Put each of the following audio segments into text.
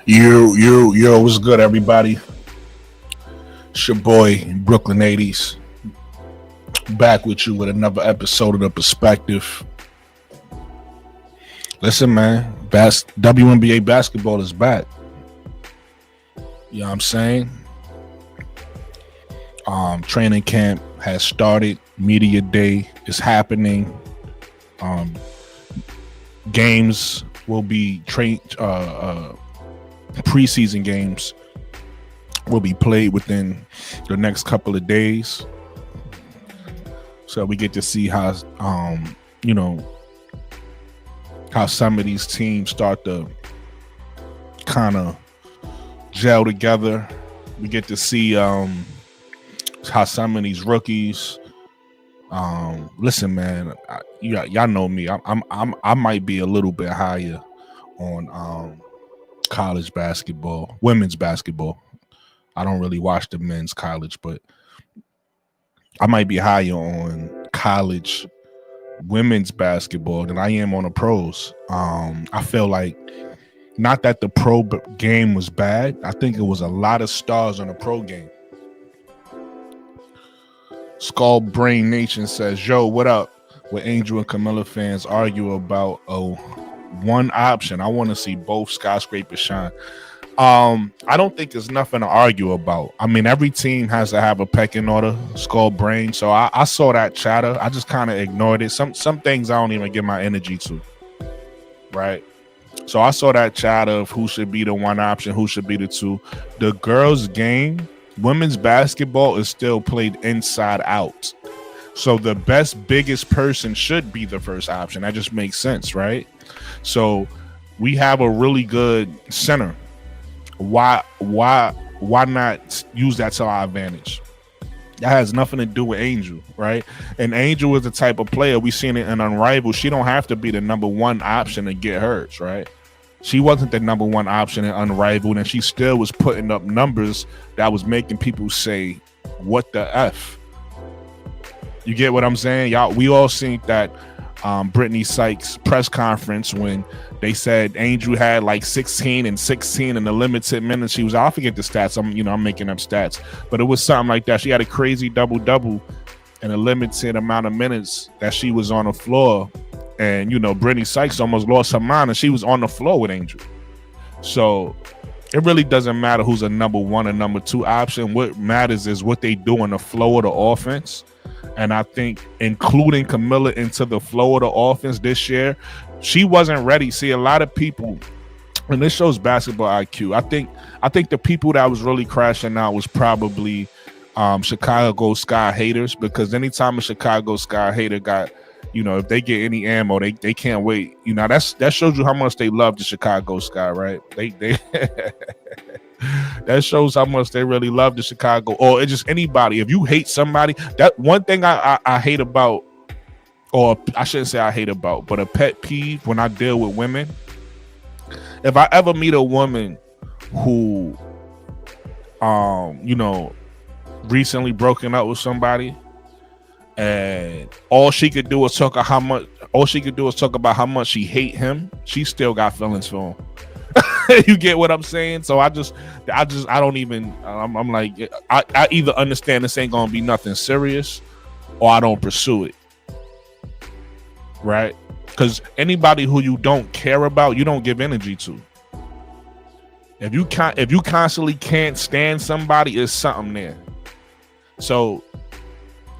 Yo, what's good, everybody? It's your boy, Brooklyn 80s, back with you with another episode of The Perspective. Listen, man, WNBA basketball is back. You know what I'm saying? Training camp has started. Media day is happening. Games will be preseason games will be played within the next couple of days, so we get to see how how some of these teams start to kind of gel together. We get to see how some of these rookies. Listen, man, y'all know me. I might be a little bit higher on college basketball, women's basketball. I don't really watch the men's college, but I might be higher on college women's basketball than I am on the pros. I feel like, not that the pro game was bad. I think it was a lot of stars on the pro game. Skull Brain Nation says, yo, what up? With Angel and Kamilla fans argue about one option. I want to see both skyscrapers shine. I don't think there's nothing to argue about. I mean, every team has to have a pecking order, Skull Brain. So I saw that chatter. I just kind of ignored it. Some things I don't even give my energy to. Right? So I saw that chatter of who should be the one option, who should be the two. The girls' game, women's basketball, is still played inside out. So the biggest person should be the first option. That just makes sense, right? So we have a really good center. Why not use that to our advantage? That has nothing to do with Angel, right? And Angel is the type of player, we seen it in Unrivaled. She don't have to be the number one option to get hers, right? She wasn't the number one option in Unrivaled, and she still was putting up numbers that was making people say, what the F? You get what I'm saying? Y'all, we all seen that Brittany Sykes press conference when they said Angel had like 16 and 16 in the limited minutes she was out. I forget the stats. I'm making up stats, but it was something like that. She had a crazy double in a limited amount of minutes that she was on the floor, and Brittany Sykes almost lost her mind, and she was on the floor with Angel. So it really doesn't matter who's a number one or number two option. What matters is what they do in the flow of the offense. And I think including Kamilla into the flow of the offense this year, she wasn't ready. See, a lot of people, and this shows basketball IQ. I think the people that was really crashing out was probably Chicago Sky haters, because anytime a Chicago Sky hater got, if they get any ammo, they can't wait. That shows you how much they love the Chicago Sky, right? They that shows how much they really love the Chicago, or it's just anybody. If you hate somebody, that one thing I hate about, or I shouldn't say I hate about, but a pet peeve when I deal with women. If I ever meet a woman who, recently broken up with somebody, and all she could do is talk about how much she hate him, she still got feelings for him. You get what I'm saying? So I don't even, I'm like, I either understand this ain't gonna be nothing serious, or I don't pursue it, right? Because anybody who you don't care about, you don't give energy to. If you constantly can't stand somebody, it's something there. So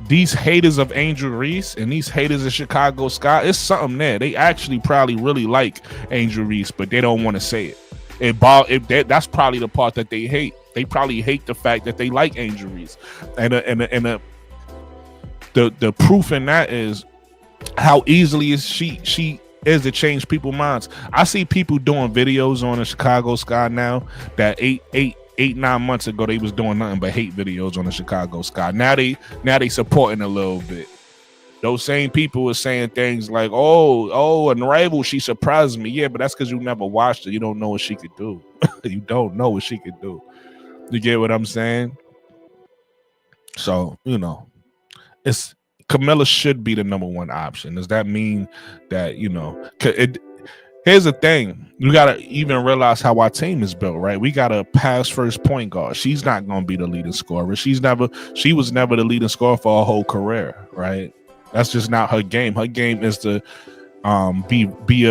these haters of Angel Reese and these haters of Chicago Sky, it's something there. They actually probably really like Angel Reese, but they don't want to say it. That's probably the part that they hate. They probably hate the fact that they like Angel Reese, and the proof in that is how easily is she is to change people's minds. I see people doing videos on the Chicago Sky now that 8-9 months ago they was doing nothing but hate videos on the Chicago Sky. Now they supporting a little bit. Those same people were saying things like, oh, and rival, she surprised me. Yeah, but that's because you never watched her. You don't know what she could do. You don't know what she could do. You get what I'm saying? So, it's Kamilla should be the number one option. Does that mean that, Here's the thing. You got to even realize how our team is built, right? We got a pass first point guard. She's not going to be the leading scorer. She was never the leading scorer for her whole career, right? That's just not her game. Her game is to be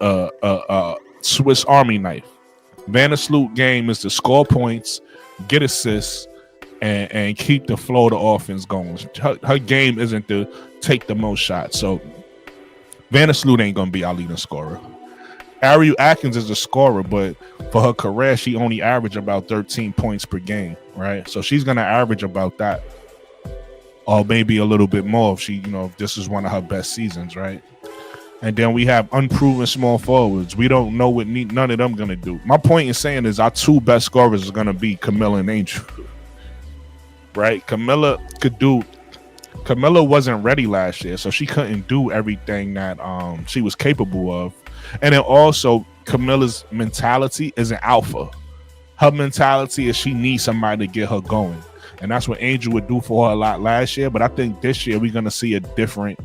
a Swiss Army knife. Vandersloot game is to score points, get assists, and keep the flow of the offense going. Her game isn't to take the most shots. So Vandersloot ain't going to be our leading scorer. Ariel Atkins is a scorer, but for her career, she only averaged about 13 points per game, right? So she's going to average about that, or maybe a little bit more if if this is one of her best seasons, right? And then we have unproven small forwards. We don't know what none of them going to do. My point in saying is our two best scorers are going to be Kamilla and Angel, right? Kamilla wasn't ready last year, so she couldn't do everything that she was capable of. And then also Kamilla's mentality is an alpha. Her mentality is she needs somebody to get her going. And that's what Angel would do for her a lot last year. But I think this year we're going to see a different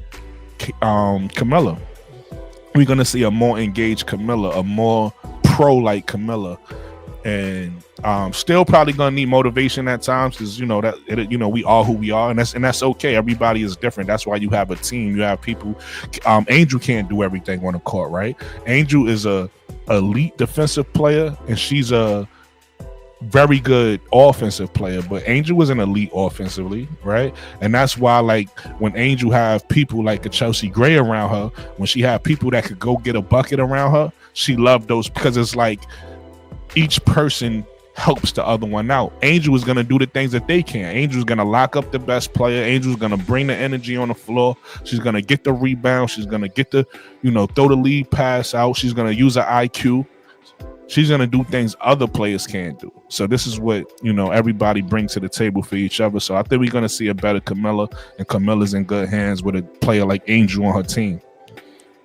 Kamilla. We're going to see a more engaged Kamilla, a more pro-like Kamilla. And still probably gonna need motivation at times because we are who we are, and that's okay. Everybody is different. That's why you have a team. You have people. Angel can't do everything on the court, right? Angel is a elite defensive player, and she's a very good offensive player. But Angel was an elite offensively, right? And that's why, like, when Angel have people like a Chelsea Gray around her, when she have people that could go get a bucket around her, she loved those because it's like each person helps the other one out. Angel is going to do the things that they can. Angel is going to lock up the best player. Angel is going to bring the energy on the floor. She's going to get the rebound. She's going to get the, throw the lead pass out. She's going to use her IQ. She's going to do things other players can't do. So this is what, everybody brings to the table for each other. So I think we're going to see a better Kamilla, and Kamilla's in good hands with a player like Angel on her team,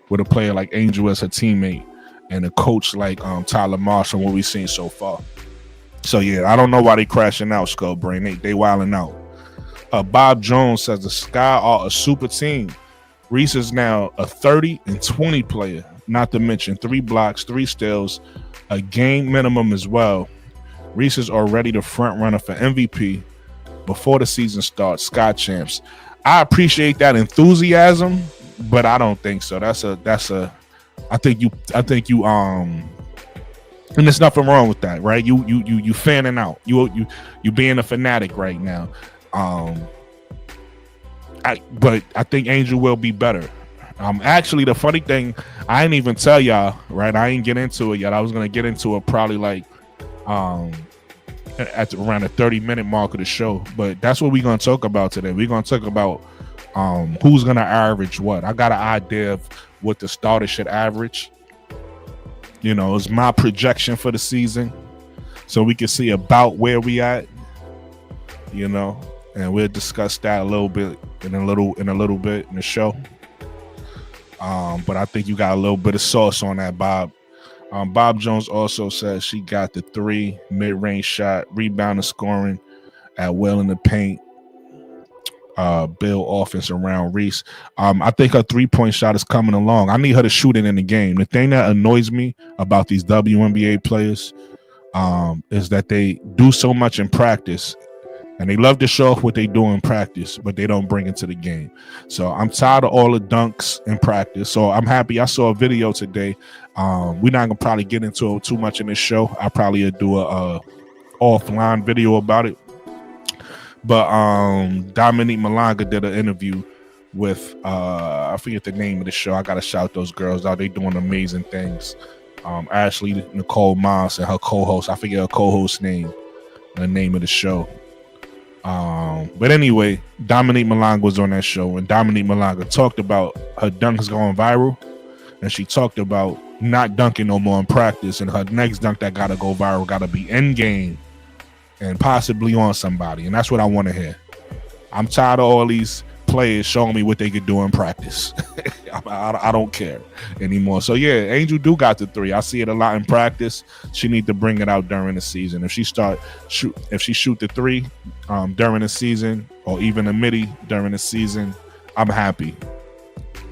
with a player like Angel as her teammate, and a coach like Tyler Marshall, what we've seen so far. So yeah, I don't know why they crashing out, Skullbrain. They wilding out. Bob Jones says the Sky are a super team. Reese is now a 30 and 20 player, not to mention 3 blocks, 3 steals, a game minimum as well. Reese is already the front runner for MVP before the season starts. Sky champs. I appreciate that enthusiasm, but I don't think so. I think you and there's nothing wrong with that, right? You fanning out. You being a fanatic right now. But I think Angel will be better. Actually, the funny thing, I didn't even tell y'all, right? I ain't get into it yet. I was gonna get into it probably like at around the 30-minute mark of the show. But that's what we're gonna talk about today. We're gonna talk about who's gonna average what. I got an idea of what the starter should average. It's my projection for the season, so we can see about where we at. And we'll discuss that a little bit in a little bit in the show. But I think you got a little bit of sauce on that, Bob. Bob Jones also says she got the 3 mid-range shot, rebound and scoring at will in the paint. Build offense around Reese. I think her 3-point shot is coming along. I need her to shoot it in the game. The thing that annoys me about these WNBA players is that they do so much in practice, and they love to show off what they do in practice, but they don't bring it to the game. So I'm tired of all the dunks in practice. So I'm happy I saw a video today. We're not gonna probably get into it too much in this show. I'll probably do a offline video about it. But Dominique Malanga did an interview with I forget the name of the show. I gotta shout those girls out. They doing amazing things. Ashley Nicole Moss and her co-host. I forget her co-host name, the name of the show. But anyway, Dominique Malanga was on that show, and Dominique Malanga talked about her dunks going viral, and she talked about not dunking no more in practice, and her next dunk that gotta go viral gotta be in game and possibly on somebody. And that's what I want to hear. I'm tired of all these players showing me what they could do in practice. I don't care anymore. So yeah, Angel do got the 3. I see it a lot in practice. She need to bring it out during the season. If she shoot the 3 during the season, or even a midi during the season, I'm happy.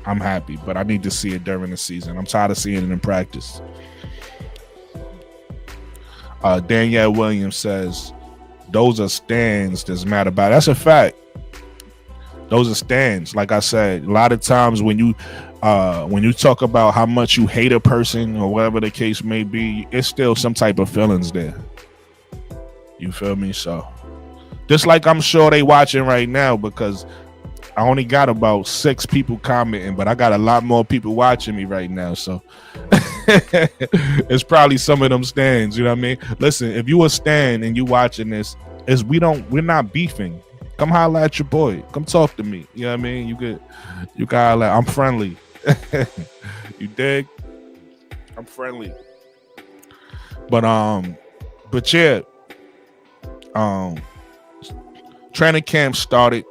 I'm happy, but I need to see it during the season. I'm tired of seeing it in practice. Danielle Williams says, those are stands that's mad about it. That's a fact. Those are stands. Like I said, a lot of times when you talk about how much you hate a person or whatever the case may be, it's still some type of feelings there. You feel me? So just like I'm sure they watching right now, because I only got about 6 people commenting, but I got a lot more people watching me right now. So it's probably some of them stands. You know what I mean? Listen, if you a stand and you watching this, we're not beefing. Come holler at your boy. Come talk to me. You know what I mean? You got I'm friendly. You dig? I'm friendly. But yeah. Training camp started.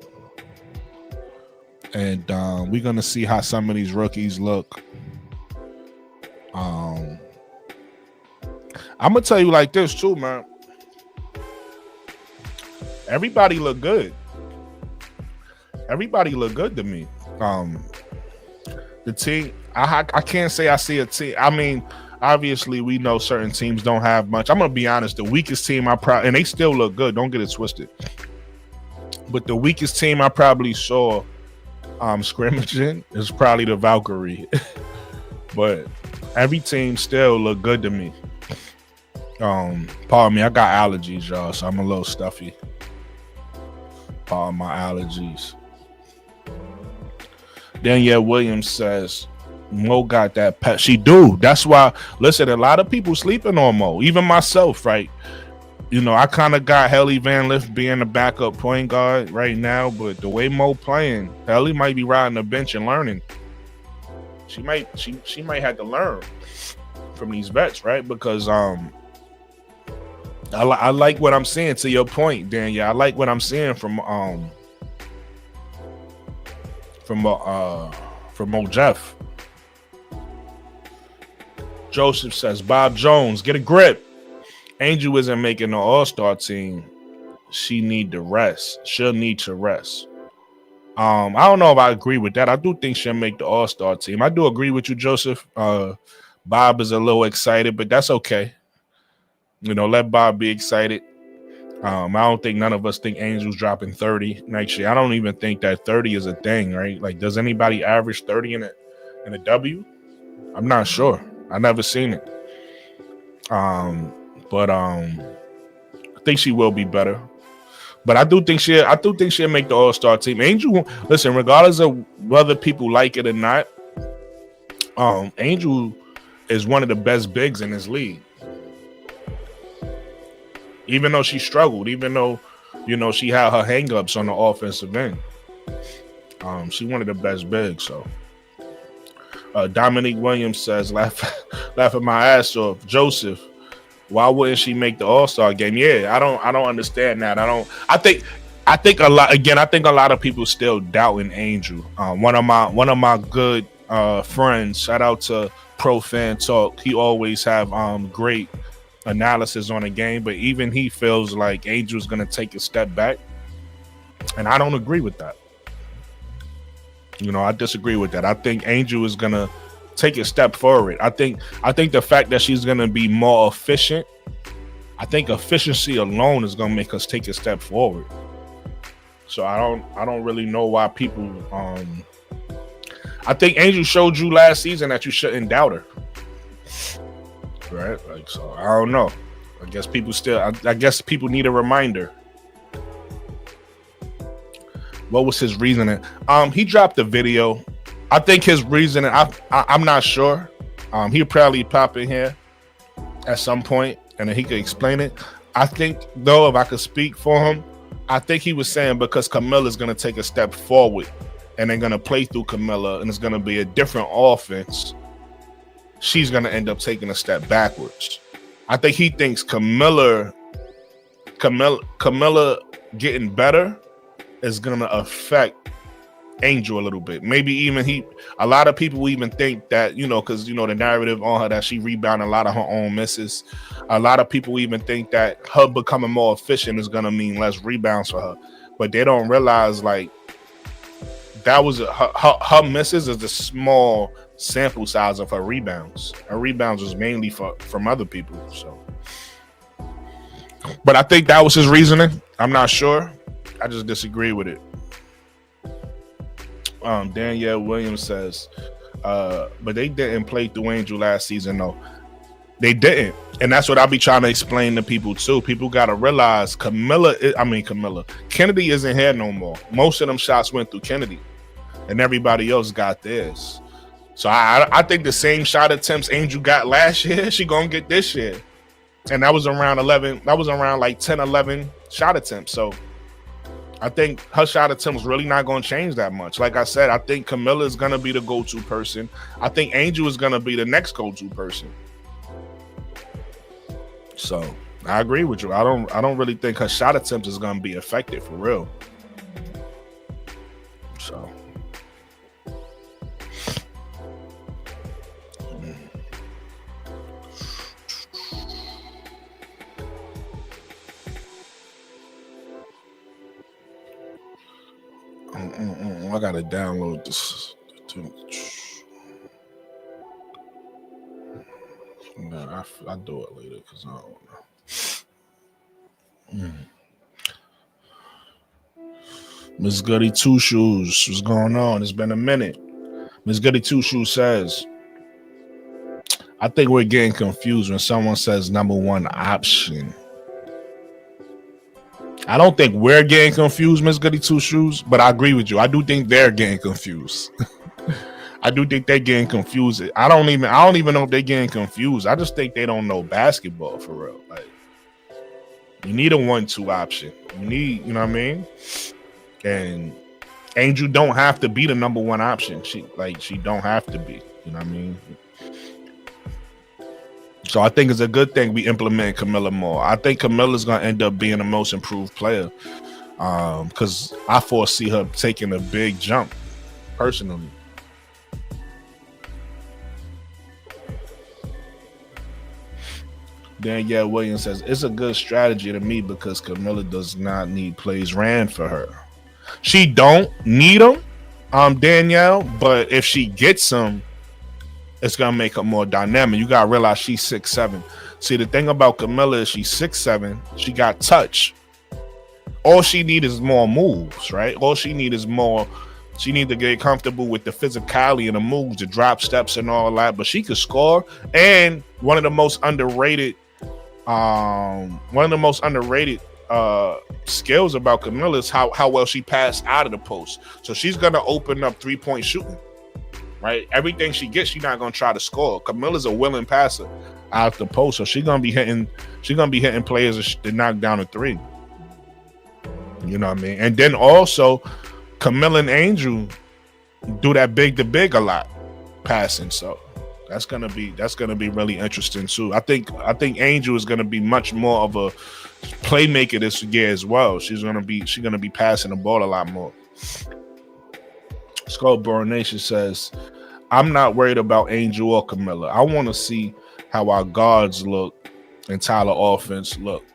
And we're gonna see how some of these rookies look. I'm gonna tell you like this too, man. Everybody look good. Everybody look good to me. The team, I can't say I see a team. I mean, obviously we know certain teams don't have much. I'm gonna be honest. The weakest team and they still look good. Don't get it twisted. But the weakest team I probably saw scrimmaging is probably the Valkyrie. But every team still look good to me. Pardon me, I got allergies, y'all, so I'm a little stuffy. Pardon my allergies. Danielle Williams says Mo got that pet. She do. That's why, listen, a lot of people sleeping on Mo, even myself, right? You know, I kind of got Hailey Van Lith being the backup point guard right now, but the way Mo playing, Hailey might be riding the bench and learning. She might have to learn from these vets, right? Because I like what I'm seeing. To your point, Daniel, I like what I'm seeing from Mo Jeff. Joseph says, Bob Jones, get a grip. Angel isn't making the All-Star team. She'll need to rest. I don't know if I agree with that. I do think she'll make the All-Star team. I do agree with you, Joseph. Bob is a little excited, but that's okay. You know, let Bob be excited. I don't think none of us think Angel's dropping 30 next year. I don't even think that 30 is a thing, right? Like, does anybody average 30 in a W? I'm not sure. I never seen it. But I think she will be better. But I do think she'll make the All-Star team. Angel, listen, regardless of whether people like it or not, Angel is one of the best bigs in this league. Even though she struggled, even though, you know, she had her hang-ups on the offensive end. She's one of the best bigs. So Dominique Williams says, laughing my ass off. Joseph, why wouldn't she make the All-Star game? Yeah, I don't understand that. I think a lot of people still doubting Angel. One of my good friends, shout out to Pro Fan Talk, he always have great analysis on the game, but even he feels like Angel's gonna take a step back, and I don't agree with that. You know, I disagree with that. I think Angel is gonna take a step forward. I think the fact that she's gonna be more efficient, I think efficiency alone is gonna make us take a step forward. So I don't really know why people I think Angel showed you last season that you shouldn't doubt her. Right? Like, so I don't know. I guess people need a reminder. What was his reasoning? He dropped a video. I think his reasoning, I'm not sure. He'll probably pop in here at some point and then he could explain it. I think, though, if I could speak for him, I think he was saying because Kamilla is going to take a step forward and they're going to play through Kamilla and it's going to be a different offense, she's going to end up taking a step backwards. I think he thinks Kamilla getting better is going to affect Angel a little bit. Maybe even a lot of people even think that, you know, because, you know, the narrative on her that she rebounded a lot of her own misses. A lot of people even think that her becoming more efficient is going to mean less rebounds for her. But they don't realize, like, that was her misses is the small sample size of her rebounds. Her rebounds was mainly from other people. So, but I think that was his reasoning. I'm not sure. I just disagree with it. Danielle Williams says, but they didn't play through Angel last season, though. They didn't. And that's what I'll be trying to explain to people, too. People got to realize Kennedy isn't here no more. Most of them shots went through Kennedy, and everybody else got theirs. So I think the same shot attempts Angel got last year, she going to get this year. And that was around 11. That was around like 10, 11 shot attempts. So I think her shot attempt was really not going to change that much. Like I said, I think Kamilla is going to be the go-to person. I think Angel is going to be the next go-to person. So I agree with you. I don't really think her shot attempt is going to be effective for real. So I gotta download this. No, I'll do it later because I don't know. Miss Goody Two Shoes, what's going on? It's been a minute. Miss Goody Two Shoes says, I think we're getting confused when someone says number one option. I don't think we're getting confused, Miss Goody Two Shoes, but I agree with you. I do think they're getting confused. I do think they're getting confused. I don't even know if they're getting confused. I just think they don't know basketball for real. Like, you need a 1-2 option. You need, you know what I mean? And Angel don't have to be the number one option. She don't have to be. You know what I mean? So I think it's a good thing we implement Kamilla more. I think Kamilla's gonna end up being the most improved player. Because I foresee her taking a big jump personally. Danielle Williams says, it's a good strategy to me because Kamilla does not need plays ran for her. She don't need them, Danielle, but if she gets them, it's going to make her more dynamic. You got to realize she's 6'7". See, the thing about Kamilla is she's 6'7". She got touch. All she needs is more moves, right? All she needs is more. She needs to get comfortable with the physicality and the moves, the drop steps and all that. But she could score. And one of the most underrated skills about Kamilla is how well she passed out of the post. So she's going to open up 3-point shooting, right? Everything she gets, she's not going to try to score. Camilla's a willing passer out the post. So she's going to be hitting players to knock down a three. You know what I mean? And then also Kamilla and Angel do that big to big a lot passing. So that's gonna be really interesting too. I think Angel is gonna be much more of a playmaker this year as well. She's gonna be passing the ball a lot more. Skullboro Nation says, I'm not worried about Angel or Kamilla. I want to see how our guards look and Tyler offense look.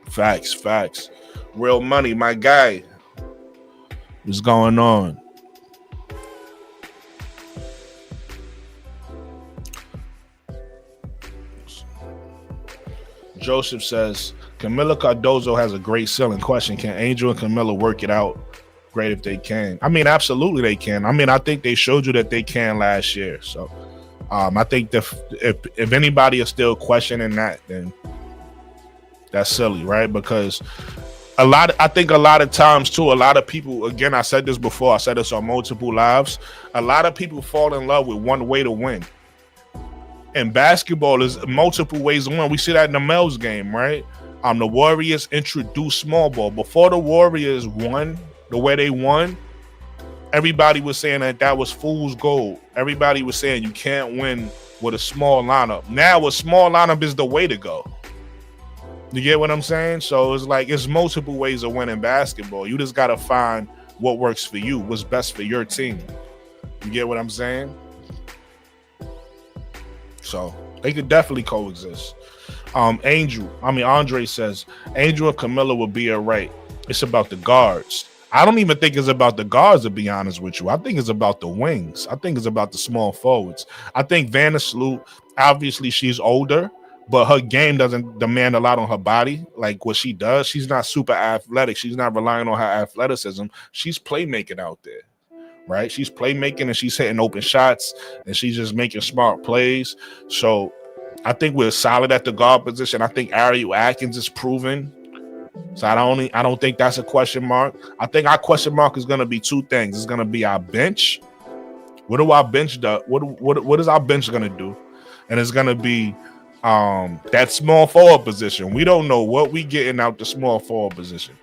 Facts. Real money, my guy. What's going on? Joseph says, Kamilla Cardoso has a great ceiling. Question, can Angel and Kamilla work it out? Great if they can. I mean, absolutely they can. I mean, I think they showed you that they can last year. So I think if anybody is still questioning that, then that's silly, right? Because I think a lot of times too, a lot of people, again, I said this before, I said this on multiple lives, a lot of people fall in love with one way to win. And basketball is multiple ways to win. We see that in the Mel's game, right? The Warriors introduced small ball. Before the Warriors won the way they won, everybody was saying that was fool's gold. Everybody was saying you can't win with a small lineup. Now a small lineup is the way to go. You get what I'm saying? So it's like it's multiple ways of winning basketball. You just got to find what works for you, what's best for your team. You get what I'm saying? So they could definitely coexist. Andre says, Angel and Kamilla will be all right. It's about the guards. I don't even think it's about the guards, to be honest with you. I think it's about the wings. I think it's about the small forwards. I think Vandersloot, obviously she's older, but her game doesn't demand a lot on her body like what she does. She's not super athletic. She's not relying on her athleticism. She's playmaking out there, right? She's playmaking and she's hitting open shots and she's just making smart plays. So I think we're solid at the guard position. I think Ariel Atkins is proven. So I don't think that's a question mark. I think our question mark is going to be two things. It's going to be our bench. What do our bench do? What is our bench going to do? And it's going to be that small forward position. We don't know what we getting out the small forward position.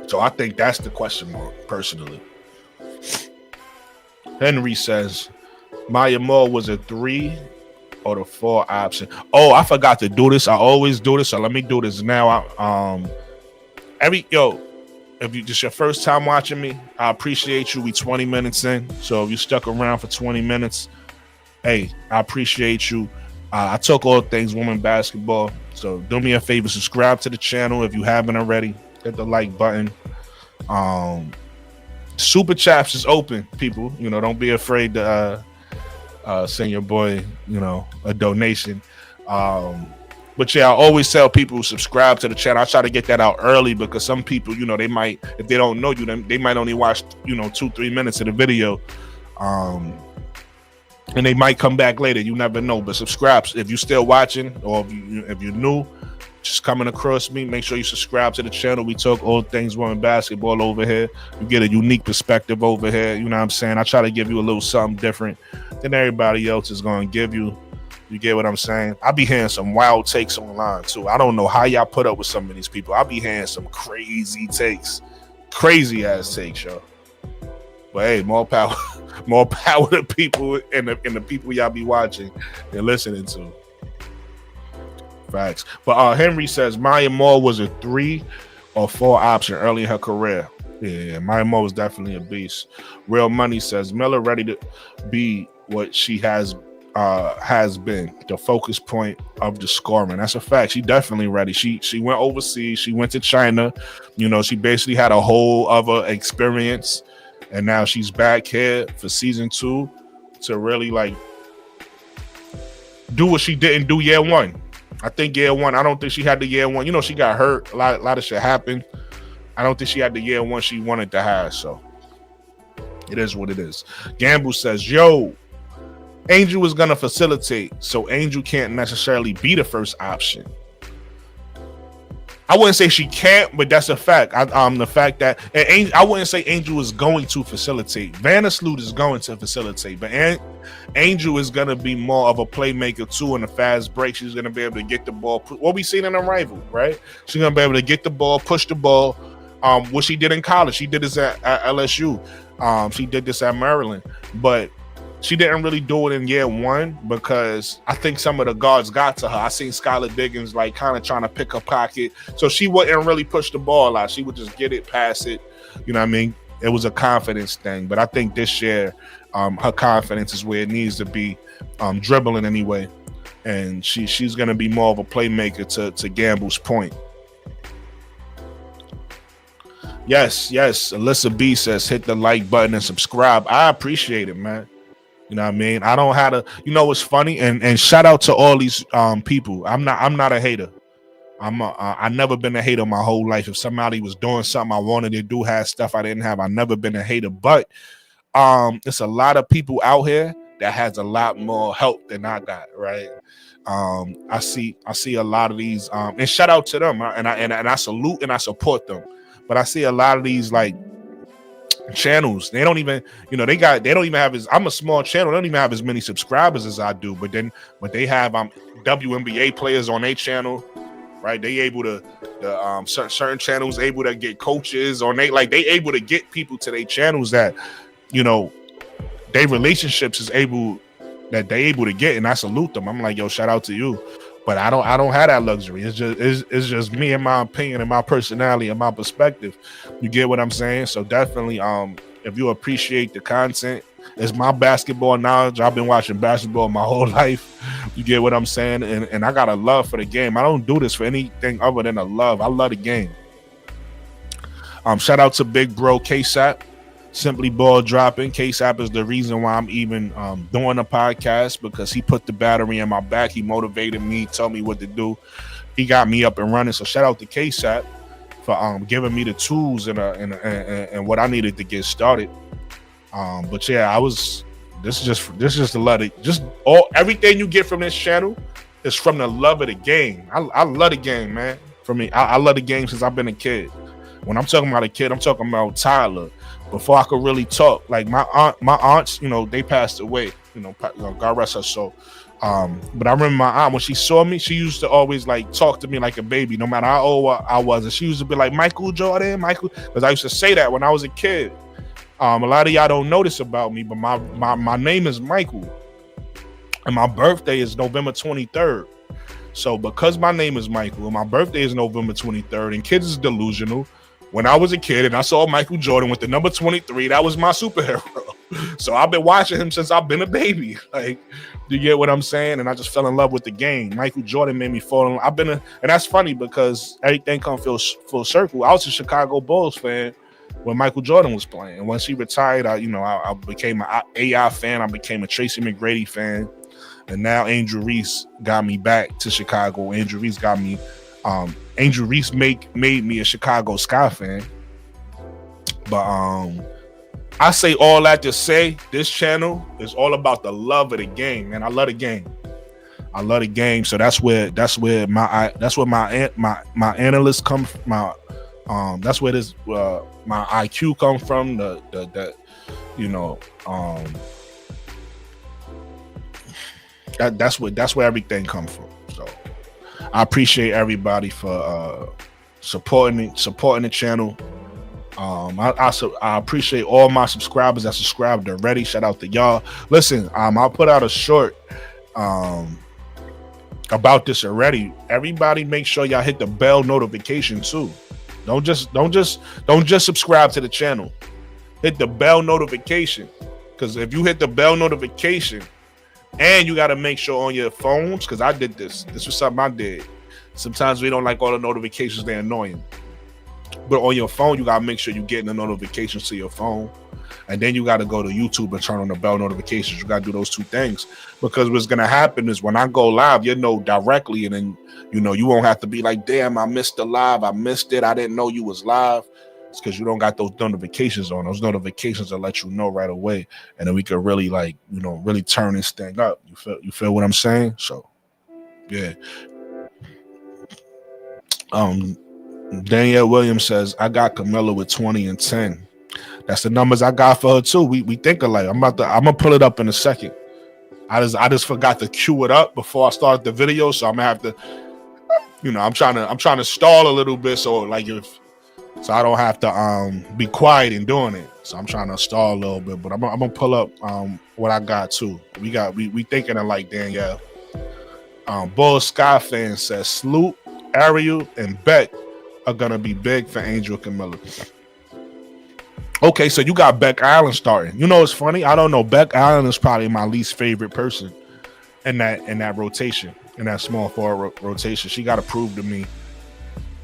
So I think that's the question mark, personally. Henry says Maya Moore was a 3 or the 4 option. Oh, I forgot to do this. I always do this, so let me do this now. If you just your first time watching me, I appreciate you. We 20 minutes in, so if you stuck around for 20 minutes, hey, I appreciate you. I talk all things women basketball, so do me a favor, subscribe to the channel if you haven't already. Hit the like button. Super chats is open, people. Don't be afraid to send your boy, a donation. But yeah, I always tell people subscribe to the channel. I try to get that out early because some people, they might, if they don't know you, they might only watch, 2-3 minutes of the video. And they might come back later. You never know. But subscribe if you're still watching, or if you're new, just coming across me, make sure you subscribe to the channel. We talk all things women basketball over here. You get a unique perspective over here. You know what I'm saying? I try to give you a little something different than everybody else is going to give you. You get what I'm saying? I be hearing some wild takes online too. I don't know how y'all put up with some of these people. I be hearing some crazy takes, crazy ass takes, yo. But hey, more power to people and the people y'all be watching and listening to. Facts. But Henry says Maya Moore was a 3 or 4 option early in her career. Yeah, Maya Moore was definitely a beast. Real Money says Miller ready to be what she has been, the focus point of the scoring. That's a fact. She definitely ready. She went overseas. She went to China. She basically had a whole other experience, and now she's back here for season 2 to really do what she didn't do year 1. I think year 1, I don't think she had the year 1. She got hurt. A lot of shit happened. I don't think she had the year 1 she wanted to have. So it is what it is. Gamble says, yo, Angel is going to facilitate, so Angel can't necessarily be the first option. I wouldn't say she can't, but that's a fact. The fact that I wouldn't say Angel is going to facilitate. Vandersloot is going to facilitate, but Angel is going to be more of a playmaker too in the fast break. She's going to be able to get the ball. What we seen in a rival, right? She's going to be able to get the ball, push the ball. What she did in college, she did this at LSU. She did this at Maryland, but she didn't really do it in year 1 because I think some of the guards got to her. I seen Skylar Diggins kind of trying to pick a pocket. So she wouldn't really push the ball a lot. She would just get it, pass it. You know what I mean? It was a confidence thing. But I think this year, her confidence is where it needs to be, dribbling anyway. And she's going to be more of a playmaker to Gamble's point. Yes. Alyssa B says, hit the like button and subscribe. I appreciate it, man. You know what I mean? I don't have to, what's funny, and shout out to all these people. I'm not a hater. I never been a hater my whole life. If somebody was doing something I wanted to do, had stuff I didn't have, I never been a hater. But it's a lot of people out here that has a lot more help than I got, right? I see a lot of these, and shout out to them, and I salute and I support them. But I see a lot of these channels, they don't even, they don't even have I'm a small channel, they don't even have as many subscribers as I do, but they have WNBA players on their channel, right? They able to certain channels able to get coaches on they able to get people to their channels that their relationships is able to get, and I salute them. I'm like, yo, shout out to you. But I don't have that luxury. It's just me and my opinion and my personality and my perspective. You get what I'm saying? So definitely, if you appreciate the content, it's my basketball knowledge. I've been watching basketball my whole life. You get what I'm saying? And I got a love for the game. I don't do this for anything other than a love. I love the game. Shout out to big bro KSAP, Simply Ball Dropping. KSAP is the reason why I'm even doing a podcast, because he put the battery in my back. He motivated me, told me what to do. He got me up and running. So shout out to KSAP for giving me the tools and what I needed to get started. But yeah, this is just a lot of everything you get from this channel is from the love of the game. I love the game, man. For me, I love the game since I've been a kid. When I'm talking about a kid, I'm talking about Tyler. Before I could really talk, like my aunts, they passed away, God rest her soul. But I remember my aunt, when she saw me, she used to always like talk to me like a baby, no matter how old I was. And she used to be like, Michael Jordan, Michael, because I used to say that when I was a kid. A lot of y'all don't know this about me, but my name is Michael, and my birthday is November 23rd. So because my name is Michael and my birthday is November 23rd, and kids is delusional. When I was a kid and I saw Michael Jordan with the number 23, that was my superhero. So I've been watching him since I've been a baby. Like, do you get what I'm saying? And I just fell in love with the game. Michael Jordan made me fall in love. And that's funny because everything comes full circle. I was a Chicago Bulls fan when Michael Jordan was playing. And once he retired, I became an AI fan. I became a Tracy McGrady fan. And now Angel Reese got me back to Chicago. Angel Reese got me. Angel Reese made me a Chicago Sky fan. But I say all that to say this channel is all about the love of the game, man. I love the game. I love the game. So that's where my analysts come from. That's where this my IQ come from. That's where everything comes from. So I appreciate everybody for supporting the channel. I appreciate all my subscribers that subscribed already. Shout out to y'all. Listen, I'll put out a short about this already. Everybody make sure y'all hit the bell notification too. Don't just subscribe to the channel. Hit the bell notification, because if you hit the bell notification, and you got to make sure on your phones, because I did this was something I did. Sometimes we don't like all the notifications, they're annoying. But on your phone, you got to make sure you're getting the notifications to your phone. And then you got to go to YouTube and turn on the bell notifications. You got to do those two things. Because what's going to happen is when I go live, you know directly. And then, you won't have to be like, damn, I missed the live. I missed it. I didn't know you was live. It's because you don't got those notifications on. Those notifications will let you know right away. And then we could really really turn this thing up. You feel what I'm saying? So, yeah. Danielle Williams says, I got Kamilla with 20 and 10. That's the numbers I got for her too. We think alike. I'm gonna pull it up in a second. I just forgot to cue it up before I started the video, so I'm gonna have to, I'm trying to stall a little bit so I don't have to be quiet in doing it. So I'm trying to stall a little bit, but I'm gonna pull up what I got too. We thinking alike, Danielle. Bull Sky fan says Sloop, Ariel, and Beck are gonna be big for Angel Kamilla. Okay, so you got Beck Allen starting. It's funny. I don't know. Beck Allen is probably my least favorite person in that rotation, in that small forward rotation. She got to prove to me.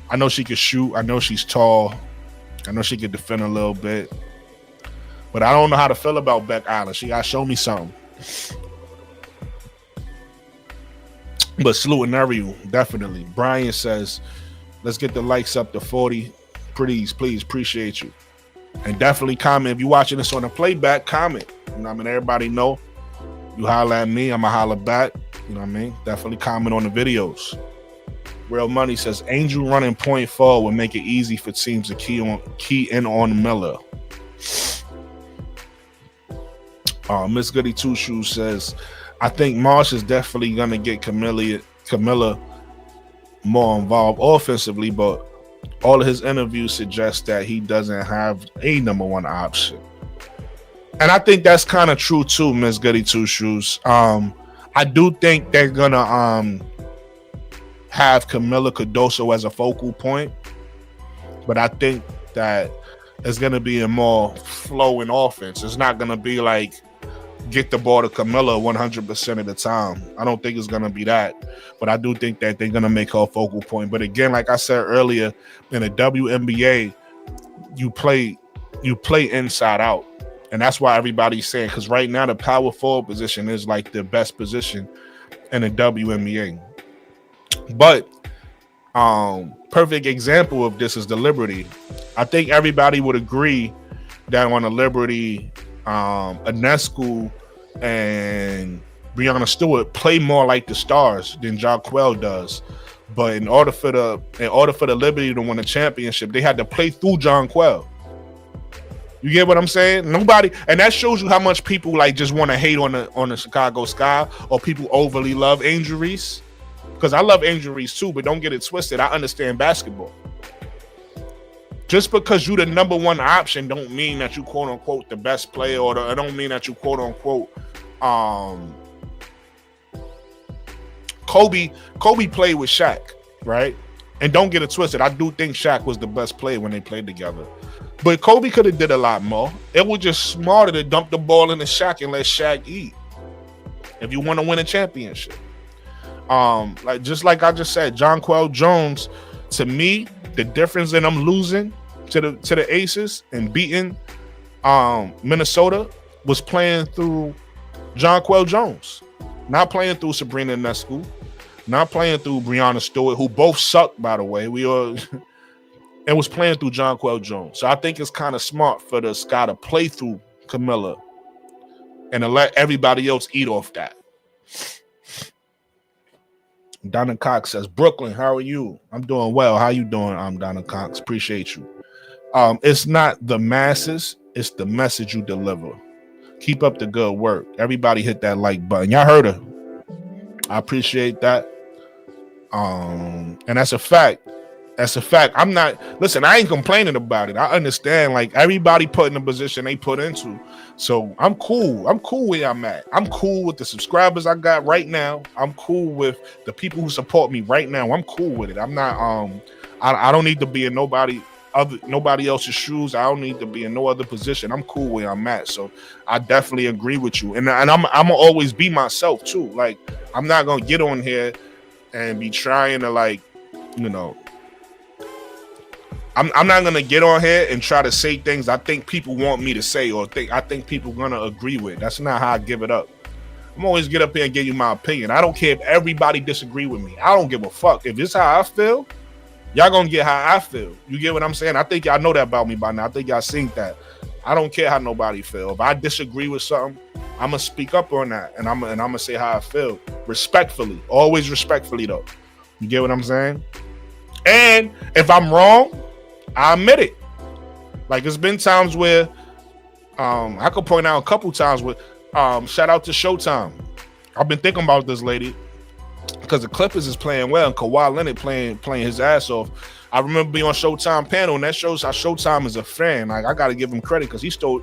I know she can shoot. I know she's tall. I know she can defend a little bit. But I don't know how to feel about Beck Allen. She got to show me something. But Slew and Ariel, definitely. Brian says, let's get the likes up to 40. Please, appreciate you. And definitely comment. If you're watching this on the playback, comment. Everybody know. You holler at me, I'ma holler back. Definitely comment on the videos. Real Money says, Angel running point forward would make it easy for teams to key in on Miller. Miss Goody Two Shoes says, I think Marsh is definitely gonna get Kamilla more involved offensively, but all of his interviews suggest that he doesn't have a number one option. And I think that's kind of true too, Miss Goody Two Shoes. I do think they're gonna have Kamilla Cardoso as a focal point, but I think that it's gonna be a more flowing offense. It's not gonna be like get the ball to Kamilla 100% of the time. I don't think it's going to be that. But I do think that they're going to make her a focal point. But again, like I said earlier, in the WNBA, you play inside out. And that's why everybody's saying, because right now the power forward position is like the best position in the WNBA. But perfect example of this is the Liberty. I think everybody would agree that on the Liberty, Anescu and Breanna Stewart play more like the stars than Jonquel does. But in order for the Liberty to win a championship, they had to play through Jonquel. You get what I'm saying? Nobody, and that shows you how much people like just want to hate on the Chicago Sky, or people overly love Angel Reese. Because I love Angel Reese too, but don't get it twisted. I understand basketball. Just because you the number one option don't mean that you quote unquote the best player, or don't mean that you quote unquote Kobe played with Shaq, right? And don't get it twisted. I do think Shaq was the best player when they played together. But Kobe could have did a lot more. It was just smarter to dump the ball into Shaq and let Shaq eat. If you want to win a championship. Like I just said, Jonquel Jones, to me, the difference in them losing to the Aces and beating Minnesota was playing through Jonquel Jones. Not playing through Sabrina Ionescu. Not playing through Breanna Stewart, who both sucked, by the way. And was playing through Jonquel Jones. So I think it's kind of smart for the Sky to play through Kamilla and to let everybody else eat off that. Donna Cox says, Brooklyn, how are you? I'm doing well. How you doing? I'm Donna Cox. Appreciate you. It's not the masses, it's the message you deliver. Keep up the good work. Everybody hit that like button. Y'all heard her. I appreciate that. And that's a fact. That's a fact. I ain't complaining about it. I understand, like, everybody put in the position they put into. So I'm cool. I'm cool where I'm at. I'm cool with the subscribers I got right now. I'm cool with the people who support me right now. I'm cool with it. I'm not I don't need to be in nobody else's shoes. I don't need to be in no other position. I'm cool where I'm at. So I definitely agree with you. And I'm gonna always be myself too. Like, I'm not gonna get on here and be trying to, like, you know, I'm not gonna get on here and try to say things I think people want me to say, or I think people gonna agree with. That's not how I give it up. I'm always get up here and give you my opinion. I don't care if everybody disagree with me. I don't give a fuck. If it's how I feel, y'all gonna get how I feel. You get what I'm saying? I think y'all know that about me by now. I think y'all seen that. I don't care how nobody feel. If I disagree with something, I'm gonna speak up on that, and I'm gonna say how I feel, respectfully. Always respectfully though. You get what I'm saying? And if I'm wrong, I admit it. Like, there's been times where I could point out a couple times where shout out to Showtime. I've been thinking about this lady because the Clippers is playing well and Kawhi Leonard playing his ass off. I remember being on Showtime panel, and that shows how Showtime is a fan. Like, I gotta give him credit because he stood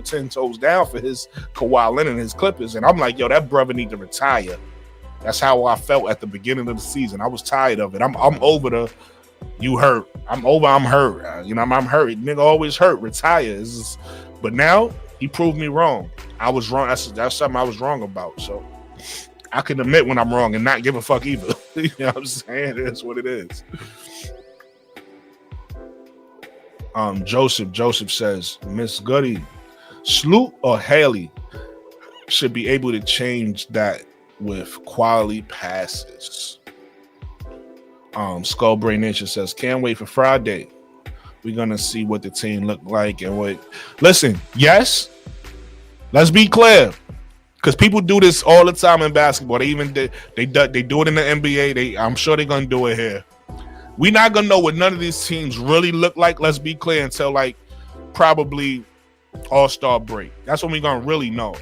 10 toes down for his Kawhi Leonard and his Clippers. And I'm like, yo, that brother need to retire. That's how I felt at the beginning of the season. I was tired of it. I'm over the you hurt. I'm hurt. You know, I'm hurt. Nigga always hurt. Retire. But now he proved me wrong. I was wrong. That's something I was wrong about. So I can admit when I'm wrong and not give a fuck either. You know what I'm saying? That's what it is. Joseph says, Miss Goody, Sloot or Hailey should be able to change that with quality passes. Skullbrain Nation says, can't wait for Friday. We're gonna see what the team look like and what. Listen, yes, let's be clear, because people do this all the time in basketball. They do it in the NBA. I'm sure they're gonna do it here. We're not gonna know what none of these teams really look like. Let's be clear, until like probably All-Star break. That's when we're gonna really know.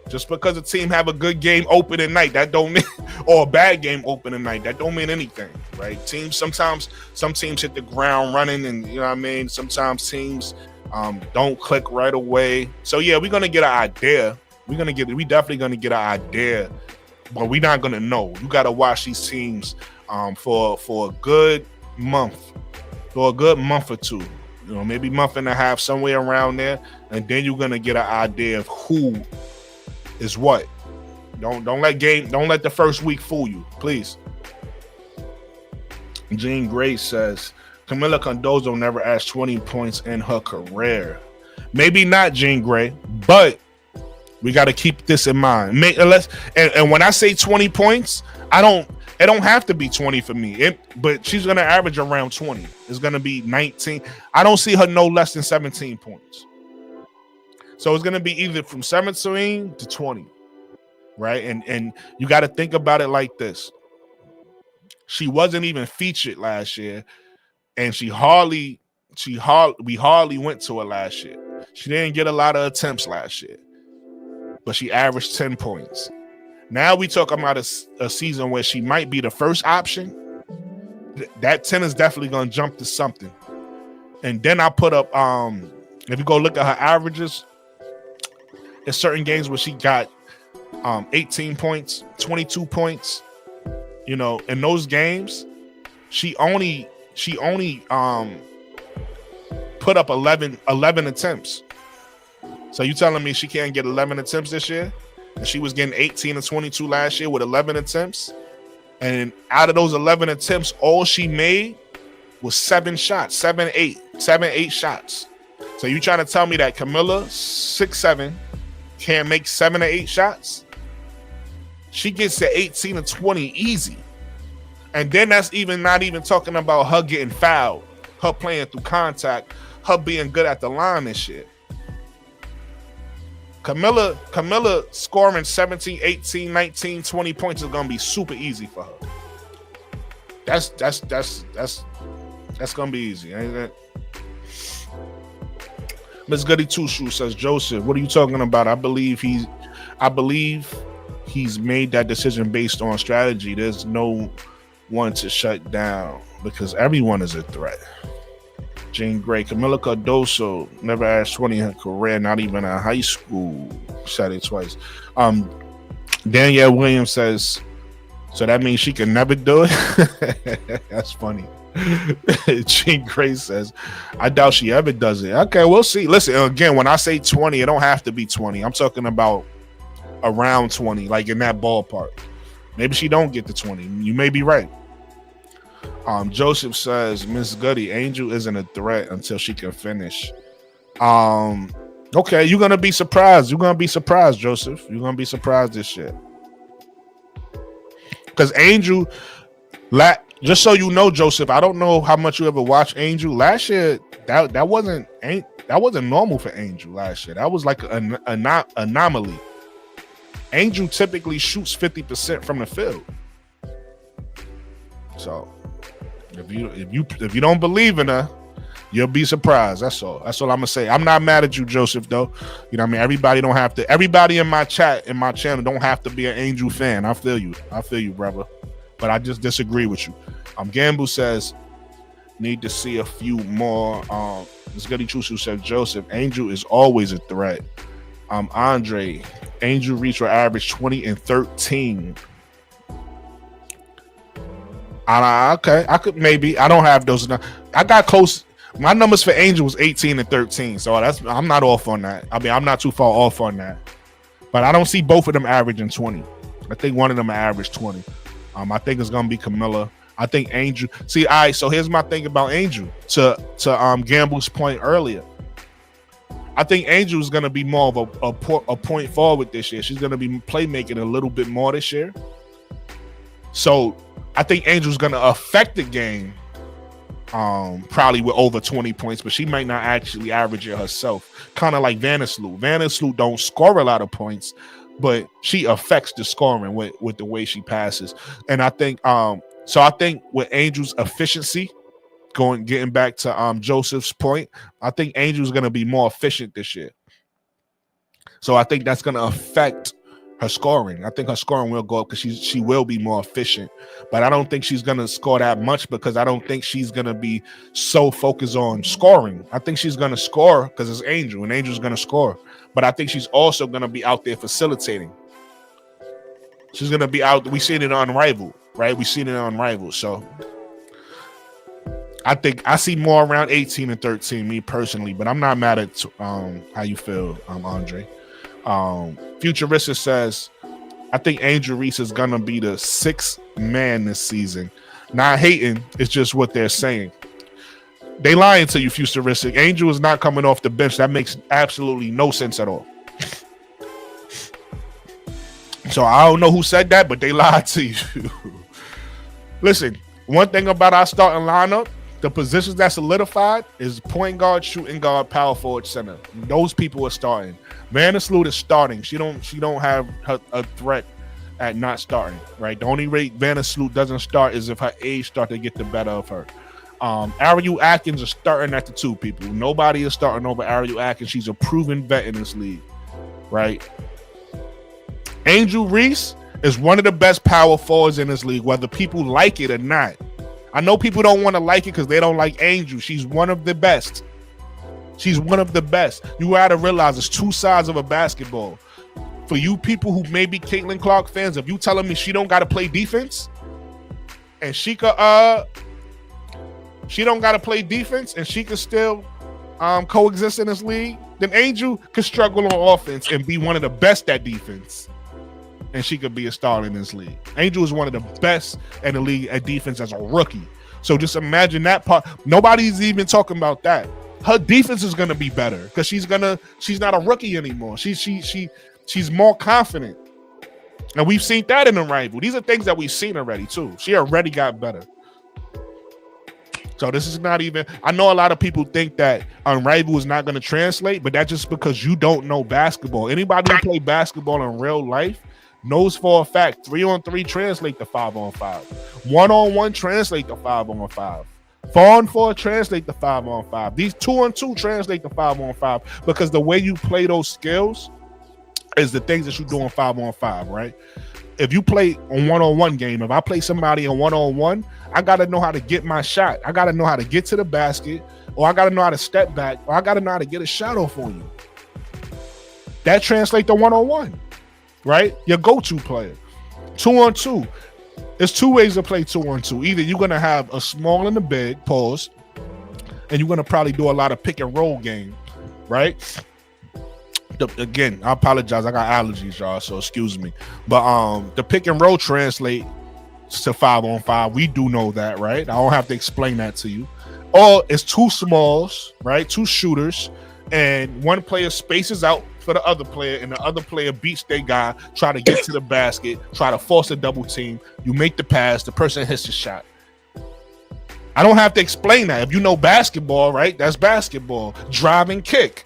Just because a team have a good game opening night, that don't mean, or a bad game opening night, that don't mean anything, right? Some teams hit the ground running, and you know what I mean. Sometimes teams don't click right away. So yeah, we're gonna get an idea. We definitely gonna get an idea, but we're not gonna know. You gotta watch these teams for a good month, or two. You know, maybe month and a half, somewhere around there, and then you're gonna get an idea of who is what. Don't let the first week fool you, please. Jean Grace says, Kamilla Cardoso never averaged 20 points in her career. Maybe not Jean Grey, but we got to keep this in mind. And when I say 20 points, it don't have to be 20 for me. But she's going to average around 20. It's going to be 19. I don't see her no less than 17 points. So it's going to be either from 17 to 20, right? And you got to think about it like this. She wasn't even featured last year, and we hardly went to her last year. She didn't get a lot of attempts last year, but she averaged 10 points. Now we talking about a season where she might be the first option. That 10 is definitely going to jump to something. And then I put up, if you go look at her averages, there's certain games where she got 18 points, 22 points. You know, in those games, she only put up 11 attempts. So you telling me she can't get 11 attempts this year? And she was getting 18 and 22 last year with 11 attempts. And out of those 11 attempts, all she made was 7 shots, 8 shots. So you trying to tell me that Kamilla, 6'7", can't make 7 or 8 shots? She gets to 18 and 20 easy. And then that's not even talking about her getting fouled, her playing through contact, her being good at the line and shit. Kamilla scoring 17, 18, 19, 20 points is gonna be super easy for her. That's gonna be easy, ain't it? Miss Goody Two Shoes says, Joseph, what are you talking about? I believe he's made that decision based on strategy. There's no one to shut down because everyone is a threat. Jean Grey, Kamilla Cardoso never averaged 20 in her career, not even in high school. Said it twice. Danielle Williams says, so that means she can never do it? That's funny. Jean Grey says, I doubt she ever does it. Okay, we'll see. Listen, again, when I say 20, it don't have to be 20. I'm talking about around 20, like in that ballpark. Maybe she don't get to 20. You may be right. Joseph says, Miss Goody, Angel isn't a threat until she can finish. Okay, you're gonna be surprised. You're gonna be surprised, Joseph. You're gonna be surprised this shit. Because Angel, just so you know, Joseph, I don't know how much you ever watched Angel. Last year, that wasn't normal for Angel last year. That was like an anomaly. Angel typically shoots 50% from the field. So if you don't believe in her, you'll be surprised. That's all I'm gonna say. I'm not mad at you, Joseph, though. You know what I mean? Everybody in my chat, in my channel, don't have to be an Angel fan. I feel you, brother. But I just disagree with you. Gamble says, need to see a few more. This Goody Chusu said, Joseph, Angel is always a threat. Andre, Angel reached her average 20 and 13. Okay, I could maybe. I don't have those. I got close. My numbers for Angel was 18 and 13, so I'm not off on that. I mean, I'm not too far off on that. But I don't see both of them averaging 20. I think one of them averaged 20. I think it's gonna be Kamilla. I think Angel. See, all right. So here's my thing about Angel. To Gamble's point earlier, I think Angel is gonna be more of a point forward this year. She's gonna be playmaking a little bit more this year. So I think Angel's gonna affect the game, probably with over 20 points, but she might not actually average it herself. Kind of like Vandersloot. Vandersloot don't score a lot of points, but she affects the scoring with the way she passes. And I think so I think with Angel's efficiency, getting back to Joseph's point, I think Angel's gonna be more efficient this year. So I think that's gonna affect her scoring. I think her scoring will go up because she will be more efficient. But I don't think she's gonna score that much because I don't think she's gonna be so focused on scoring. I think she's gonna score because it's Angel, and Angel's gonna score. But I think she's also gonna be out there facilitating. She's gonna be out. We seen it on Rival, right? We seen it on Rival. So I think I see more around 18 and 13, me personally. But I'm not mad at how you feel, Andre. Futurista says, I think Angel Reese is gonna be the 6th man this season. Not hating, it's just what they're saying. They lying to you, futuristic. Angel is not coming off the bench. That makes absolutely no sense at all. So I don't know who said that, but they lied to you. Listen, one thing about our starting lineup, the positions that solidified is point guard, shooting guard, power forward, center. Those people are starting. Vandersloot is starting. She don't have a threat at not starting, right? The only way Vandersloot doesn't start is if her age start to get the better of her. Ariel Atkins is starting at the 2 people. Nobody is starting over Ariel Atkins. She's a proven vet in this league, right? Angel Reese is one of the best power forwards in this league, whether people like it or not. I know people don't want to like it because they don't like Angel. She's one of the best. She's one of the best. You got to realize it's 2 sides of a basketball. For you people who may be Caitlin Clark fans, if you telling me she don't got to play defense and she could she don't got to play defense and she could still coexist in this league, then Angel could struggle on offense and be one of the best at defense. And she could be a star in this league. Angel is one of the best in the league at defense as a rookie. So just imagine that part. Nobody's even talking about that. Her defense is going to be better because she's not a rookie anymore. She's more confident. And we've seen that in the rival. These are things that we've seen already too. She already got better. So this is not even, I know a lot of people think that Unrival is not going to translate, but that's just because you don't know basketball. Anybody who play basketball in real life knows for a fact 3-on-3 translate to 5-on-5. 1-on-1 translate to 5-on-5. 4-on-4 translate to 5-on-5. These 2-on-2 translate to 5-on-5 because the way you play those skills is the things that you do on 5-on-5, right? If you play a 1-on-1 game, if I play somebody in 1-on-1, I got to know how to get my shot. I got to know how to get to the basket, or I got to know how to step back, or I got to know how to get a shot off on you. That translates to 1-on-1, right? Your go-to player. 2-on-2. There's 2 ways to play 2-on-2. Either you're going to have a small and a big, pause, and you're going to probably do a lot of pick and roll game, right? Again, I apologize. I got allergies, y'all, so excuse me. But the pick and roll translate to 5-on-5. We do know that, right? I don't have to explain that to you. Or it's 2 smalls, right? 2 shooters, and one player spaces out for the other player, and the other player beats their guy, try to get to the basket, try to force a double team. You make the pass, the person hits the shot. I don't have to explain that. If you know basketball, right? That's basketball. Drive and kick.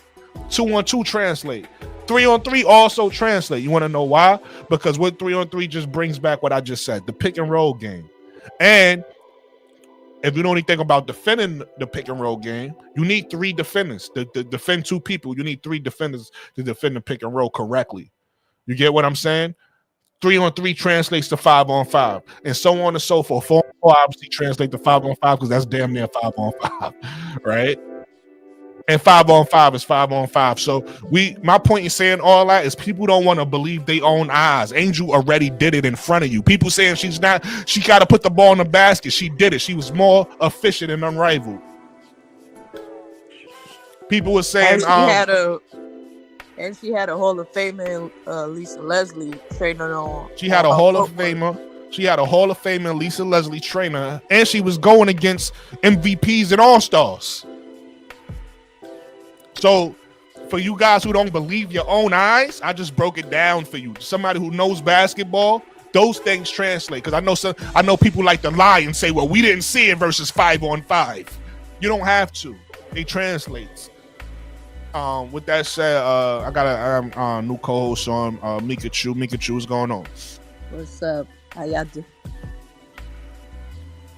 2-on-2 translate. 3-on-3 also translate. You want to know why? Because what 3-on-3 just brings back what I just said, the pick and roll game. And if you know anything about defending the pick and roll game, you need 3 defenders to defend 2 people. You need 3 defenders to defend the pick and roll correctly. You get what I'm saying? 3-on-3 translates to 5-on-5, and so on and so forth. 4-on-4 obviously translates to 5-on-5 because that's damn near 5-on-5, right? And 5-on-5 is 5-on-5. So my point in saying all that is people don't want to believe their own eyes. Angel already did it in front of you. People saying she got to put the ball in the basket. She did it. She was more efficient and unrivaled. People were saying she had a Hall of Famer, Lisa Leslie, trainer on. She had a Hall of Famer. She had a Hall of Famer, Lisa Leslie trainer, and she was going against MVPs and All-Stars. So for you guys who don't believe your own eyes, I just broke it down for you. Somebody who knows basketball, those things translate. Because I know people like to lie and say, well, we didn't see it versus 5-on-5. You don't have to. It translates. With that said, I got a new co-host on, Mika Chu. Mika Chu, what's going on? What's up? How y'all do?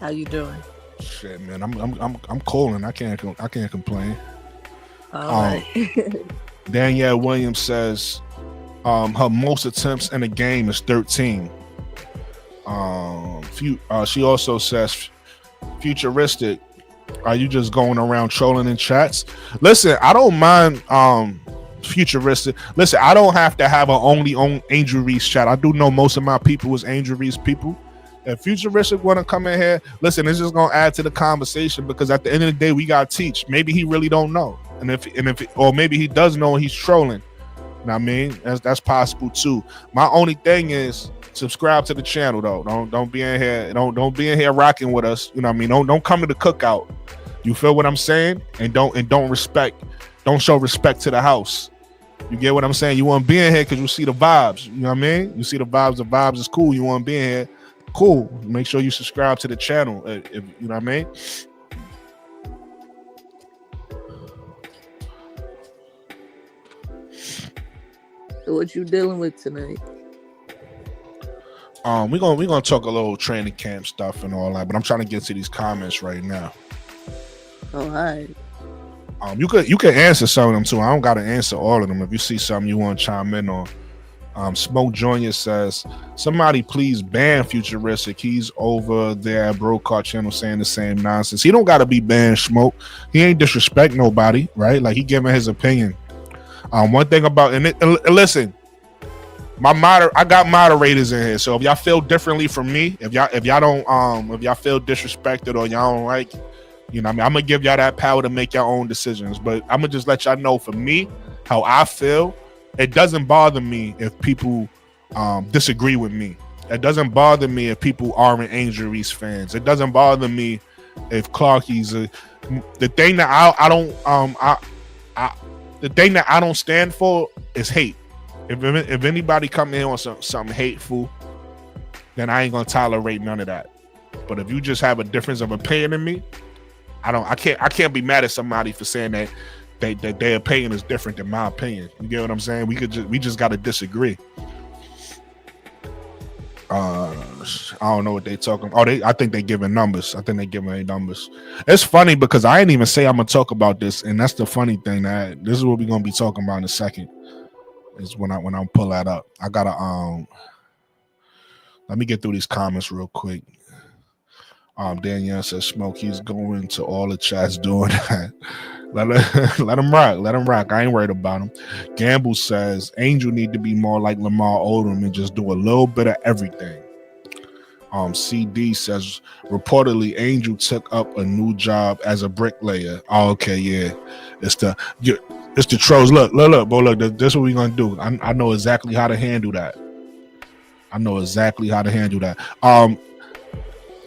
How you doing? Shit, man, I'm calling. I can't complain. All right. Danielle Williams says her most attempts in a game is 13. She also says, futuristic, are you just going around trolling in chats? Listen, I don't mind futuristic. Listen, I don't have to have only on Angel Reese chat. I do know most of my people is Angel Reese people. If futuristic want to come in here, listen, it's just gonna add to the conversation because at the end of the day, we gotta teach. Maybe he really don't know, or maybe he does know and he's trolling. You know what I mean? That's possible too. My only thing is subscribe to the channel though. Don't be in here. Don't be in here rocking with us. You know what I mean? Don't come to the cookout. You feel what I'm saying? And don't show respect to the house. You get what I'm saying? You want to be in here because you see the vibes. You know what I mean? You see the vibes. The vibes is cool. You want to be in here. Cool. Make sure you subscribe to the channel. If you know what I mean? So what you dealing with tonight? We're gonna talk a little training camp stuff and all that, but I'm trying to get to these comments right now. Oh, hi. You could answer some of them too. I don't gotta answer all of them. If you see something you want to chime in on. Smoke Junior says, somebody please ban Futuristic. He's over there at Broadcast channel saying the same nonsense. He don't gotta be banned, Smoke. He ain't disrespect nobody, right? Like, he giving his opinion. One thing about and listen, I got moderators in here, so if y'all feel differently from me, if y'all feel disrespected or y'all don't like, you know what I mean, I'm gonna give y'all that power to make your own decisions. But I'm gonna just let y'all know, for me, how I feel, it doesn't bother me if people disagree with me. It doesn't bother me if people aren't Angel Reese fans. It doesn't bother me if Clarky's the thing that the thing that I don't stand for is hate. If anybody come in on something hateful, then I ain't gonna tolerate none of that. But if you just have a difference of opinion than me, I can't be mad at somebody for saying that their opinion is different than my opinion. You get what I'm saying? We just gotta disagree. I don't know what they talking. I think they giving numbers. I think they giving their numbers. It's funny because I ain't even say I'm gonna talk about this, and that's the funny thing. That this is what we're gonna be talking about in a second. Is when I pull that up. I gotta let me get through these comments real quick. Danielle says, Smoke, he's going to all the chats doing that. Let him rock. Let him rock. I ain't worried about him. Gamble says, Angel need to be more like Lamar Odom and just do a little bit of everything. CD says, reportedly, Angel took up a new job as a bricklayer. Oh, okay, yeah. It's the trolls. Look, bro, look, this is what we're gonna do. I know exactly how to handle that.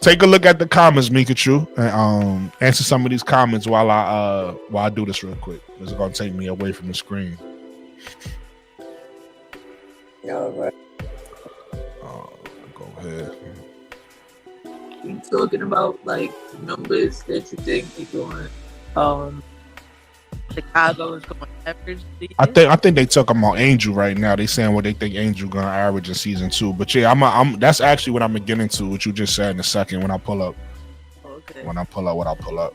Take a look at the comments, Mikachu, and answer some of these comments while I do this real quick. This is gonna take me away from the screen. All right. Go ahead. You talking about like numbers that you think you're going? Chicago is going to average. I think they talking about Angel right now. They saying what they think Angel gonna average in season 2. But yeah, I'm that's actually what I'm gonna get into. What you just said in a second when I pull up. Okay. When I pull up what I pull up.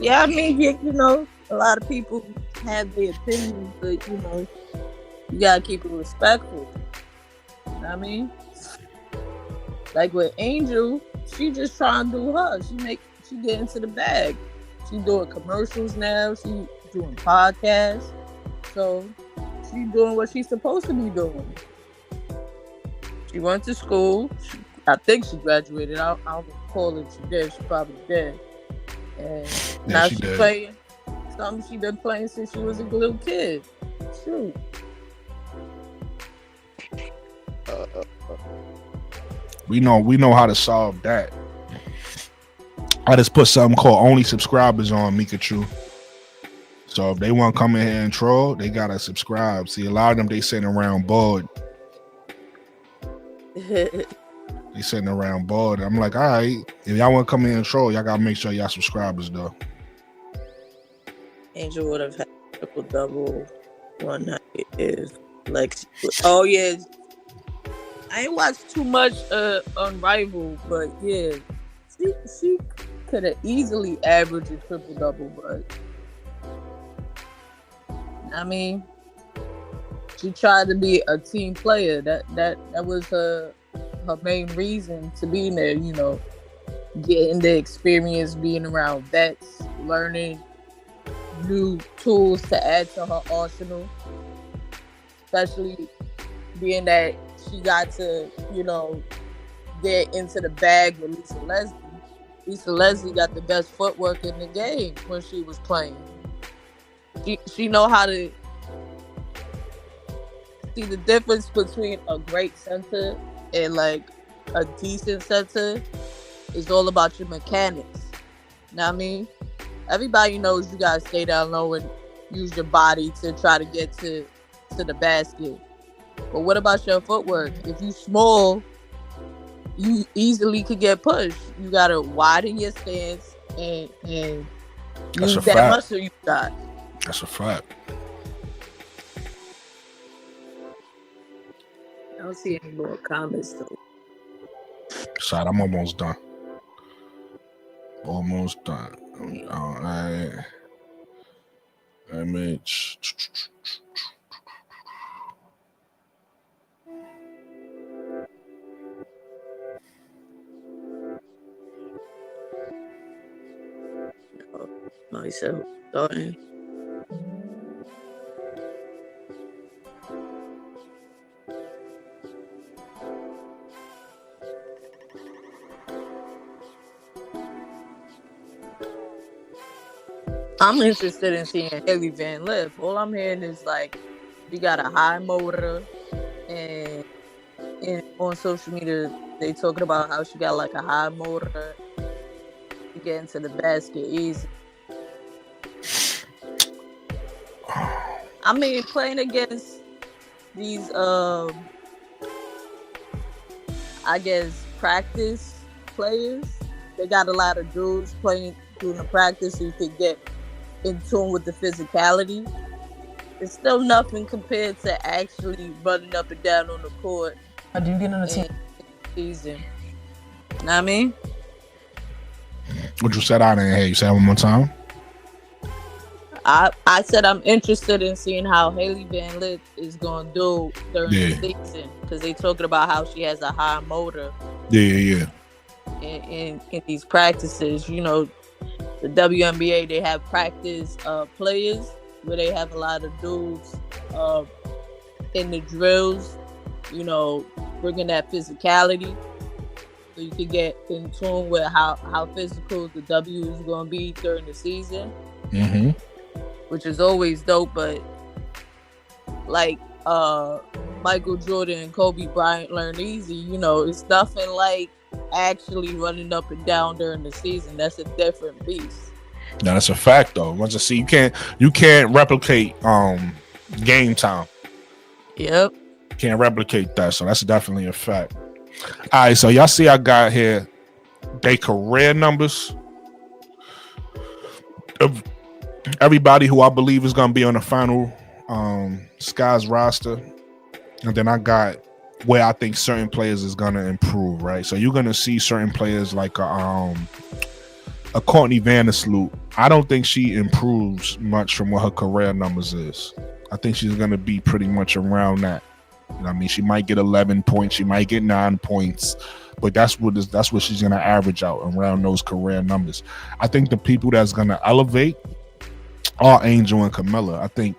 Yeah, I mean, you know, a lot of people have their opinions, but you know, you gotta keep it respectful. You know what I mean? Like with Angel, she just trying to do her. She get into the bag. She doing commercials now. She doing podcasts. So she doing what she's supposed to be doing. She went to school. I think she graduated. I don't recall if she did. She probably did. And now she's playing something she been playing since she was a little kid. Shoot. We know how to solve that. I just put something called only subscribers on Mikachu. So if they want to come in here and troll, they gotta subscribe. See, a lot of them they sitting around bored. They sitting around bored. I'm like, all right, if y'all want to come in and troll, y'all gotta make sure y'all subscribers though. Angel would have had triple double one night. Is like, oh yeah. I ain't watched too much on Rival, but yeah, she could have easily averaged a triple double, but I mean, she tried to be a team player. That was her main reason to be there. You know, getting the experience, being around vets, learning new tools to add to her arsenal, especially being that she got to, you know, get into the bag with Lisa Leslie. Lisa Leslie got the best footwork in the game when she was playing. She know how to see the difference between a great center and like a decent center is all about your mechanics. Know what I mean? Everybody knows you gotta stay down low and use your body to try to get to the basket. But what about your footwork? If you small, you easily could get pushed. You gotta widen your stance and use that muscle you got. That's a fact. I don't see any more comments though. Sorry, I'm almost done. Almost done. All right. Image. Myself starting. I'm interested in seeing Hailey Van Lith. All I'm hearing is like she got a high motor, and on social media they talking about how she got like a high motor to get into the basket easy. I mean, playing against these I guess practice players, they got a lot of dudes playing during the practice, so you could get in tune with the physicality. It's still nothing compared to actually running up and down on the court. I do get on the team season. Know what I mean? What you said? I didn't hear you. Say it one more time. I said I'm interested in seeing how Hailey Van Lith is gonna do during the season, because they talking about how she has a high motor. Yeah. In these practices, you know, the WNBA, they have practice players where they have a lot of dudes in the drills, you know, bringing that physicality, so you can get in tune with how physical the W is going to be during the season, which is always dope. But like Michael Jordan and Kobe Bryant learned easy, you know, it's nothing like actually running up and down during the season. That's a different beast. No, that's a fact though. Once I see you can't replicate game time. Yep. Can't replicate that. So that's definitely a fact. All right, so y'all see I got here they career numbers of everybody who I believe is gonna be on the final Sky's roster. And then I got where I think certain players is gonna improve, right? So you're gonna see certain players like a Courtney Vandersloot. I don't think she improves much from what her career numbers is. I think she's gonna be pretty much around that. You know what I mean, she might get 11 points, she might get 9 points, but that's what she's gonna average out around those career numbers. I think the people that's gonna elevate are Angel and Kamilla. I think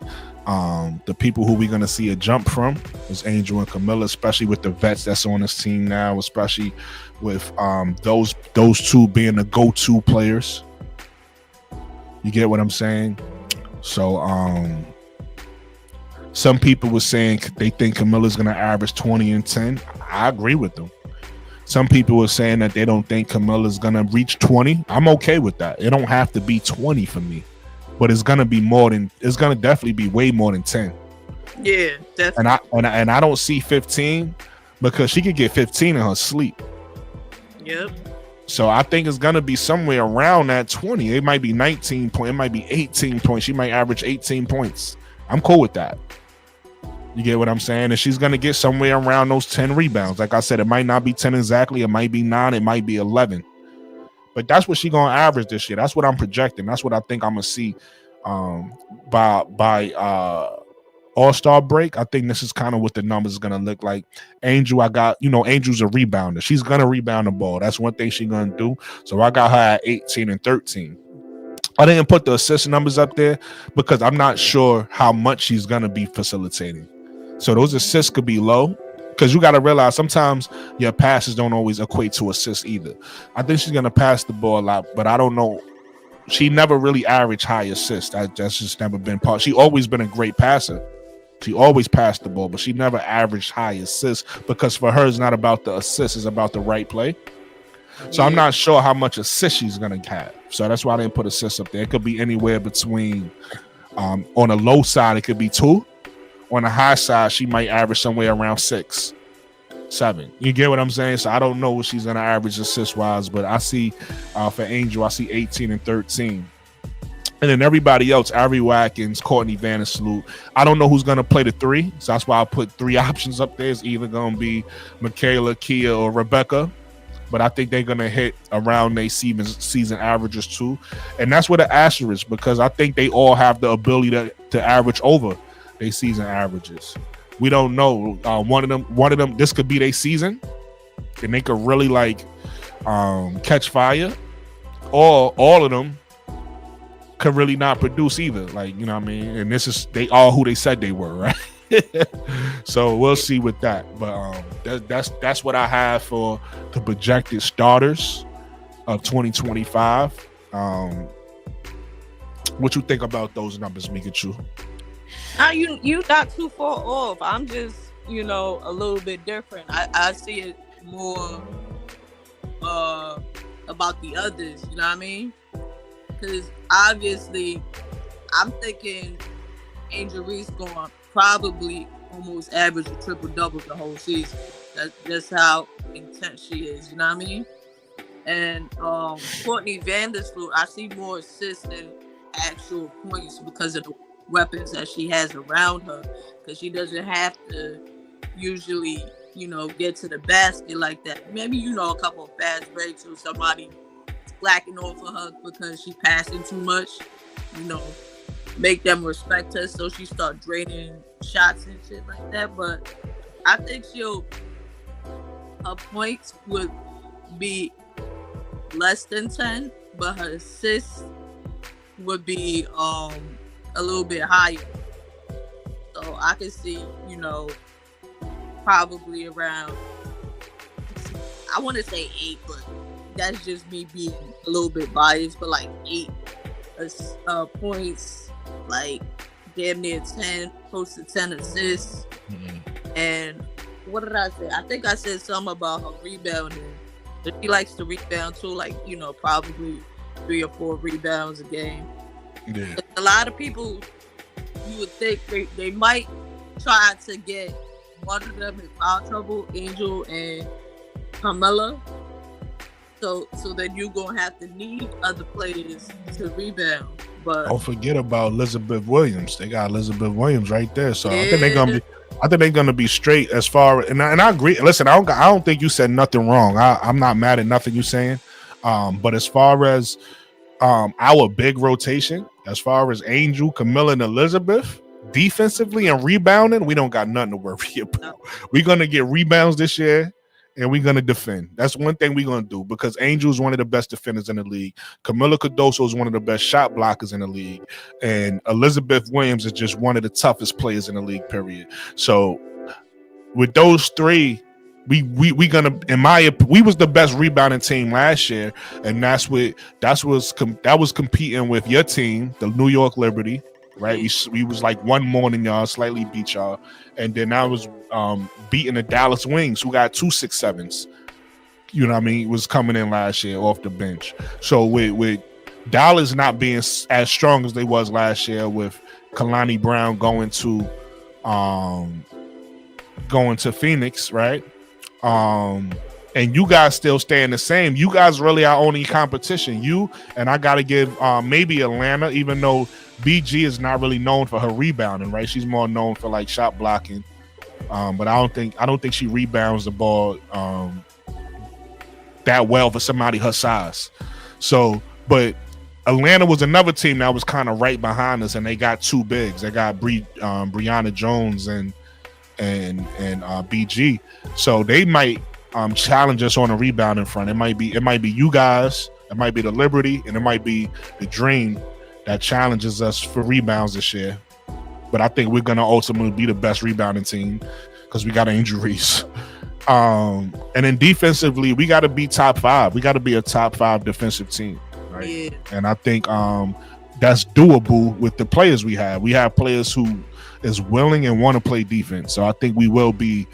the people who we're going to see a jump from is Angel and Kamilla, especially with the vets that's on this team now, especially with those two being the go-to players. You get what I'm saying? So some people were saying they think Camilla's going to average 20 and 10. I agree with them. Some people were saying that they don't think Camilla's going to reach 20. I'm okay with that. It don't have to be 20 for me. But it's gonna definitely be way more than 10. Yeah, definitely. And I don't see 15 because she could get 15 in her sleep. Yep. So I think it's gonna be somewhere around that 20. It might be 19 points, it might be 18 points. She might average 18 points. I'm cool with that. You get what I'm saying? And she's gonna get somewhere around those 10 rebounds. Like I said, it might not be 10 exactly, it might be 9, it might be 11. But that's what she's gonna average this year. That's what I'm projecting. That's what I think I'm gonna see by All-Star break. I think this is kind of what the numbers is gonna look like. Angel, Angel's a rebounder. She's gonna rebound the ball. That's one thing she's gonna do. So I got her at 18 and 13. I didn't put the assist numbers up there because I'm not sure how much she's gonna be facilitating. So those assists could be low. Because you got to realize sometimes your passes don't always equate to assists either. I think she's going to pass the ball a lot, but I don't know. She never really averaged high assists. That's just never been part. She always been a great passer. She always passed the ball, but she never averaged high assists because for her, it's not about the assists, it's about the right play. So I'm not sure how much assists she's going to have. So that's why I didn't put assists up there. It could be anywhere between, on the low side, it could be 2. On the high side, she might average somewhere around 6, 7. You get what I'm saying? So I don't know what she's going to average assist-wise, but I see for Angel, I see 18 and 13. And then everybody else, Ari Watkins, Courtney Vandersloot. I don't know who's going to play the 3, so that's why I put 3 options up there. It's either going to be Michaela, Kia, or Rebecca. But I think they're going to hit around their season averages too. And that's with an asterisk because I think they all have the ability to average over their season averages. We don't know. One of them, this could be their season. And they could really catch fire. Or all of them could really not produce either. Like, you know what I mean? And they all who they said they were, right? So we'll see with that, but that's what I have for the projected starters of 2025. What you think about those numbers, Mikachu? You not too far off. I'm just a little bit different. I see it more about the others. You know what I mean? Because obviously, I'm thinking Angel Reese going probably almost average a triple-double the whole season. That's how intense she is, you know what I mean? And Courtney Vandersloot, I see more assists than actual points because of the weapons that she has around her, because she doesn't have to usually, get to the basket like that. Maybe, a couple of fast breaks or somebody slacking off of her because she passing too much, make them respect her, so she start draining shots and shit like that. But I think her points would be less than 10, but her assists would be a little bit higher. So I can see, probably around, I want to say 8, but that's just me being a little bit biased, but 8 points, damn near 10, close to 10 assists. And what did I say? I think I said something about her rebounding. She likes to rebound too, probably 3 or 4 rebounds a game. Yeah. A lot of people, you would think they might try to get one of them in foul trouble, Angel and Kamilla. So then you're going to have to need other players to rebound. But don't forget about Elizabeth Williams. They got Elizabeth Williams right there. So yeah. I think they're gonna be straight as far. And I agree. Listen, I don't think you said nothing wrong. I'm not mad at nothing you're saying. But as far as our big rotation, as far as Angel, Kamilla, and Elizabeth, defensively and rebounding, we don't got nothing to worry about. We're gonna get rebounds this year. And we're going to defend. That's one thing we're going to do because Angel is one of the best defenders in the league. Kamilla Cardoso is one of the best shot blockers in the league. And Elizabeth Williams is just one of the toughest players in the league, period. So with those 3, we was the best rebounding team last year. And that was competing with your team, the New York Liberty. Right, we was one more than y'all, slightly beat y'all, and then I was beating the Dallas Wings, who got 2 6-7s. You know what I mean? Was coming in last year off the bench. So with Dallas not being as strong as they was last year, with Kalani Brown going to Phoenix, right? And you guys still staying the same. You guys really are only competition. You and I got to give maybe Atlanta, even though BG is not really known for her rebounding, right? She's more known for shot blocking. But I don't think she rebounds the ball that well for somebody her size. So, but Atlanta was another team that was kind of right behind us, and they got 2 bigs. They got Brianna Jones and BG. So they might challenge us on the rebounding front. It might be you guys, it might be the Liberty, and it might be the Dream that challenges us for rebounds this year. But I think we're going to ultimately be the best rebounding team because we got Angel Reese. And then defensively, we got to be top 5. We got to be a top 5 defensive team, right? Yeah. And I think that's doable with the players we have. We have players who is willing and want to play defense. So I think we will be,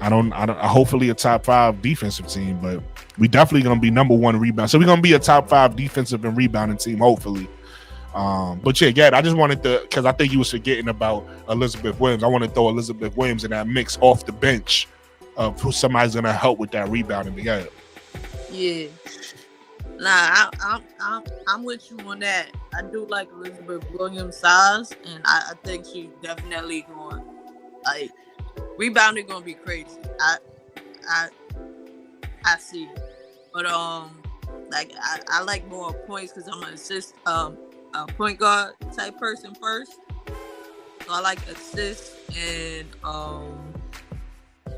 hopefully a top 5 defensive team, but we definitely going to be number 1 rebound. So we're going to be a top 5 defensive and rebounding team, hopefully. But yeah, I just wanted to, because I think you was forgetting about Elizabeth Williams. I want to throw Elizabeth Williams in that mix off the bench of who somebody's going to help with that rebounding together. Yeah. Nah, I'm with you on that. I do like Elizabeth Williams' size, and I think she's definitely going, like, rebounding gonna be crazy. I see, but like I like more points because I'm an assist a point guard type person first. So I like assists and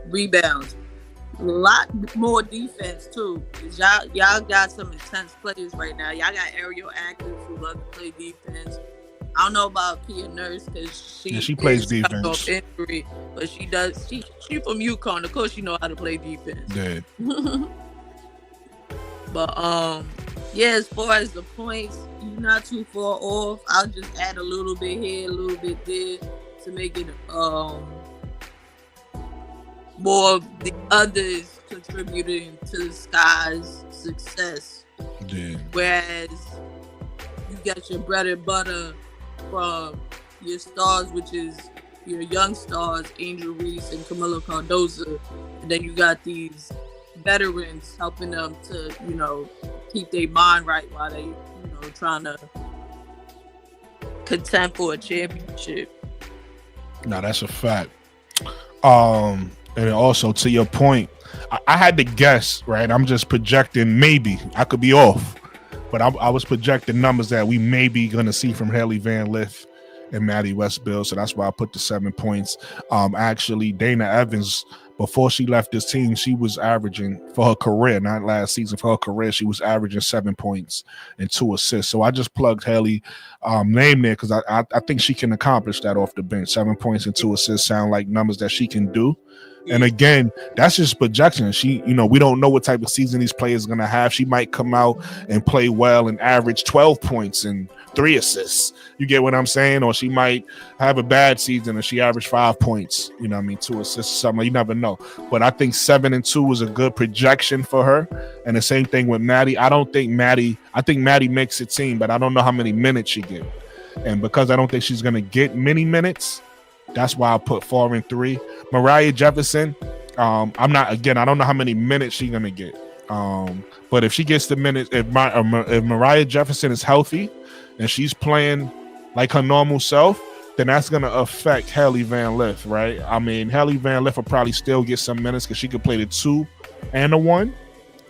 rebounds. A lot more defense too. Cause y'all got some intense players right now. Y'all got aerial actors who love to play defense. I don't know about Kia Nurse because she plays defense. Off injury, but she does. She from UConn. Of course, she know how to play defense. Yeah. But yeah, as far as the points, you're not too far off. I'll just add a little bit here, a little bit there to make it more of the others contributing to Sky's success. Yeah. Whereas you got your bread and butter from your stars, which is your young stars, Angel Reese and Kamilla Cardoso. And then you got these veterans helping them to, keep their mind right while they, trying to contend for a championship. No, that's a fact. And also to your point, I had to guess, right? I'm just projecting, maybe I could be off, but I was projecting numbers that we may be going to see from Hailey Van Lith and Maddie Westbill. So that's why I put the 7 points. Actually, Dana Evans, before she left this team, she was averaging for her career, not last season, for her career, she was averaging 7 points and 2 assists. So I just plugged Hailey name there because I think she can accomplish that off the bench. 7 points and 2 assists sound like numbers that she can do. And again, that's just projection. We don't know what type of season these players are going to have. She might come out and play well and average 12 points and 3 assists. You get what I'm saying? Or she might have a bad season and she averaged 5 points, 2 assists or something. You never know. But I think 7 and 2 is a good projection for her. And the same thing with Maddie. I think Maddie makes a team, but I don't know how many minutes she gets. And because I don't think she's going to get many minutes, that's why I put 4 and 3. Mariah Jefferson, I don't know how many minutes she's gonna get. But if she gets the minutes, if Mariah Jefferson is healthy and she's playing like her normal self, then that's gonna affect Hailey Van Lith, right? I mean, Hailey Van Lith will probably still get some minutes because she could play the 2 and the 1,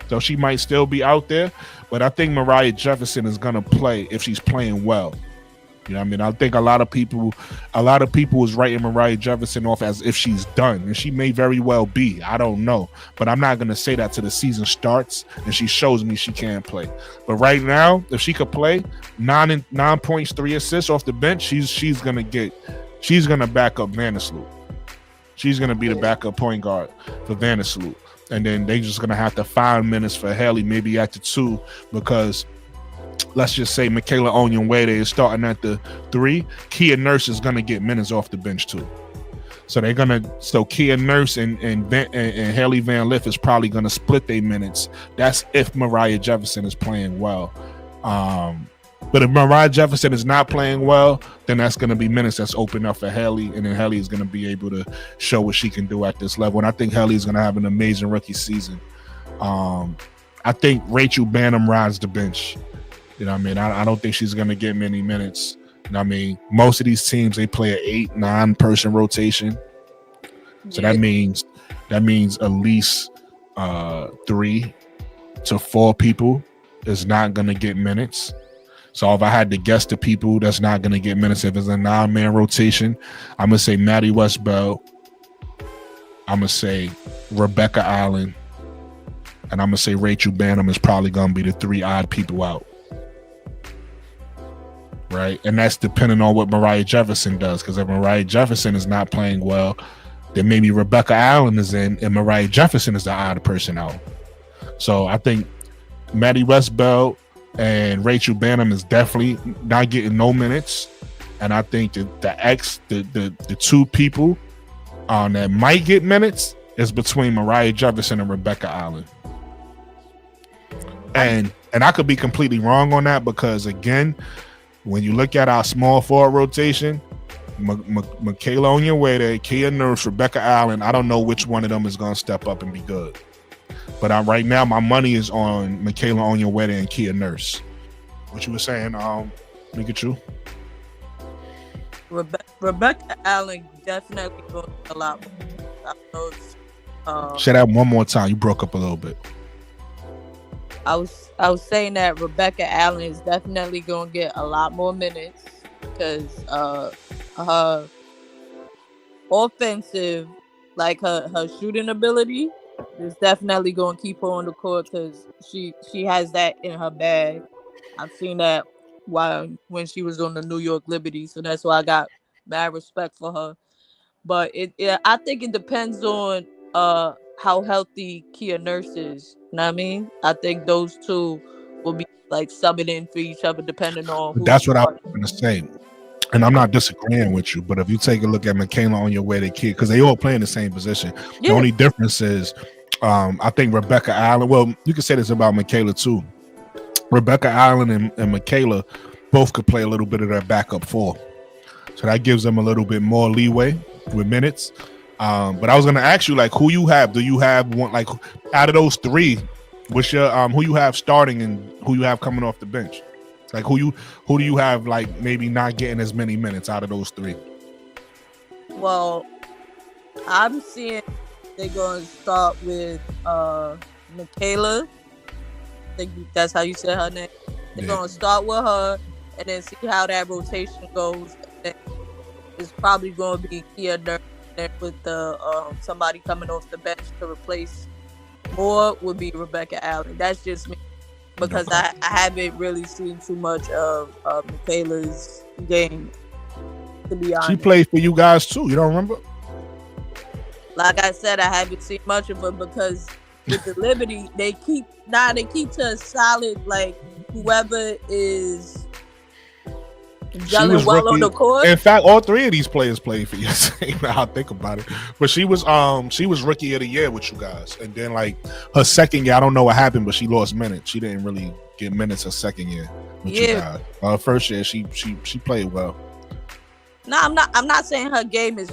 so she might still be out there. But I think Mariah Jefferson is gonna play if she's playing well. You know what I mean? I think a lot of people is writing Mariah Jefferson off as if she's done, and she may very well be. I don't know, but I'm not going to say that till the season starts and she shows me she can play. But right now, if she could play 9 points, 3 assists off the bench, she's going to back up Vandersloot. She's going to be the backup point guard for Vandersloot, and then they just going to have to find minutes for Hailey, maybe at the 2, because let's just say Michaela Onyenwere is starting at the 3. Kia Nurse is going to get minutes off the bench too. So Kia Nurse and Hailey Van Lith is probably going to split their minutes. That's if Mariah Jefferson is playing well. But if Mariah Jefferson is not playing well, then that's going to be minutes that's open up for Hailey, and then Hailey is going to be able to show what she can do at this level. And I think Hailey is going to have an amazing rookie season. I think Rachel Banham rides the bench. You know what I mean? I don't think she's going to get many minutes. You know what I mean? Most of these teams, they play an 8-9 person rotation. So that means at least 3 to 4 people is not going to get minutes. So if I had to guess the people that's not going to get minutes, if it's a 9-man rotation, I'm going to say Maddie Westbell. I'm going to say Rebecca Allen. And I'm going to say Rachel Banham is probably going to be the 3 odd people out. Right, and that's depending on what Mariah Jefferson does. Because if Mariah Jefferson is not playing well, then maybe Rebecca Allen is in, and Mariah Jefferson is the odd person out. So I think Maddie Westbell, and Rachel Banham is definitely not getting no minutes. And I think that the two people that might get minutes is between Mariah Jefferson and Rebecca Allen. And I could be completely wrong on that because, again, when you look at our small forward rotation, Michaela Onyenwere, Kia Nurse, Rebecca Allen, I don't know which one of them is going to step up and be good. But right now, my money is on Michaela Onyenwere and Kia Nurse. What you were saying, Pikachu? Rebecca Allen definitely going a lot more. Say that one more time. You broke up a little bit. I was saying that Rebecca Allen is definitely going to get a lot more minutes because her offensive, like her shooting ability, is definitely going to keep her on the court because she has that in her bag. I've seen that when she was on the New York Liberty, so that's why I got mad respect for her. But I think it depends on how healthy Kia Nurse is. You know what I mean? I think those two will be like subbing in for each other depending on who. That's what I was going to say. And I'm not disagreeing with you, but if you take a look at Michaela Onyenwere, the kid, because they all play in the same position. Yeah. The only difference is I think Rebecca Allen, well, you can say this about Michaela too. Rebecca Allen and Michaela both could play a little bit of their backup four. So that gives them a little bit more leeway with minutes. But I was going to ask you, like, who you have? Do you have one, like, out of those three, what's your who you have starting and who you have coming off the bench? Like, who do you have, like, maybe not getting as many minutes out of those three? Well, I'm seeing they're going to start with Michaela. I think that's how you say her name. They're going to start with her and then see how that rotation goes. And it's probably going to be Kia Nurse with the somebody coming off the bench to replace. Or would be Rebecca Allen. That's just me because I haven't really seen too much of Michaela's game, to be honest. She played for you guys too. You don't remember? Like I said, I haven't seen much of her because with the Liberty, they keep to a solid, like, whoever is gelling well on the court. In fact, all three of these players played for you. Now I think about it, but she was rookie of the year with you guys, and then like her second year, I don't know what happened, but she lost minutes. She didn't really get minutes her second year with you guys. First year, she played well. No, I'm not saying her game is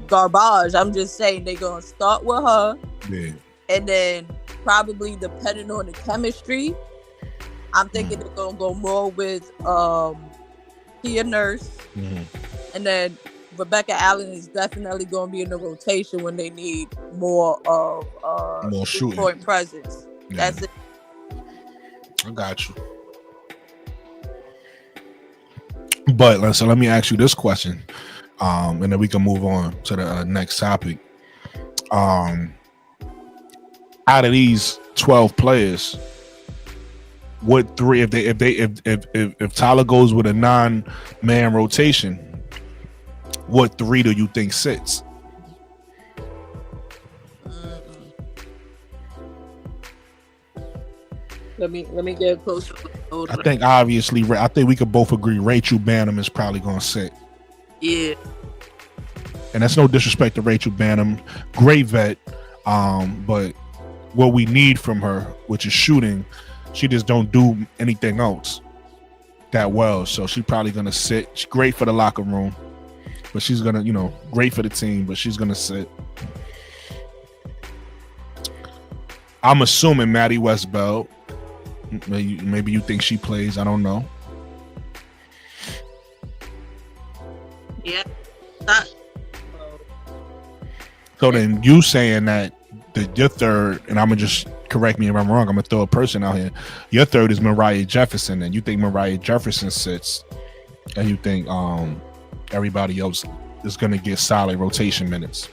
garbage. I'm just saying they're gonna start with her, and then probably depending on the chemistry, I'm thinking they're gonna go more with Kia Nurse, and then Rebecca Allen is definitely gonna be in the rotation when they need more of more shooting point presence. Yeah. That's it. I got you. But so let me ask you this question, and then we can move on to the next topic. Out of these 12 players, what three? If Tyler goes with a 9-man rotation, what three do you think sits? Let me get closer. I think obviously, I think we could both agree Rachel Banham is probably going to sit. Yeah. And that's no disrespect to Rachel Banham, great vet, but what we need from her, which is shooting, she just don't do anything else that well. So she's probably going to sit. She's great for the locker room, but she's going to, great for the team, but she's going to sit. I'm assuming Maddie Westbeld. Maybe you think she plays. I don't know. Yeah. So then you saying that your third, and I'm going to just correct me if I'm wrong, I'm going to throw a person out here. Your third is Mariah Jefferson, and you think Mariah Jefferson sits, and you think everybody else is going to get solid rotation minutes.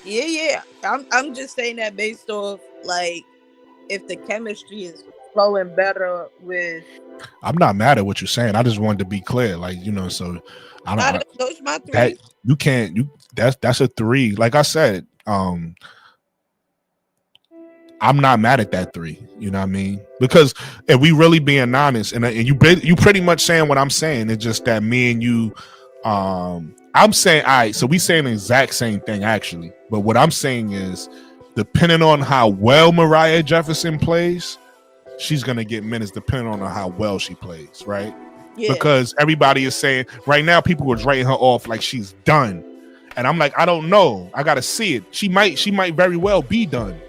Yeah. I'm just saying that based off, like, if the chemistry is flowing better with. I'm not mad at what you're saying. I just wanted to be clear, like, so I don't. Those my three. That you can't. That's a three. Like I said, I I'm not mad at that 3. You know what I mean? Because if we really being honest, and you pretty much saying what I'm saying, it's just that me and you, I'm saying, all right, so we saying the exact same thing actually. But what I'm saying is, depending on how well Mariah Jefferson plays, she's gonna get minutes depending on how well she plays, right? Yeah. Because everybody is saying right now, people were writing her off like she's done, and I'm like, I don't know, I gotta see it. She might very well be done.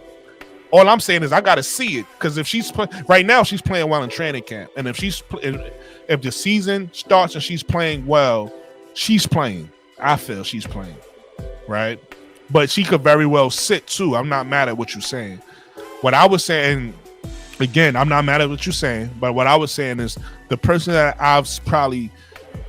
All I'm saying is I gotta see it, because if she's right now, she's playing well in training camp, and if the season starts and she's playing well, she's playing. I feel she's playing, right? But she could very well sit too. I'm not mad at what you're saying. What I was saying, again, I'm not mad at what you're saying, but what I was saying is the person that I've probably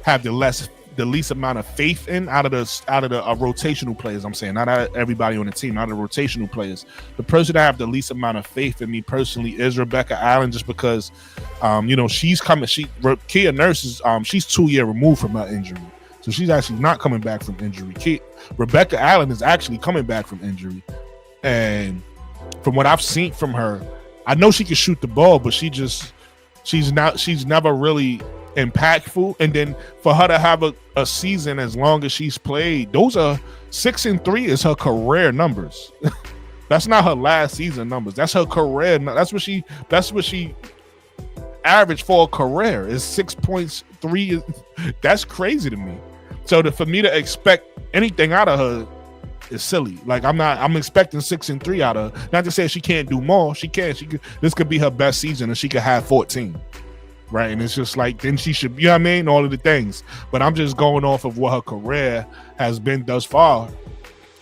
have the least amount of faith in out of the rotational players. I'm saying not everybody on the team, out of the rotational players. The person that I have the least amount of faith in me personally is Rebecca Allen, just because, she's coming. Kia Nurse is she's 2 years removed from her injury, so she's actually not coming back from injury. Rebecca Allen is actually coming back from injury, and from what I've seen from her, I know she can shoot the ball, but she's never really impactful. And then for her to have a season as long as she's played, those are 6 and 3 is her career numbers. That's not her last season numbers. That's her career. That's what she averaged for a career is 6.3. That's crazy to me. So for me to expect anything out of her is silly. Like I'm expecting 6 and 3 out of her. Not to say she can't do more. She can. This could be her best season, and she could have 14. Right, and it's just like, then she should, you know what I mean, all of the things. But I'm just going off of what her career has been thus far,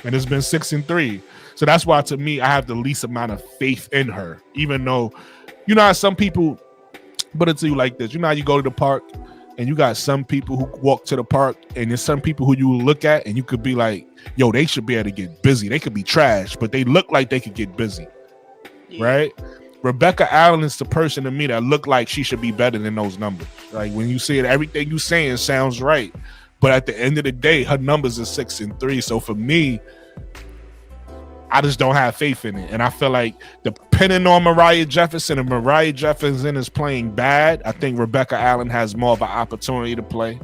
and it's been 6 and 3. So that's why, to me, I have the least amount of faith in her. Even though, you know how some people put it to you like this. You know how you go to the park, and you got some people who walk to the park, and there's some people who you look at, and you could be like, yo, they should be able to get busy. They could be trash, but they look like they could get busy, right? Rebecca Allen is the person to me that look like she should be better than those numbers. Like when you see it, everything you saying sounds right, but at the end of the day, her numbers are 6 and 3. So for me, I just don't have faith in it, and I feel like depending on Mariah Jefferson, if Mariah Jefferson is playing bad, I think Rebecca Allen has more of an opportunity to play.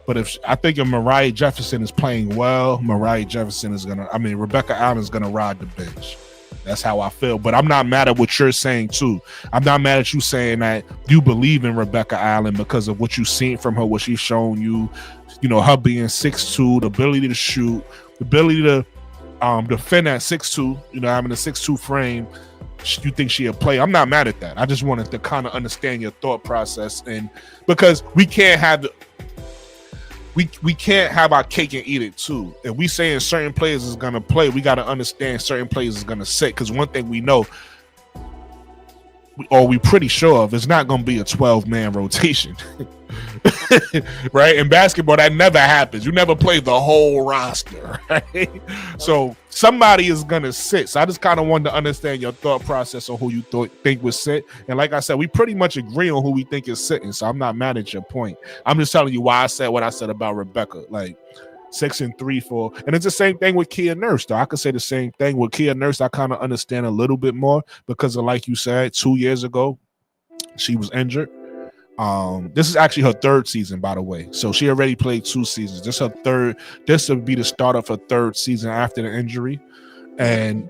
But if Mariah Jefferson is playing well, Rebecca Allen is gonna ride the bench. That's how I feel. But I'm not mad at what you're saying too. I'm not mad at you saying that you believe in Rebecca Allen because of what you've seen from her, what she's shown you, her being 6'2", the ability to shoot, the ability to defend at 6'2", having a 6'2" frame. You think she'll play. I'm not mad at that. I just wanted to kind of understand your thought process, and because we can't have our cake and eat it too. If we saying certain players is gonna play, we got to understand certain players is gonna sit. Because one thing we know, we pretty sure of, it's not gonna be a 12-man rotation, right? In basketball, that never happens. You never play the whole roster, right? So somebody is gonna sit. So I just kind of wanted to understand your thought process on who you think would sit. And like I said, we pretty much agree on who we think is sitting. So I'm not mad at your point. I'm just telling you why I said what I said about Rebecca. Like 6 and 3 for, and it's the same thing with Kia Nurse. Though I could say the same thing with Kia Nurse. I kind of understand a little bit more because of, like you said, 2 years ago she was injured. This is actually her 3rd season, by the way. So she already played 2 seasons. This her 3rd. This would be the start of her 3rd season after the injury, and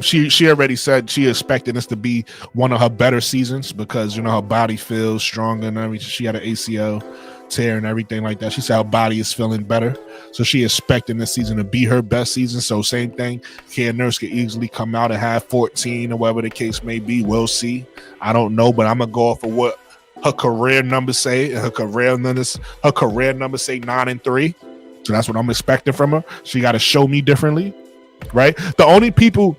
she already said she expected this to be one of her better seasons because her body feels stronger and everything. She had an ACL tear and everything like that. She said her body is feeling better, so she expecting this season to be her best season. So same thing, Kia Nurse could easily come out and have 14 or whatever the case may be. We'll see. I don't know, but I'm gonna go off of what her career numbers say. And her career numbers say 9 and 3. So that's what I'm expecting from her. She got to show me differently, right? The only people,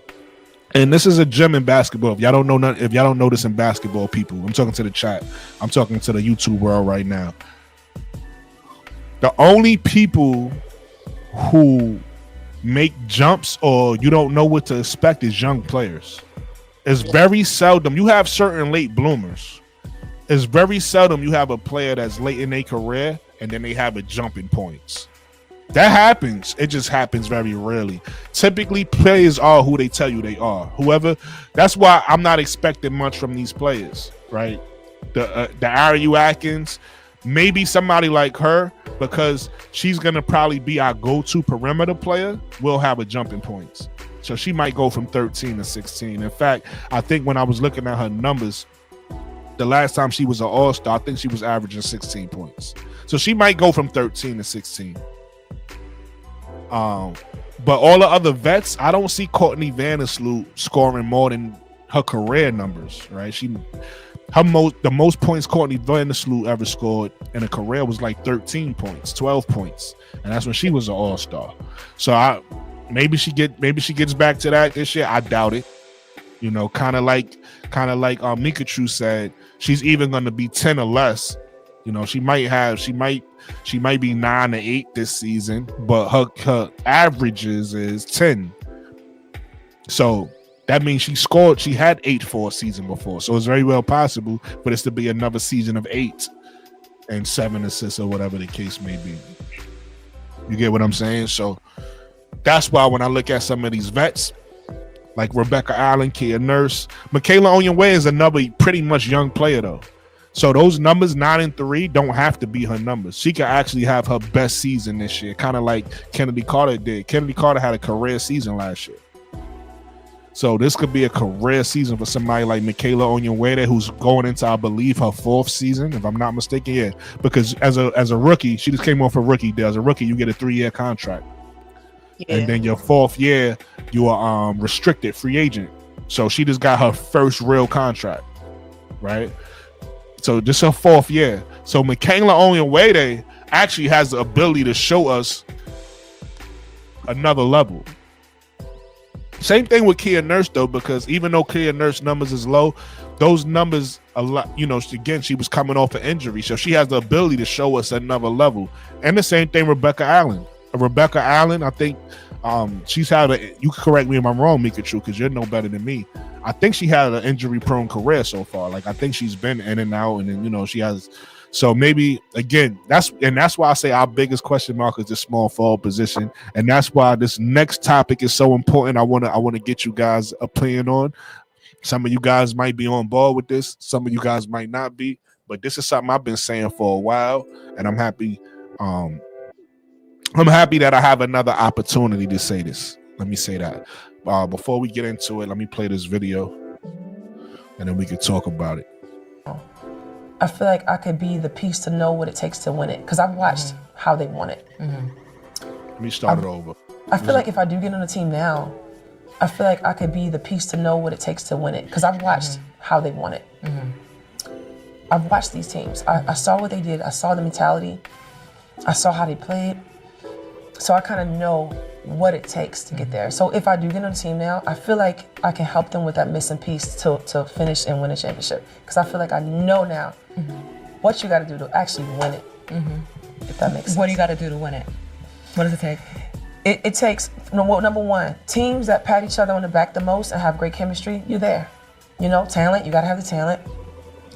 and this is a gem in basketball. If y'all don't know this in basketball, people, I'm talking to the chat. I'm talking to the YouTube world right now. The only people who make jumps or you don't know what to expect is young players. It's very seldom. You have certain late bloomers. It's very seldom you have a player that's late in their career and then they have a jump in points. That happens. It just happens very rarely. Typically, players are who they tell you they are. Whoever. That's why I'm not expecting much from these players, right? The Ariu Atkins, maybe somebody like her, because she's gonna probably be our go-to perimeter player, will have a jumping points. So she might go from 13 to 16. In fact, I think when I was looking at her numbers, the last time she was an all-star, I think she was averaging 16 points. So she might go from 13 to 16. But all the other vets, I don't see Courtney Vandersloot scoring more than her career numbers, right? The most points Courtney Vandersloot ever scored in a career was like 13 points, 12 points, and that's when she was an all-star. So maybe she gets back to that this year. I doubt it. You know, kind of like McCoughtry said, she's even going to be 10 or less. You know, she might be 9 or 8 this season, but her averages is 10. So that means she had 8 for a season before. So it's very well possible for this to be another season of 8 and 7 assists or whatever the case may be. You get what I'm saying? So that's why when I look at some of these vets, like Rebecca Allen, Kia Nurse, Michaela Wnba is another pretty much young player though. So those numbers 9 and 3 don't have to be her numbers. She could actually have her best season this year, kind of like Kennedy Carter did. Kennedy Carter had a career season last year. So this could be a career season for somebody like Michaela Wnba, who's going into, I believe, her 4th season, if I'm not mistaken. Yeah, because as a rookie, she just came off a rookie deal. As a rookie, you get a 3-year contract. Yeah. And then your 4th year, you are restricted free agent. So she just got her first real contract, right? So this is her 4th year. So Michaela Wnba actually has the ability to show us another level. Same thing with Kia Nurse though, because even though Kia Nurse numbers is low, those numbers a lot. You know, again, she was coming off an injury, so she has the ability to show us another level. And the same thing, Rebecca Allen. Rebecca Allen, I think she's had you can correct me if I'm wrong, McCoughtry, because you're no better than me. I think she had an injury-prone career so far. Like I think she's been in and out, and then you know she has. So maybe again, that's why I say our biggest question mark is the small forward position, and that's why this next topic is so important. I want to get you guys' opinion on. Some of you guys might be on board with this, some of you guys might not be, but this is something I've been saying for a while, and I'm happy. I'm happy that I have another opportunity to say this. Let me say that. Before we get into it, let me play this video, and then we can talk about it. I feel like I could be the piece to know what it takes to win it, because I've watched how they won it. Let me start it over. I feel like if I do get on the team now, I feel like I could be the piece to know what it takes to win it, because I've watched how they won it. I've watched these teams. I saw what they did. I saw the mentality. I saw how they played. So I kind of know what it takes to get there. So if I do get on the team now, I feel like I can help them with that missing piece to finish and win a championship. Because I feel like I know now what you got to do to actually win it, if that makes sense. What do you got to do to win it? What does it take? It takes, number one, teams that pat each other on the back the most and have great chemistry, you're there. You know, talent, you got to have the talent.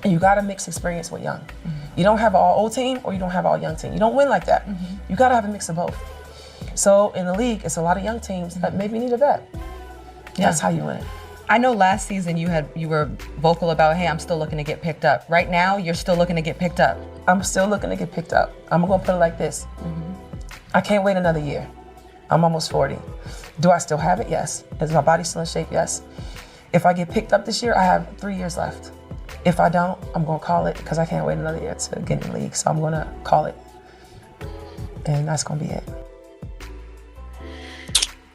And you got to mix experience with young. You don't have an all old team or you don't have all young team. You don't win like that. You got to have a mix of both. So in the league, it's a lot of young teams that maybe need a vet. Yeah. That's how you win. I know last season you were vocal about, hey, I'm still looking to get picked up. Right now, you're still looking to get picked up. I'm still looking to get picked up. I'm gonna put it like this. I can't wait another year. I'm almost 40. Do I still have it? Yes. Is my body still in shape? Yes. If I get picked up this year, I have 3 years left. If I don't, I'm gonna call it, because I can't wait another year to get in the league. So I'm gonna call it. And that's gonna be it.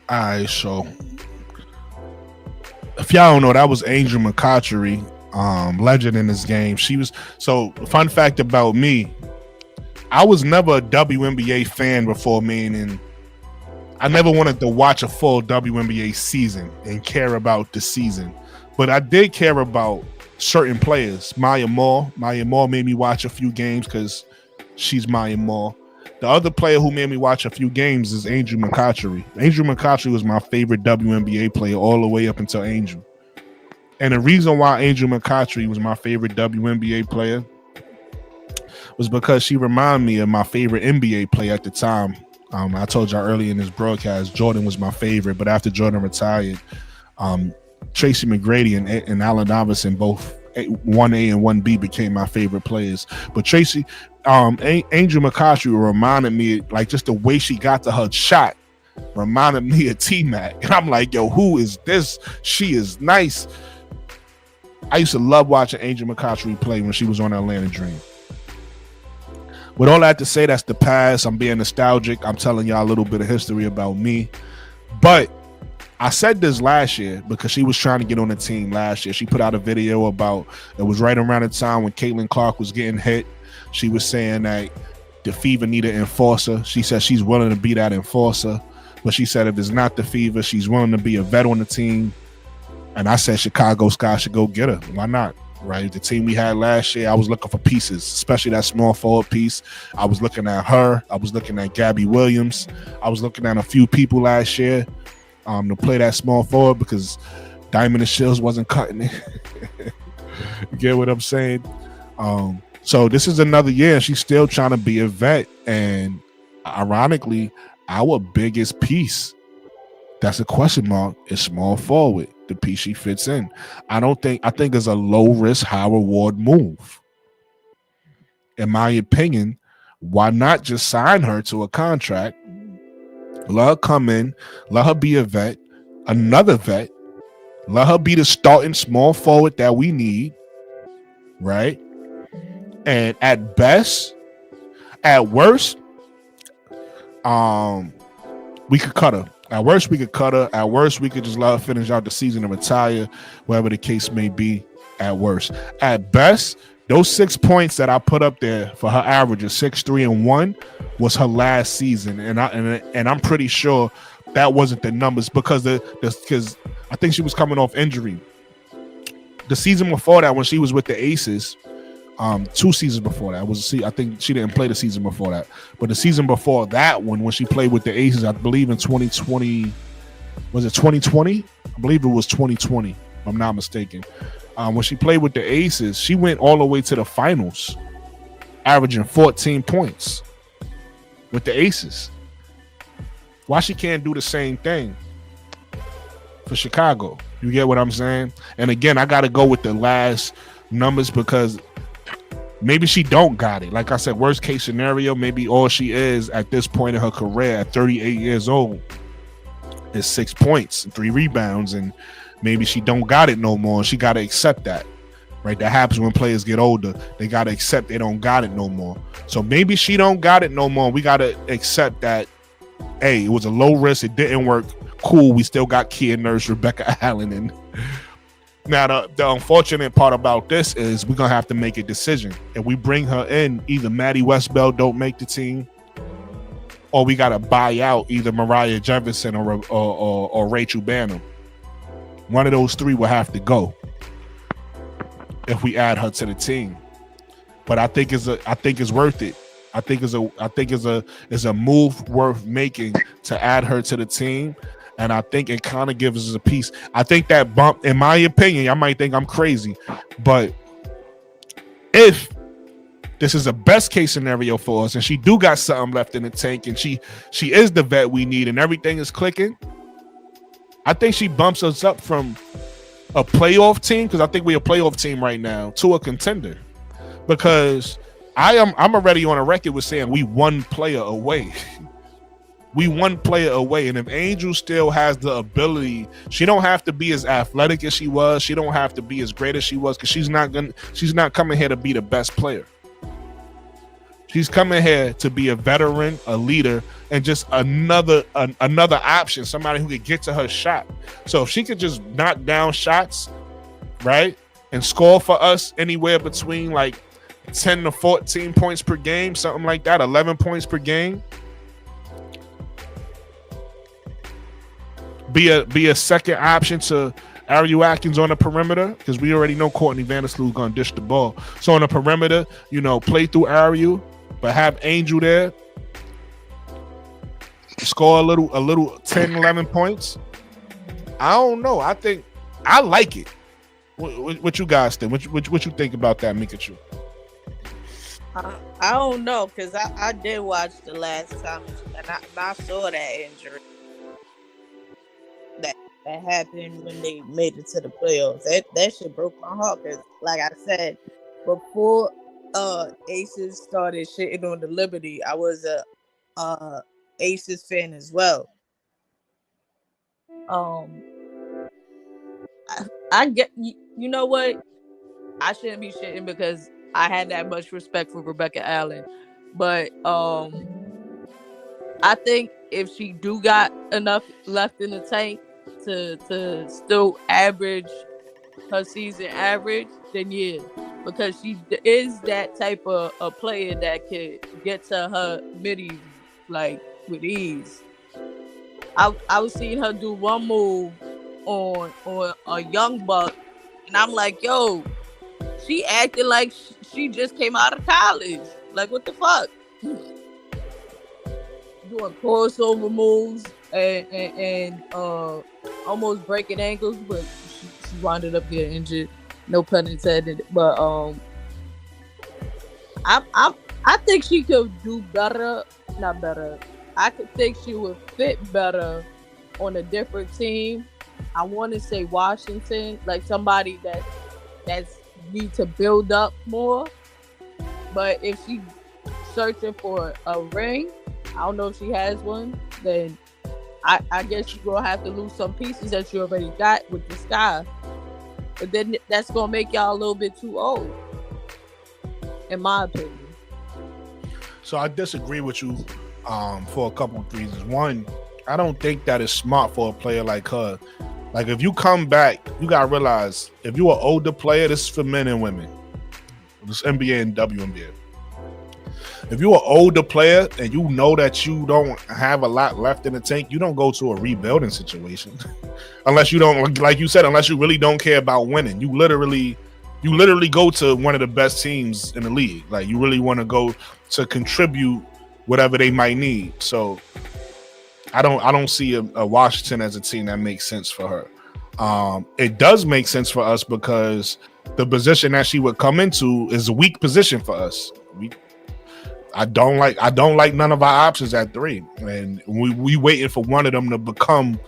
All right, so if y'all don't know, that was Angel McCoughtry, legend in this game. She was, so fun fact about me, I was never a WNBA fan before, meaning I never wanted to watch a full WNBA season and care about the season. But I did care about certain players. Maya Moore made me watch a few games because she's Maya Moore. The other player who made me watch a few games is Angel McCoughtry. Angel McCoughtry was my favorite WNBA player all the way up until Angel. And the reason why Angel McCoughtry was my favorite WNBA player was because she reminded me of my favorite NBA player at the time, I told y'all earlier in this broadcast, Jordan was my favorite, but after Jordan retired, Tracy McGrady and Allen Iverson, both 1A and 1B, became my favorite players. But Tracy, Angel McCoughtry reminded me, like, just the way she got to her shot reminded me of T-Mac. And I'm like, yo, who is this? She is nice. I used to love watching Angel McCoughtry play when she was on Atlanta Dream. With all that to say, that's the past. I'm being nostalgic. I'm telling y'all a little bit of history about me. But I said this last year because she was trying to get on the team last year. She put out a video about, it was right around the time when Caitlin Clark was getting hit. She was saying that the Fever needed an enforcer. She said she's willing to be that enforcer. But she said if it's not the Fever, she's willing to be a vet on the team. And I said Chicago Sky should go get her. Why not? Right? The team we had last year, I was looking for pieces, especially that small forward piece. I was looking at her. I was looking at Gabby Williams. I was looking at a few people last year to play that small forward because Diamond and Shields wasn't cutting it. You get what I'm saying? So this is another year. She's still trying to be a vet. And ironically, our biggest piece, that's a question mark, is small forward, the piece she fits in. I think it's a low risk, high reward move. In my opinion, why not just sign her to a contract? Let her come in, let her be a vet, another vet, let her be the starting small forward that we need, right? And at best, at worst, we could cut her. At worst, we could cut her. At worst, we could just let her finish out the season and retire, whatever the case may be. At worst, at best, those 6 points that I put up there for her average of 6, 3, and 1 was her last season, and I'm pretty sure that wasn't the numbers because because I think she was coming off injury. The season before that, when she was with the Aces, 2 seasons before that I think she didn't play the season before that, but the season before that one, when she played with the Aces, I believe in 2020, was it 2020? I believe it was 2020, if I'm not mistaken. When she played with the Aces, she went all the way to the finals, averaging 14 points with the Aces. Why she can't do the same thing for Chicago? You get what I'm saying? And again, I got to go with the last numbers because maybe she don't got it. Like I said, worst case scenario, maybe all she is at this point in her career at 38 years old is 6 points and 3 rebounds, and maybe she don't got it no more. She got to accept that, right? That happens when players get older. They got to accept they don't got it no more. So maybe she don't got it no more. We got to accept that, hey, it was a low risk. It didn't work. Cool. We still got Kia Nurse, Rebecca Allen. And now the unfortunate part about this is we're going to have to make a decision. If we bring her in, either Maddie Westbell don't make the team, or we got to buy out either Mariah Jefferson or Rachel Banham. One of those 3 will have to go if we add her to the team. But I think it's worth it. I think it's a move worth making to add her to the team, and I think it kind of gives us a piece. I think that bump, in my opinion, I might think I'm crazy, but if this is a best case scenario for us, and she do got something left in the tank, and she is the vet we need, and everything is clicking, I think she bumps us up from a playoff team, because I think we're a playoff team right now, to a contender. Because I'm already on a record with saying we one player away. We one player away. And if Angel still has the ability, she don't have to be as athletic as she was. She don't have to be as great as she was, because she's not coming here to be the best player. She's coming here to be a veteran, a leader, and just another option, somebody who could get to her shot. So if she could just knock down shots, right, and score for us anywhere between like 10 to 14 points per game, something like that, 11 points per game, be a second option to Ariel Atkins on the perimeter, because we already know Courtney Vandersloot is going to dish the ball. So on the perimeter, play through Ariel, but have Angel there, score a little 10, 11 points. I don't know. I think I like it. What you guys think? What you think about that, Mikachu? I don't know because I did watch the last time and I saw that injury that happened when they made it to the playoffs. That shit broke my heart because, like I said, before Aces started shitting on the Liberty, I was a Aces fan as well. I get you know what? I shouldn't be shitting because I had that much respect for Rebecca Allen, but I think if she do got enough left in the tank to still average her season average, then yeah, because she is that type of a player that could get to her middies like with ease. I was seeing her do one move on a young buck, and I'm like, yo, she acted like she just came out of college. Like, what the fuck? Doing crossover moves and almost breaking ankles, but she wound up getting injured. No pun intended. But I think she could do better. Not better. I could think she would fit better on a different team. I want to say Washington, like somebody that's need to build up more. But if she searching for a ring, I don't know if she has one, then I guess you're gonna have to lose some pieces that you already got with the Sky. But then that's gonna make y'all a little bit too old, in my opinion. So I disagree with you for a couple of reasons. One, I don't think that is smart for a player like her. Like, if you come back, you gotta realize if you're an older player, this is for men and women. This NBA and WNBA. If you're an older player and you know that you don't have a lot left in the tank, you don't go to a rebuilding situation. Unless you don't, like you said, unless you really don't care about winning. You literally go to one of the best teams in the league. Like, you really want to go to contribute whatever they might need. So I don't see a Washington as a team that makes sense for her. It does make sense for us because the position that she would come into is a weak position for us. I don't like none of our options at 3, and we waiting for one of them to become,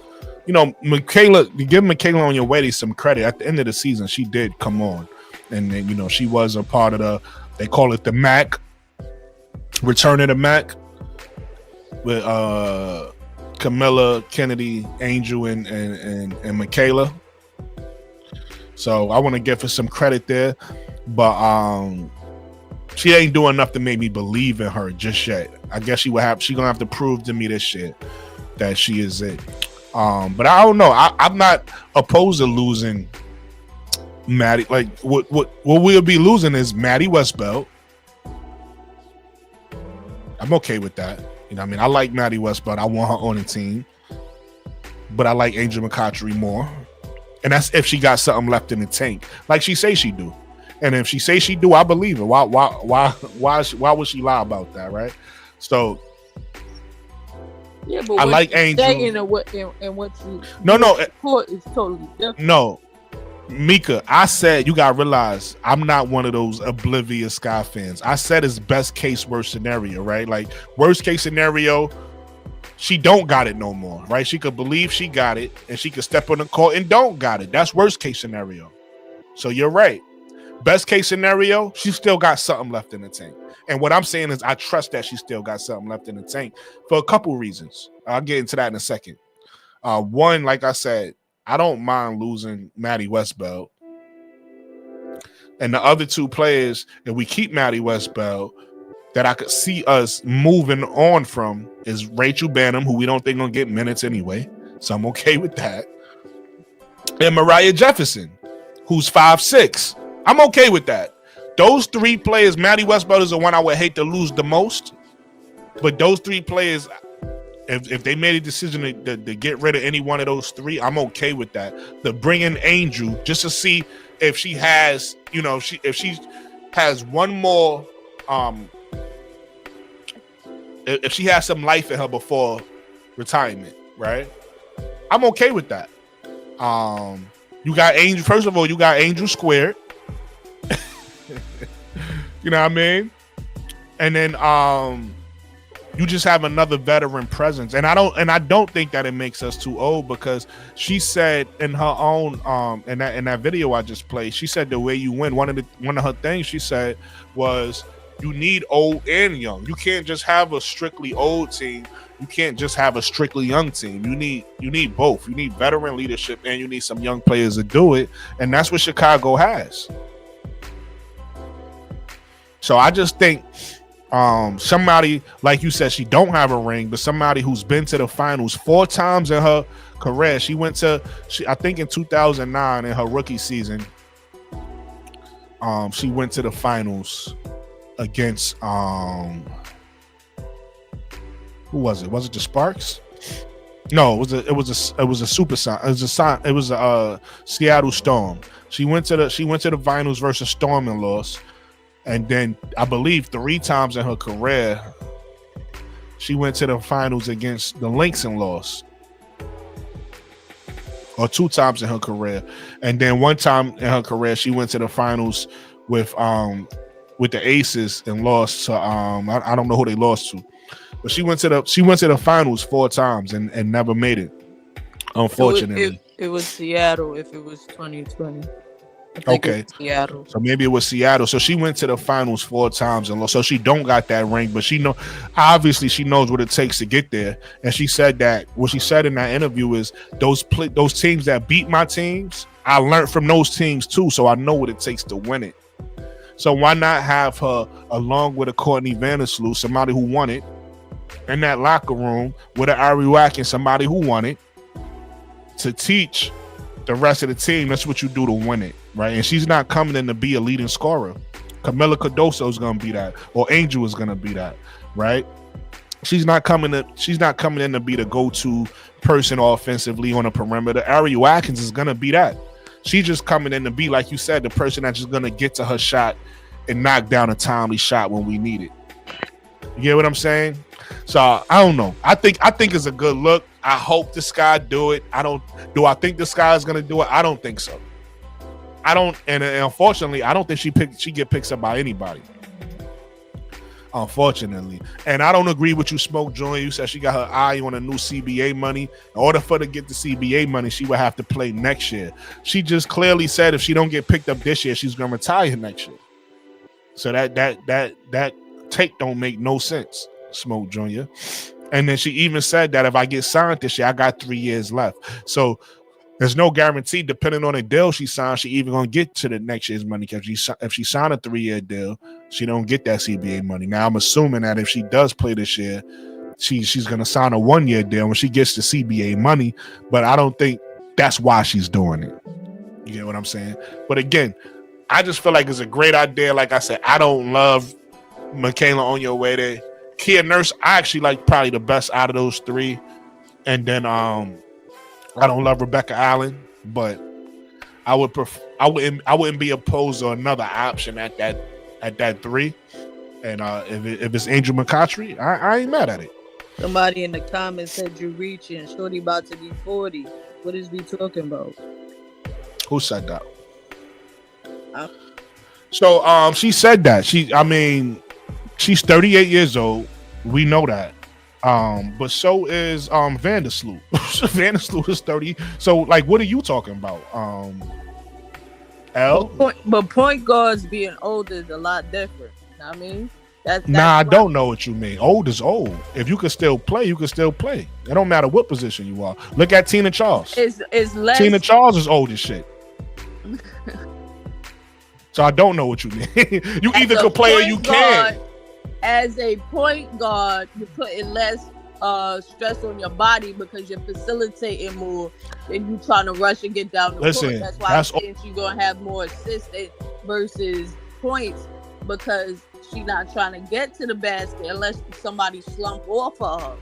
Michaela. Give Michaela on your way some credit. At the end of the season, she did come on, and then she was a part of they call it the MAC, Return of the MAC, with Kamilla, Kennedy, Angel, and Michaela. So I want to give her some credit there, but she ain't doing enough to make me believe in her just yet. I guess she gonna have to prove to me this shit that she is it. But I don't know. I'm not opposed to losing Maddie. Like what we'll be losing is Maddie Westbelt. I'm okay with that. You know what I mean? I like Maddie Westbelt. I want her on the team. But I like Angel McCoughtry more. And that's if she got something left in the tank. Like she say she do. And if she say she do, I believe her. Why would she lie about that, right? So yeah, but I like Angel. And what you no, is totally different. No, Mika, I said you gotta realize I'm not one of those oblivious Sky fans. I said it's best case, worst scenario, right? Like worst case scenario, she don't got it no more, right? She could believe she got it and she could step on the court and don't got it. That's worst case scenario. So you're right. Best case scenario, she still got something left in the tank. And what I'm saying is I trust that she still got something left in the tank for a couple reasons. I'll get into that in a second. One, like I said, I don't mind losing Maddie Westbelt. And the other two players, if we keep Maddie Westbelt, that I could see us moving on from is Rachel Banham, who we don't think gonna get minutes anyway. So I'm okay with that. And Mariah Jefferson, who's 5'6". I'm okay with that. Those 3 players, Maddie Westbelt is the one I would hate to lose the most. But those 3 players, if they made a decision to get rid of any one of those 3, I'm okay with that. To bring in Angel just to see if she has, if she has one more, if she has some life in her before retirement, right? I'm okay with that. You got Angel. First of all, you got Angel squared. You know what I mean? And then you just have another veteran presence. And I don't think that it makes us too old, because she said in her own in that video I just played, she said the way you win, one of her things she said was you need old and young. You can't just have a strictly old team. You can't just have a strictly young team. You need both. You need veteran leadership and you need some young players to do it. And that's what Chicago has. So I just think somebody, like you said, she don't have a ring, but somebody who's been to the finals 4 times in her career. I think in 2009 in her rookie season, she went to the finals against who was it? Was it the Sparks? No, it was a Seattle Storm. She went to the finals versus Storm and lost. And then I believe 3 times in her career, she went to the finals against the Lynx and lost. Or 2 times in her career. And then 1 time in her career, she went to the finals with the Aces and lost to I don't know who they lost to. But she went to the finals 4 times and never made it. Unfortunately. It was Seattle if it was 2020. Okay. Seattle. So maybe it was Seattle. So she went to the finals 4 times and lost. So she don't got that ring, but obviously she knows what it takes to get there. And she said that what she said in that interview is those teams that beat my teams, I learned from those teams too. So I know what it takes to win it. So why not have her along with a Courtney Vandersloot, somebody who won it, in that locker room with an Ari Watkins, somebody who won it, to teach the rest of the team that's what you do to win it, right? And she's not coming in to be a leading scorer. Kamilla Cardoso is going to be that, or Angel is going to be that, right? She's not coming in to be the go-to person offensively on the perimeter. Ari Watkins is going to be that. She's just coming in to be, like you said, the person that's just going to get to her shot and knock down a timely shot when we need it. You get what I'm saying? So I don't know. I think it's a good look. I hope this guy do it. Do I think this guy is gonna do it? I don't think so. And unfortunately, I don't think she get picked up by anybody. Unfortunately. And I don't agree with you, Smoke Joy. You said she got her eye on a new CBA money. In order for her to get the CBA money, she would have to play next year. She just clearly said if she don't get picked up this year, she's gonna retire next year. So that take don't make no sense, Smoke Jr. And then she even said that if I get signed this year, I got 3 years left. So there's no guarantee, depending on the deal she signed, she even gonna get to the next year's money. Because if she signed a 3-year deal, she don't get that CBA money. Now I'm assuming that if she does play this year, she's gonna sign a 1-year deal when she gets the CBA money. But I don't think that's why she's doing it. You get what I'm saying? But again, I just feel like it's a great idea. Like I said, I don't love Michaela Onyenwere. Kia Nurse, I actually like probably the best out of those 3. And then I don't love Rebecca Allen, but I wouldn't be opposed to another option at that 3. And if it's Angel McCoughtry, I ain't mad at it. Somebody in the comments said you reaching, shorty about to be 40. What is we talking about? Who said that? So she said that. She's 38 years old. We know that. But so is Vandersloot. Vandersloot is 30. So like, what are you talking about? L? But point guards being older is a lot different. I mean, that's I don't know what you mean. Old is old. If you can still play, you can still play. It don't matter what position you are. Look at Tina Charles. It's less. Tina Charles is old as shit. So I don't know what you mean. You either can play or you can't. As a point guard, you're putting less stress on your body because you're facilitating more than you trying to rush and get down the court. That's why I think you're going to have more assists versus points, because she's not trying to get to the basket unless somebody slump off of her.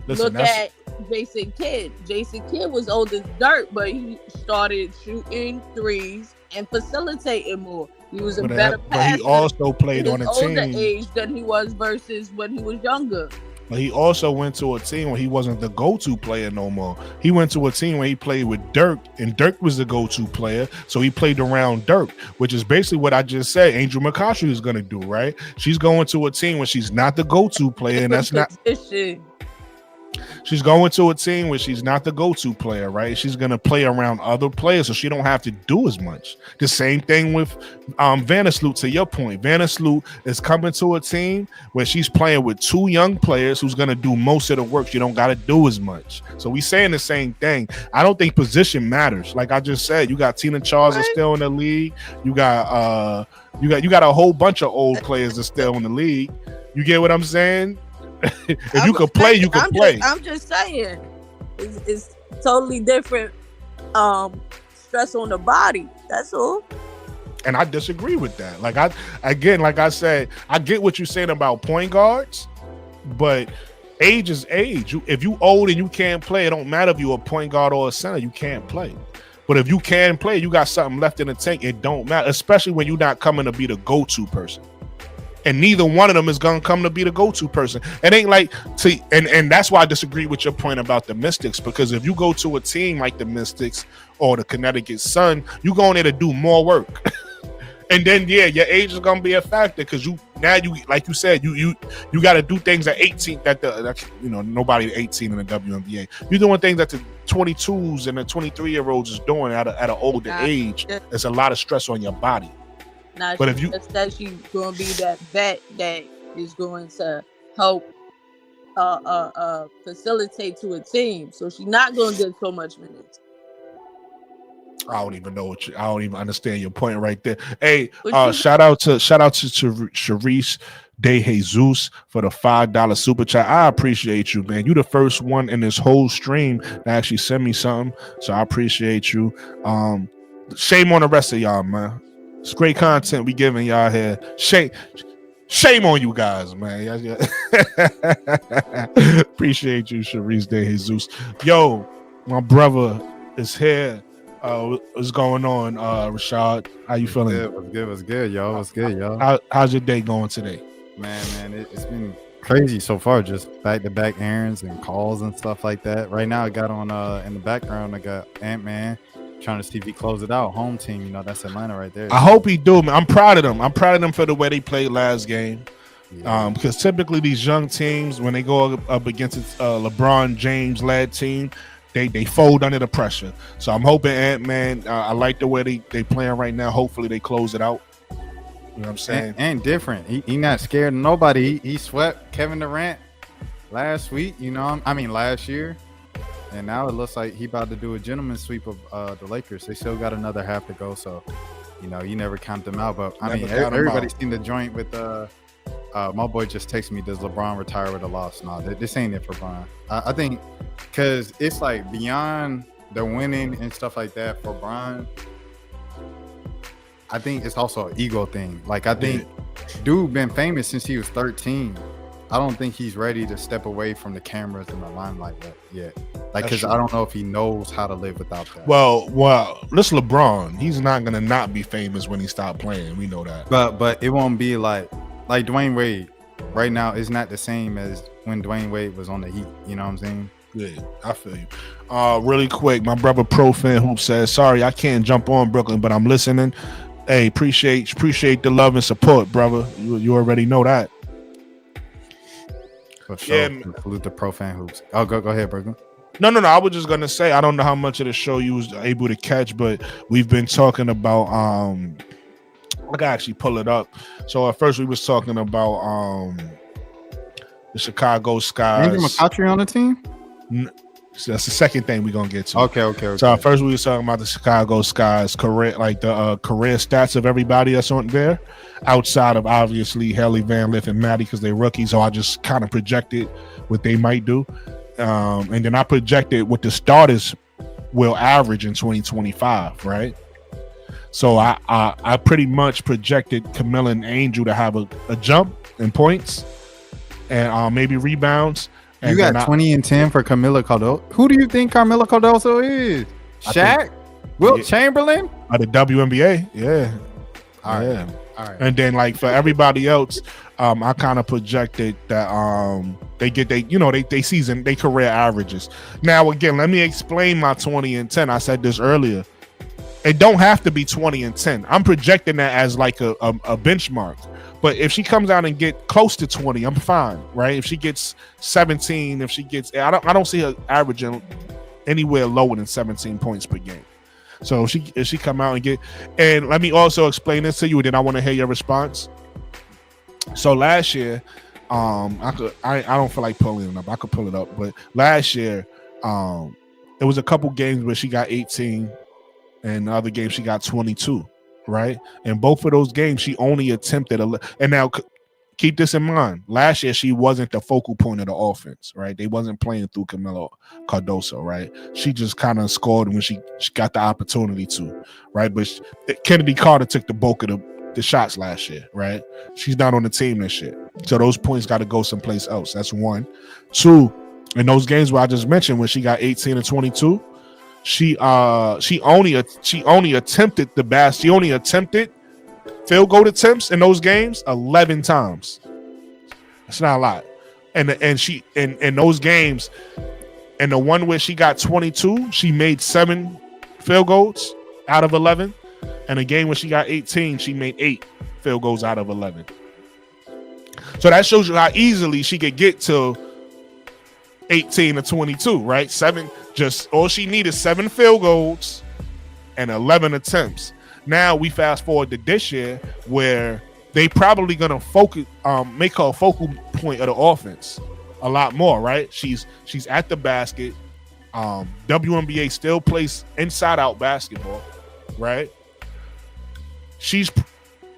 Look at Jason Kidd. Jason Kidd was old as dirt, but he started shooting threes and facilitating more. He was a better passer. But he also played on a team. Older age than he was versus when he was younger. but he also went to a team where he wasn't the go-to player no more. He went to a team where he played with Dirk, and Dirk was the go-to player, so he played around Dirk, which is basically what I just said Angel McCoughtry is going to do, right? She's going to a team where she's not the go-to player, and that's not... She's going to a team where she's not the go-to player, right? She's going to play around other players, so she don't have to do as much. The same thing with Vandersloot, to your point. Vandersloot is coming to a team where she's playing with two young players who's going to do most of the work. She don't got to do as much. So we saying the same thing. I don't think position matters. Like I just said, you got Tina Charles is still in the league. You got a whole bunch of old players that's still in the league. You get what I'm saying? If you could play, you could play. I'm just saying, it's totally different stress on the body. That's all. And I disagree with that. Like I said, I get what you're saying about point guards, but age is age. If you old and you can't play, it don't matter if you're a point guard or a center. You can't play. But if you can play, you got something left in the tank. It don't matter, especially when you're not coming to be the go-to person. And neither one of them is gonna come to be the go-to person. It ain't like and that's why I disagree with your point about the Mystics, because if you go to a team like the Mystics or the Connecticut Sun, you go in there to do more work. And then your age is gonna be a factor, because you like you said, you got to do things at 18 that nobody 18 in the WNBA. You're doing things that the 22s and the 23-year-olds is doing at an older age. There's a lot of stress on your body. Now, but if you that she's going to be that vet that is going to help facilitate to a team, so she's not going to get so much minutes. I don't even understand your point right there. Hey, shout out to Sharice De Jesus for the $5 super chat. I appreciate you, man. You the first one in this whole stream to actually send me something, so I appreciate you. Shame on the rest of y'all, man. It's great content we giving y'all here. Shame on you guys, man. Appreciate you, Sharice De Jesus. Yo, my brother is here. What's going on, Rashad? How you feeling? What's good, y'all? What's good, y'all? How's your day going today? Man, it's been crazy so far. Just back-to-back errands and calls and stuff like that. Right now, I got on in the background. I got Ant-Man trying to see if he close it out. Home team, that's Atlanta right there. I hope he do, man. I'm proud of them. I'm proud of them for the way they played last game. Yeah. Because typically these young teams, when they go up against a LeBron James led team, they fold under the pressure. So I'm hoping Ant-Man, I like the way they playing right now. Hopefully they close it out. You know what I'm saying? And different. He not scared of nobody. He swept Kevin Durant last week, last year. And now it looks like he about to do a gentleman's sweep of the Lakers. They still got another half to go. So, you never count them out. But, everybody's seen the joint with my boy just texted me, does LeBron retire with a loss? No, this ain't it for LeBron. I think because it's like beyond the winning and stuff like that for LeBron, I think it's also an ego thing. Like, I think dude been famous since he was 13. I don't think he's ready to step away from the cameras and the limelight yet. Like, because I don't know if he knows how to live without that. Well, this LeBron, he's not gonna not be famous when he stopped playing. We know that. But it won't be like Dwayne Wade. Right now, it's not the same as when Dwayne Wade was on the Heat. You know what I'm saying? Yeah, I feel you. Really quick, my brother Pro Fan Hoop says, sorry, I can't jump on Brooklyn, but I'm listening. Hey, appreciate the love and support, brother. You already know that. For sure. Yeah. Salute the Pro Fan Hoops. Oh, go ahead, Brooklyn. No. I was just gonna say, I don't know how much of the show you was able to catch, but we've been talking about I can actually pull it up. So at first we was talking about the Chicago Skies. Angel McCoughtry on the team? So that's the second thing we're gonna get to. Okay. So at first we were talking about the Chicago Skies career, like the career stats of everybody that's on there, outside of obviously Hailey, Van Lith, and Maddie because they're rookies. So I just kind of projected what they might do, and then I projected what the starters will average in 2025, right? So I pretty much projected Kamilla and Angel to have a jump in points and maybe rebounds. And you got 20 and 10 for Kamilla Cardoso. Who do you think Kamilla Cardoso is? Shaq? Wilt Chamberlain? The WNBA, yeah. All right. And then like for everybody else, I kind of projected that they get they season they career averages. Now again, let me explain my 20 and 10. I said this earlier. It don't have to be 20 and 10. I'm projecting that as like a benchmark. But if she comes out and get close to 20, I'm fine, right? If she gets 17, I don't see her averaging anywhere lower than 17 points per game. So if she come out and let me also explain this to you, and then I want to hear your response. So last year, I don't feel like pulling it up. I could pull it up, but last year, there was a couple games where she got 18, and the other game she got 22, right? And both of those games she only attempted and now keep this in mind. Last year she wasn't the focal point of the offense, right? They wasn't playing through Kamilla Cardoso, right? She just kind of scored when she got the opportunity to, right? But Kennedy Carter took the bulk of the shots last year, right? She's not on the team this year, so those points got to go someplace else. That's one. Two, in those games where I just mentioned when she got 18 and 22, she only attempted field goal attempts in those games 11 times. That's not a lot. And she in those games, and the one where she got 22, she made 7 field goals out of 11. And a game where she got 18, she made 8 field goals out of 11. So that shows you how easily she could get to 18 to 22, right? 7. Just all she needed 7 field goals and 11 attempts. Now we fast forward to this year where they probably gonna make her a focal point of the offense a lot more, right? She's at the basket. WNBA still plays inside out basketball, right? She's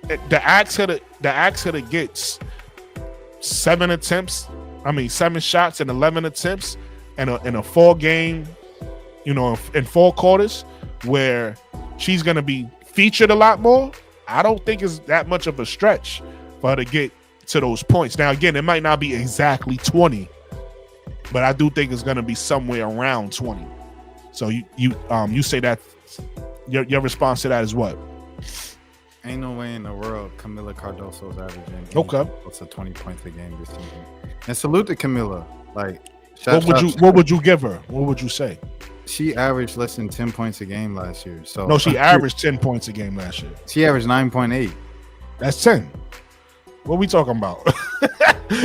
the axe hitter gets 7 shots and 11 attempts in a 4 game, in 4 quarters where she's going to be featured a lot more. I don't think it's that much of a stretch for her to get to those points. Now, again, it might not be exactly 20, but I do think it's going to be somewhere around 20. So you say that your response to that is what? Ain't no way in the world Kamilla Cardoso is averaging. Okay. What's 20 points a game this season? And salute to Kamilla. Like, what would you give her? What would you say? She averaged less than 10 points a game last year. So no, she averaged 10 points a game last year. She averaged 9.8. That's 10. What are we talking about?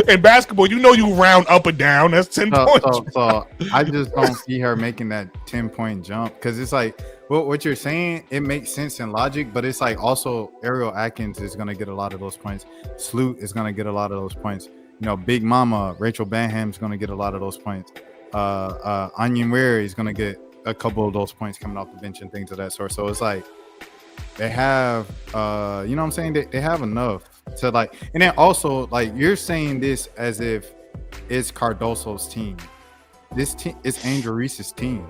In basketball, you round up and down. That's 10 points. So I just don't see her making that 10-point jump, because it's like what you're saying, it makes sense in logic, but it's like also Ariel Atkins is going to get a lot of those points. Sloot is going to get a lot of those points. Big Mama Rachel Banham is going to get a lot of those points. Wnba is going to get a couple of those points coming off the bench and things of that sort. So it's like they have, you know what I'm saying? They have enough to like, and then also like you're saying this as if it's Cardoso's team. This team is Angel Reese's team.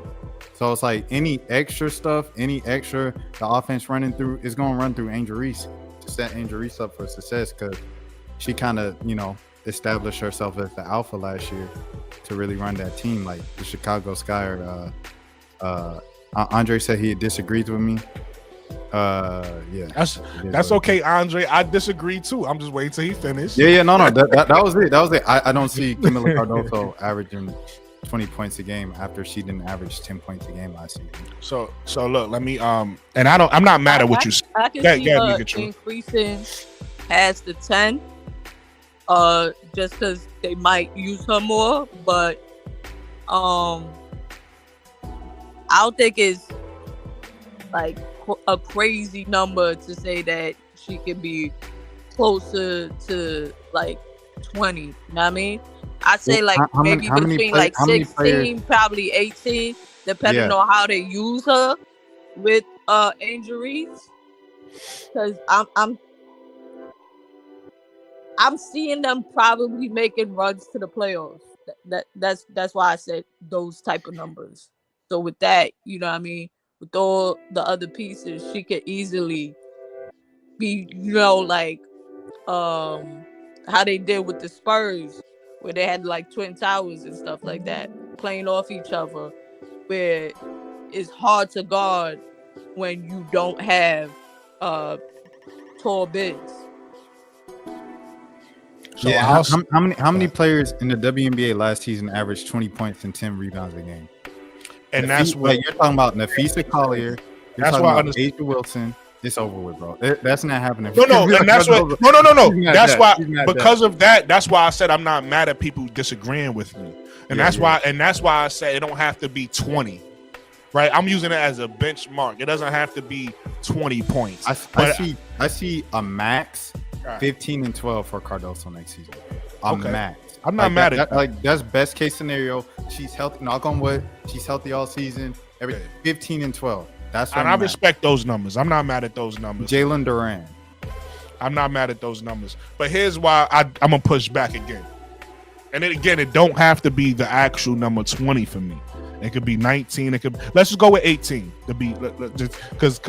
So it's like any extra stuff, the offense running through is going to run through Angel Reese to set Angel Reese up for success, because she kind of, established herself as the alpha last year to really run that team like the Chicago Sky. Andre said he disagrees with me. Yeah, that's okay, Andre. I disagree too. I'm just waiting till he finished. No, that was it. I don't see Kamilla Cardoso averaging 20 points a game after she didn't average 10 points a game last season. So look, let me and I'm not mad at what you said. I can see her increasing past the 10, just because they might use her more, but I don't think it's like a crazy number to say that she could be closer to like 20. You know what I mean? I'd say like maybe between 16, probably 18, depending on how they use her with injuries. Because I'm seeing them probably making runs to the playoffs. That's why I said those type of numbers. So with that, you know what I mean? With all the other pieces, she could easily be, like how they did with the Spurs, where they had like Twin Towers and stuff like that, playing off each other, where it's hard to guard when you don't have tall bigs. So yeah, how many players in the WNBA last season averaged 20 points and 10 rebounds a game? And that's what like, you're talking about Nafisa Collier. You're that's talking why about Asia Wilson. It's over with, bro. That's not happening. No, and that's what. No. That's why. Because of that, that's why I said I'm not mad at people disagreeing with me, and that's why I said it don't have to be 20, right? I'm using it as a benchmark. It doesn't have to be 20 points. I see a max 15 and 12 for Cardoso next season. Max. I'm not mad at that. Like, that's best case scenario. She's healthy. Knock on wood. She's healthy all season. 15 and 12. That's and I respect those numbers. I'm not mad at those numbers. Jalen Duran. I'm not mad at those numbers. But here's why I'm gonna push back again. And then again, it don't have to be the actual number 20 for me. It could be 19. It could. Let's just go with 18 to be because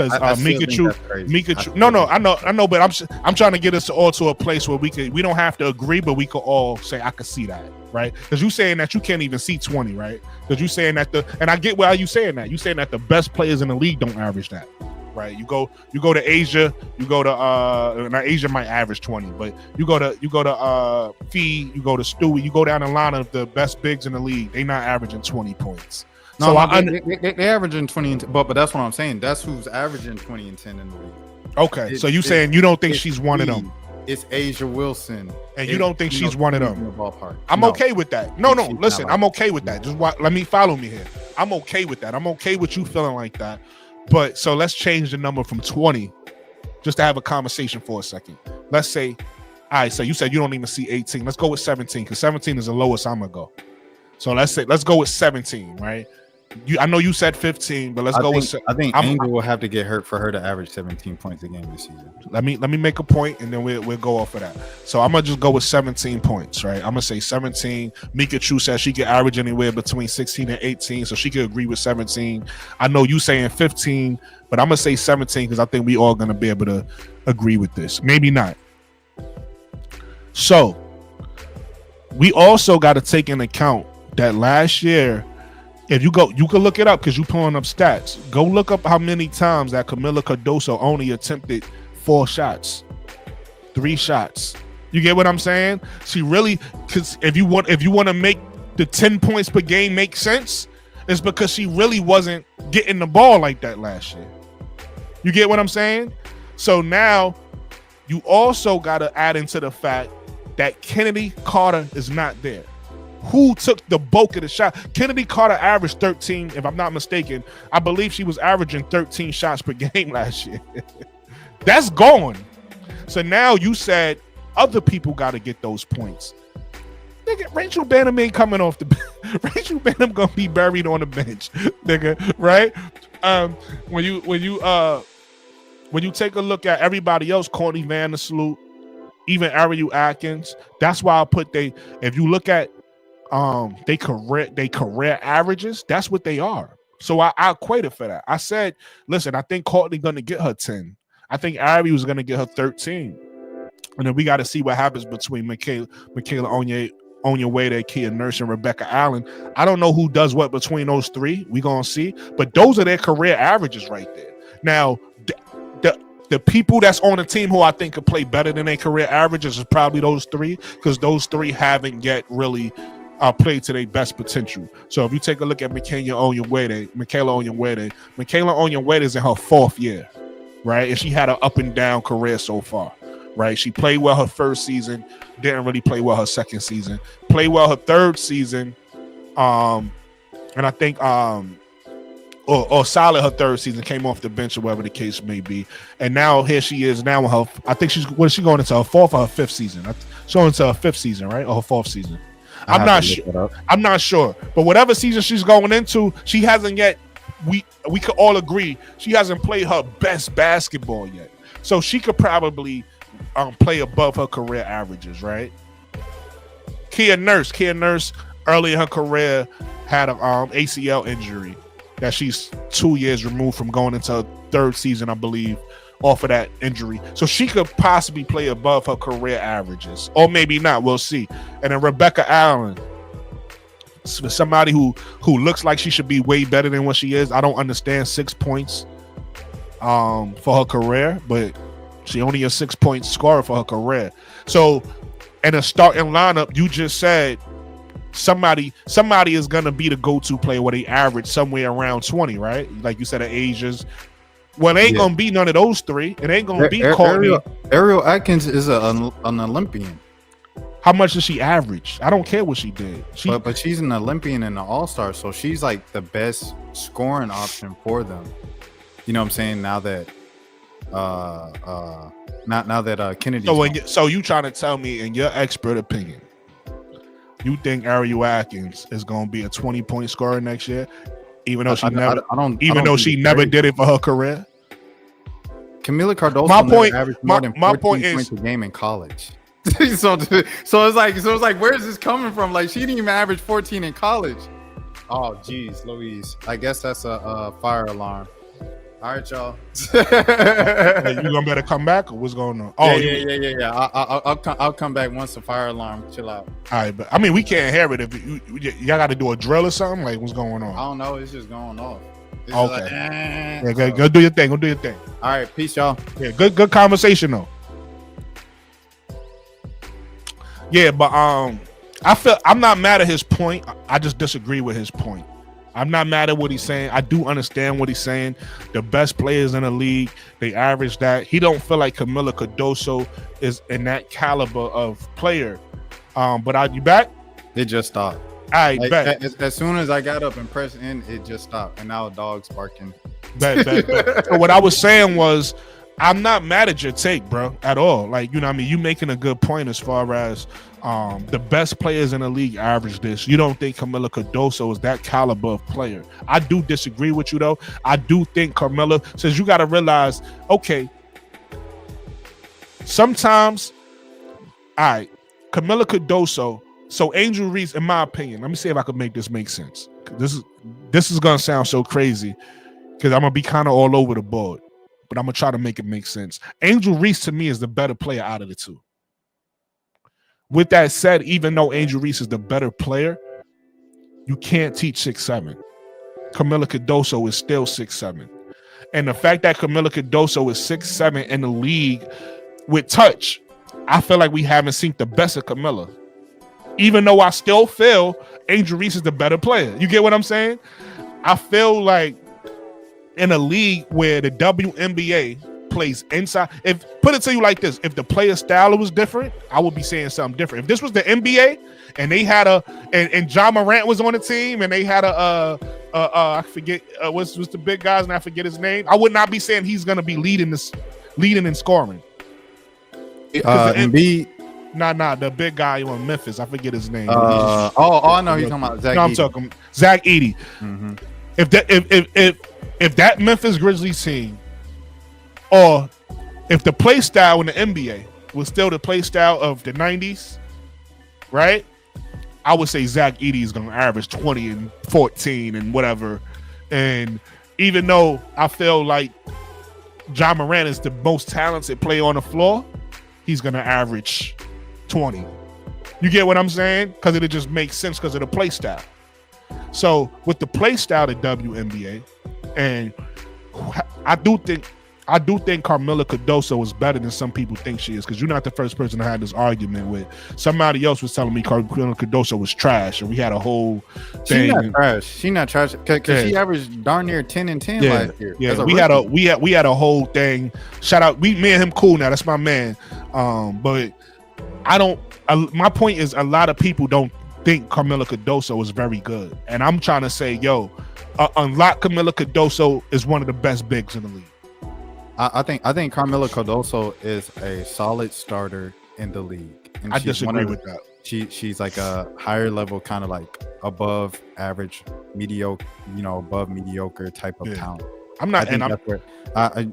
Mika. No, I know, but I'm trying to get us all to a place where we don't have to agree, but we could all say I could see that, right? Because you saying that you can't even see 20, right? Because you saying that and I get why you saying that. You saying that the best players in the league don't average that, right? You go to Asia, you go to now Asia might average 20, but you go to Fee, you go to Stewie, you go down the line of the best bigs in the league, they not averaging 20 points. No, they averaging 20 and 10, but that's what I'm saying. That's who's averaging 20 and 10 in the league. Okay, so you saying you don't think she's one of them? It's Asia Wilson, and you don't think she's one of them? In the ballpark. I'm okay with that. No, listen, I'm okay with that. Just let me follow me here. I'm okay with that. I'm okay with you feeling like that. But so let's change the number from 20, just to have a conversation for a second. Let's say, all right. So you said you don't even see 18. Let's go with 17 because 17 is the lowest I'm gonna go. So let's go with 17, right? I know you said 15, but I think Angel will have to get hurt for her to average 17 points a game this season. Let me make a point, and then we'll go off of that. So I'm gonna just go with 17 points, right? I'm gonna say 17. Mika Chu says she could average anywhere between 16 and 18, so she could agree with 17. I know you saying 15, but I'm gonna say 17 because I think we all gonna be able to agree with this. Maybe not. So we also got to take into account that last year. If you go, you can look it up because you're pulling up stats. Go look up how many times that Kamilla Cardoso only attempted 4 shots, 3 shots. You get what I'm saying? She really, because if you want to make the 10 points per game make sense, it's because she really wasn't getting the ball like that last year. You get what I'm saying? So now you also got to add into the fact that Kennedy Carter is not there. Who took the bulk of the shot? Kennedy Carter averaged 13, if I'm not mistaken. I believe she was averaging 13 shots per game last year. That's gone. So now you said other people got to get those points. Nigga, Rachel Banham ain't coming off the bench. Rachel Banham gonna be buried on the bench, nigga. Right? When you take a look at everybody else, Courtney Vandersloot, even Ariel Atkins, that's why I put if you look at they career averages, that's what they are. So I equated for that. I said, listen, I think Courtney gonna get her 10. I think Ari was gonna get her 13. And then we got to see what happens between Michaela Wnba, Kia Nurse, and Rebecca Allen. I don't know who does what between those three. We gonna see, but those are their career averages right there. Now, the people that's on the team who I think could play better than their career averages is probably those three, because those three haven't yet really played to their best potential. So if you take a look at Michaela Wnba is in her 4th year, right? And she had an up and down career so far, right? She played well her first season, didn't really play well her second season, played well her third season, and I think or solid her third season, came off the bench or whatever the case may be, and now here she is now in her, I think she's going into her 4th or her 5th season. She's going into her 5th season, right, or her 4th season. I'm not sure, but whatever season she's going into, she hasn't yet. We could all agree she hasn't played her best basketball yet, so she could probably play above her career averages, right? Kia Nurse early in her career had an ACL injury that she's 2 years removed from going into her 3rd season, I believe, off of that injury. So she could possibly play above her career averages, or maybe not. We'll see. And then Rebecca Allen, somebody who looks like she should be way better than what she is. I don't understand 6 points for her career, but she only a 6-point scorer for her career. So and a starting lineup, you just said somebody is gonna be the go-to player where they average somewhere around 20, right? Like you said, at Asians. Well, it ain't gonna be none of those three. It ain't gonna be Courtney. Ariel Atkins is an Olympian. How much does she average? I don't care what she did. But she's an Olympian and an All-Star, so she's like the best scoring option for them. You know what I'm saying? Now that Kennedy. So you trying to tell me, in your expert opinion, you think Ariel Atkins is going to be a 20-point scorer next year, even though she never did it for her career? Kamilla Cardoso averaged more than 14 points a game in college. so it's like, where's this coming from? Like, she didn't even average 14 in college. Oh, geez, Louise. I guess that's a fire alarm. All right, y'all. Hey, you gonna better come back, or what's going on? Oh, yeah. I'll come back once the fire alarm. Chill out. All right, but I mean, we can't hear it. If y'all got to do a drill or something, like what's going on? I don't know. It's just going off. It's okay. Like, go do your thing. Go do your thing. All right, peace, y'all. Yeah, good conversation though. Yeah, but I'm not mad at his point. I just disagree with his point. I'm not mad at what he's saying. I do understand what he's saying. The best players in the league, they average that. He don't feel like Kamilla Cardoso is in that caliber of player. But are you back? It just stopped. All right, bet. As soon as I got up and pressed in, it just stopped. And now a dog's barking. Bet. So what I was saying was, I'm not mad at your take, bro, at all. Like, you know what I mean? You making a good point as far as the best players in the league average this. You don't think Kamilla Cardoso is that caliber of player. I do disagree with you, though. I do think Kamilla, says you got to realize, okay, sometimes, all right, Kamilla Cardoso, so Angel Reese, in my opinion, let me see if I can make this make sense. This is going to sound so crazy because I'm going to be kind of all over the board, but I'm going to try to make it make sense. Angel Reese, to me, is the better player out of the two. With that said, even though Angel Reese is the better player, you can't teach 6'7". Kamilla Cardoso is still 6'7". And the fact that Kamilla Cardoso is 6'7" in the league with touch, I feel like we haven't seen the best of Kamilla. Even though I still feel Angel Reese is the better player. You get what I'm saying? I feel like in a league where the WNBA plays inside, if put it to you like this, if the player style was different, I would be saying something different. If this was the NBA and they had and John Morant was on the team and they had I forget what's the big guys and I forget his name, I would not be saying he's gonna be leading and scoring. Embiid. Nah, the big guy on Memphis, I forget his name. I know he's talking about Zach. No, I'm talking Zach Edey. Mm-hmm. If that Memphis Grizzlies team, or if the play style in the NBA was still the play style of the 90s, right? I would say Zach Edey is going to average 20 and 14 and whatever. And even though I feel like John Morant is the most talented player on the floor, he's going to average 20. You get what I'm saying? Because it just makes sense because of the play style. So with the play style of WNBA, and I do think Kamilla Cardoso is better than some people think she is, because you're not the first person I had this argument with. Somebody else was telling me Kamilla Cardoso was trash, and we had a whole thing. She's not trash because she averaged darn near 10 and 10 last year. Yeah, we had a whole thing. Shout out, me and him cool now. That's my man. But I don't. My point is, a lot of people don't think Kamilla Cardoso is very good, and I'm trying to say, unlock Kamilla Cardoso is one of the best bigs in the league. I think Kamilla Cardoso is a solid starter in the league. And I disagree with that. She's like a higher level, kind of like above average, mediocre, above mediocre type of talent.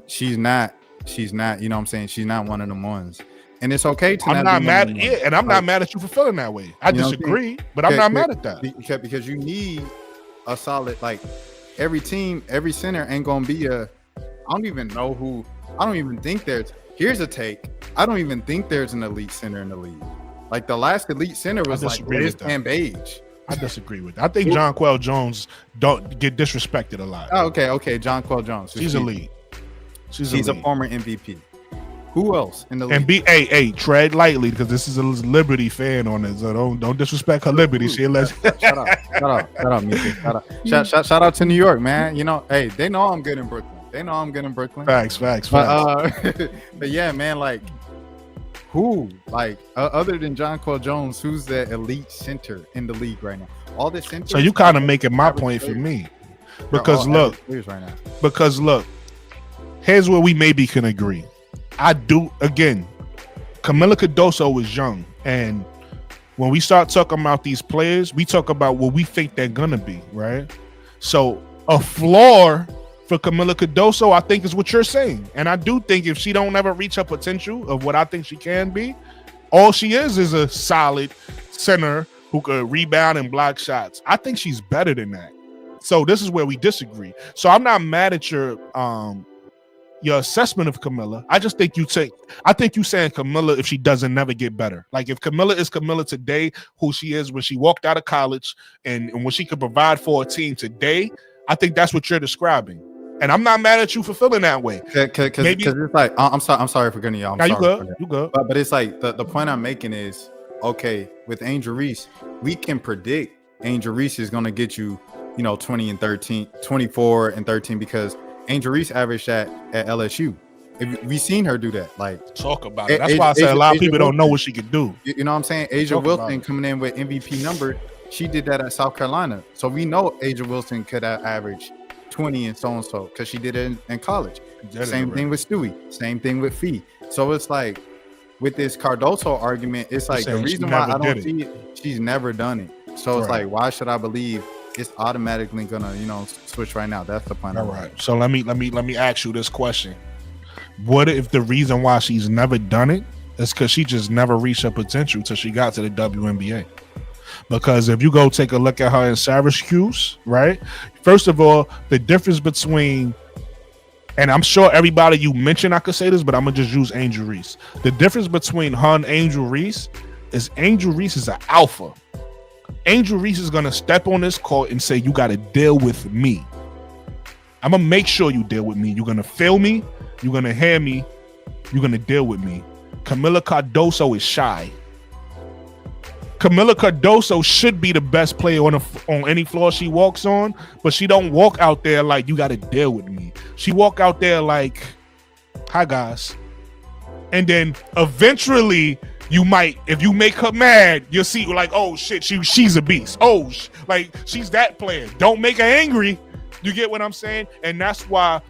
She's not. You know what I'm saying? She's not one of them ones, and it's okay to. I'm not mad. Yeah, and I'm not mad at you for feeling that way. I disagree, but I'm not mad at that because you need a solid, like, every team, every center ain't gonna be a. I don't even think here's a take. I don't even think there's an elite center in the league. Like, the last elite center was like Liz and Beige. I disagree with that. I think Jonquel Jones don't get disrespected a lot. Oh, okay. Jonquel Jones. She's elite. She's a former MVP. Who else in the league? And hey, tread lightly because this is a Liberty fan on it. So don't disrespect her liberty. Shout out, Mika. Shout out to New York, man. You know, hey, they know I'm good in Brooklyn. Facts. But yeah, man, like who, like other than John Cole Jones, who's the elite center in the league right now? All this center. So you kind of making my point for me, because look, here's where we maybe can agree. I do, again, Kamilla Cardoso is young, and when we start talking about these players, we talk about what we think they're gonna be, right? So a floor for Kamilla Cardoso, I think, is what you're saying, and I do think if she don't ever reach her potential of what I think she can be, all she is a solid center who could rebound and block shots. I think she's better than that. So this is where we disagree. So I'm not mad at your assessment of Kamilla. I just think you saying Kamilla if she doesn't never get better. Like if Kamilla is Kamilla today, who she is when she walked out of college and when she could provide for a team today, I think that's what you're describing. And I'm not mad at you for feeling that way. Because it's like I'm sorry for getting y'all. You good. But it's like the point I'm making is, okay, with Angel Reese, we can predict Angel Reese is gonna get you, 20 and 13, 24 and 13 because Angel Reese averaged that at LSU. We've seen her do that. Like, talk about it. That's why I said a lot of people don't know what she could do. You know what I'm saying? Asia Wilson coming in with MVP number, she did that at South Carolina. So we know Asia Wilson could average 20 and so because she did it in college. Same thing with Stewie. Same thing with Fee. So it's like with this Cardoso argument, it's like the reason why I don't see it, she's never done it. So it's like, why should I believe it's automatically gonna, switch right now? That's the point. All right. So let me ask you this question. What if the reason why she's never done it is because she just never reached her potential till she got to the WNBA? Because if you go take a look at her in Syracuse, right? First of all, the difference between, and I'm sure everybody you mentioned I could say this, but I'm gonna just use Angel Reese. The difference between her and Angel Reese is Angel Reese is an alpha. Angel Reese is gonna step on this court and say, you gotta deal with me. I'm gonna make sure you deal with me. You're gonna feel me, you're gonna hear me, you're gonna deal with me. Kamilla Cardoso is shy. Kamilla Cardoso should be the best player on any floor she walks on, but she don't walk out there like, you gotta deal with me. She walk out there like, hi guys. And then eventually you might, if you make her mad, you'll see like, oh shit, she's a beast. Oh, like she's that player. Don't make her angry. You get what I'm saying? And that's why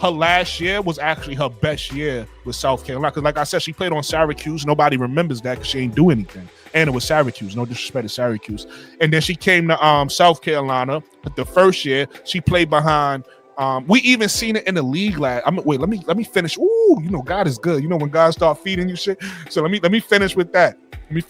her last year was actually her best year with South Carolina. Because like I said, she played on Syracuse. Nobody remembers that because she ain't do anything. And it was Syracuse. No disrespect to Syracuse. And then she came to South Carolina. But the first year, she played behind. We even seen it in the league last. Wait, let me finish. Ooh, God is good. When God start feeding you shit. So let me finish with that. Let me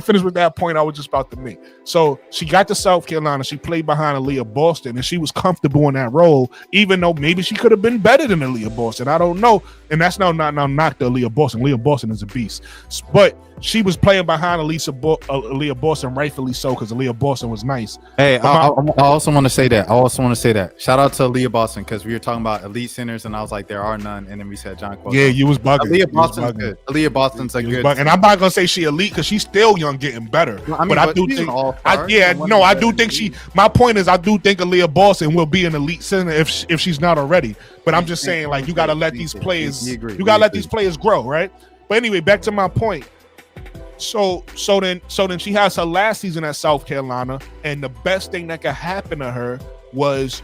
finish with that point I was just about to make. So she got to South Carolina. She played behind Aaliyah Boston, and she was comfortable in that role, even though maybe she could have been better than Aaliyah Boston. I don't know. And that's not knock the Aaliyah Boston. Aaliyah Boston is a beast. But she was playing behind Aaliyah Boston, rightfully so, because Aaliyah Boston was nice. Hey, I also want to say that. Shout out to Aaliyah Boston, because we were talking about elite centers, and I was like, there are none. And then we said John Quote. Yeah, you was bugging. Aaliyah Boston's good. Aaliyah Boston's a good. And I'm not gonna say she elite because she's still young, getting better. But I do think. I do think she. My point is, I do think Aaliyah Boston will be an elite center if she's not already. But I'm just saying, like, you gotta let these players. You gotta let these players grow, right? But anyway, back to my point. So then she has her last season at South Carolina, and the best thing that could happen to her was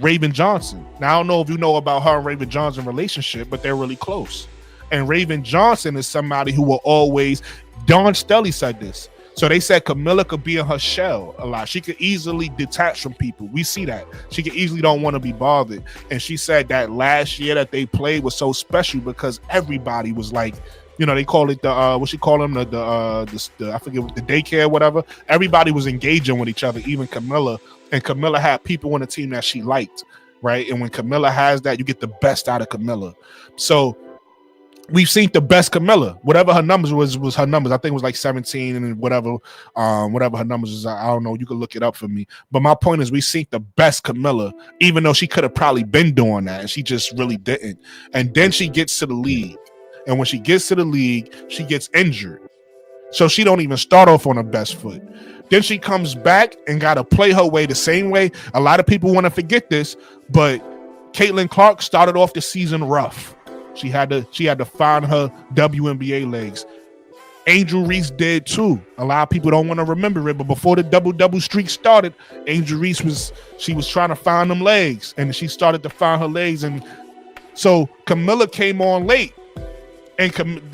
Raven Johnson. Now I don't know if you know about her and Raven Johnson relationship, but they're really close. And Raven Johnson is somebody who will always. Dawn Stelly said this. So they said Kamilla could be in her shell a lot. She could easily detach from people. We see that. She could easily don't want to be bothered. And she said that last year that they played was so special because everybody was like, they call it the what she call them the I forget, the daycare, whatever. Everybody was engaging with each other, even Kamilla. And Kamilla had people on the team that she liked, right? And when Kamilla has that, you get the best out of Kamilla. So we've seen the best Kamilla. Whatever her numbers was her numbers. I think it was like 17 and whatever her numbers is. I don't know. You can look it up for me. But my point is, we've seen the best Kamilla, even though she could have probably been doing that, and she just really didn't. And then she gets to the league, and when she gets to the league, she gets injured, so she don't even start off on her best foot. Then she comes back and got to play her way the same way. A lot of people want to forget this, but Caitlin Clark started off the season rough. She had to find her WNBA legs. Angel Reese did too. A lot of people don't want to remember it, but before the double streak started, Angel Reese was trying to find them legs, and she started to find her legs, and so Kamilla came on late, and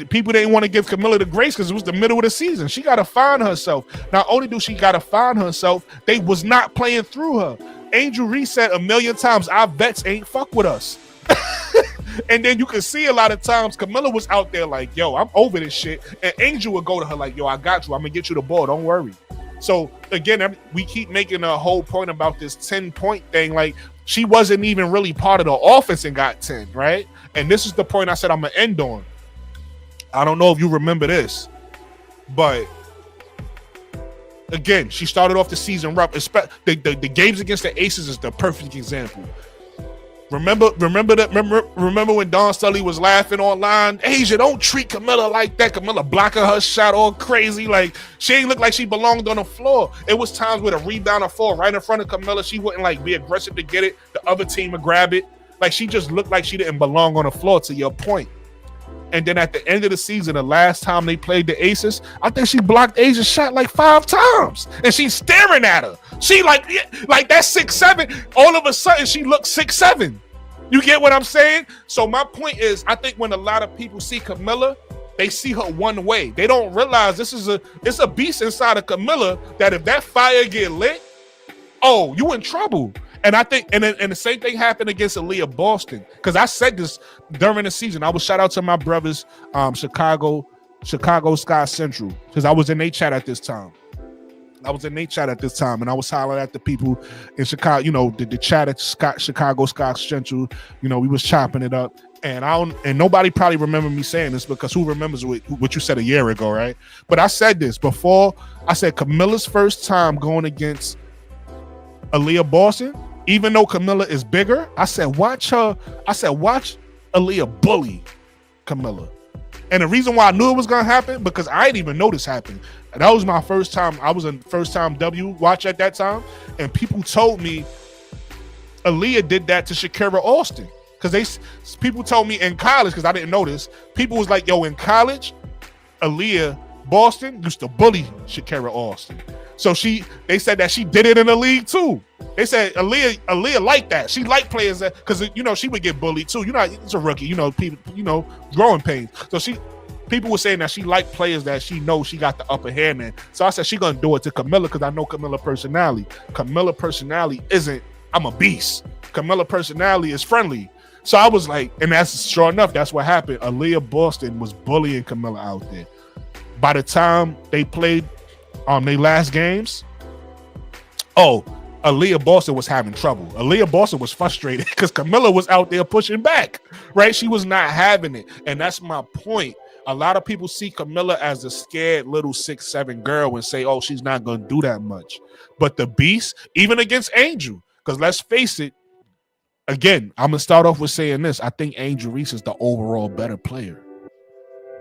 people didn't want to give Kamilla the grace because it was the middle of the season. She got to find herself. Not only do she got to find herself, they was not playing through her. Angel Reese said a million times, "Our vets ain't fuck with us." And then you can see a lot of times Kamilla was out there like, "Yo, I'm over this shit," and Angel would go to her like, "Yo, I got you. I'm gonna get you the ball. Don't worry." So again, we keep making a whole point about this 10-point thing. Like, she wasn't even really part of the offense and got 10, right? And this is the point I said I'm gonna end on. I don't know if you remember this, but again, she started off the season rough. The games against the Aces is the perfect example. Remember when Dawn Sully was laughing online? Asia, don't treat Kamilla like that. Kamilla blocking her shot all crazy. Like, she ain't look like she belonged on the floor. It was times where the rebound would fall right in front of Kamilla. She wouldn't like be aggressive to get it. The other team would grab it. Like, she just looked like she didn't belong on the floor, to your point. And then at the end of the season, the last time they played the Aces, I think she blocked Asia's shot like 5 times. And she's staring at her. She like that's 6'7". All of a sudden, she looks 6'7". You get what I'm saying? So my point is, I think when a lot of people see Kamilla, they see her one way. They don't realize it's a beast inside of Kamilla that if that fire get lit, oh, you in trouble. And I think, and the same thing happened against Aaliyah Boston, because I said this during the season. I was shout out to my brothers, Chicago Sky Central, because I was in their chat at this time. And I was hollering at the people in Chicago, you know, the chat at Chicago Sky Central. You know, we was chopping it up, and nobody probably remember me saying this, because who remembers what you said a year ago, right? But I said this before. I said Kamilla's first time going against Aaliyah Boston, even though Kamilla is bigger, I said watch Aaliyah bully Kamilla. And the reason why I knew it was gonna happen, because I didn't even know this happened. That was my first time. I was a first-time W watch at that time, and people told me Aaliyah did that to Shakira Austin, because people told me in college, because I didn't know this. People was like, "Yo, in college, Aaliyah Boston used to bully Shakira Austin." So they said that she did it in the league too. They said Aaliyah liked that. She liked players that, because you know she would get bullied too. You know, it's a rookie. You know, people, you know, growing pains. So people were saying that she liked players that she knows she got the upper hand in. So I said she gonna do it to Kamilla, because I know Kamilla personality. Kamilla personality isn't I'm a beast. Kamilla personality is friendly. So I was like, and that's sure enough, that's what happened. Aaliyah Boston was bullying Kamilla out there. By the time they played their last games, Aaliyah Boston was having trouble. Aaliyah Boston was frustrated because Kamilla was out there pushing back, right? She was not having it. And that's my point. A lot of people see Kamilla as a scared little 6'7" girl and say, oh, she's not going to do that much. But the beast, even against Angel, because let's face it, again, I'm going to start off with saying this. I think Angel Reese is the overall better player.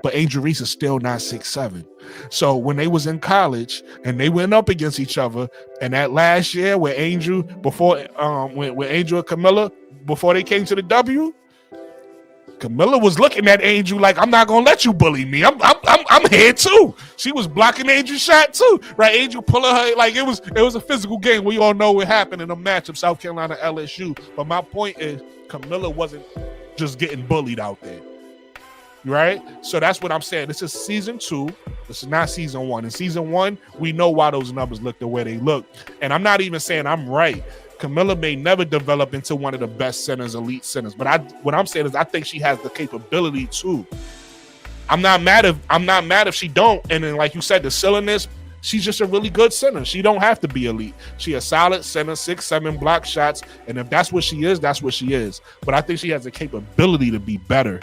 But Angel Reese is still not 6'7". So when they was in college and they went up against each other, and that last year where Angel, when Angel and Kamilla, before they came to the W, Kamilla was looking at Angel like, I'm not gonna let you bully me. I'm here too. She was blocking Angel's shot too, right? Angel pulling her, like it was a physical game. We all know what happened in a matchup, South Carolina LSU. But my point is, Kamilla wasn't just getting bullied out there. Right? So that's what I'm saying. This is season 2. This is not season 1. In season 1, we know why those numbers look the way they look. And I'm not even saying I'm right. Kamilla may never develop into one of the best centers, elite centers. But what I'm saying is I think she has the capability to. I'm not mad if she don't. And then, like you said, the silliness, she's just a really good center. She don't have to be elite. She a solid center, 6'7", block shots. And if that's what she is, that's what she is. But I think she has the capability to be better.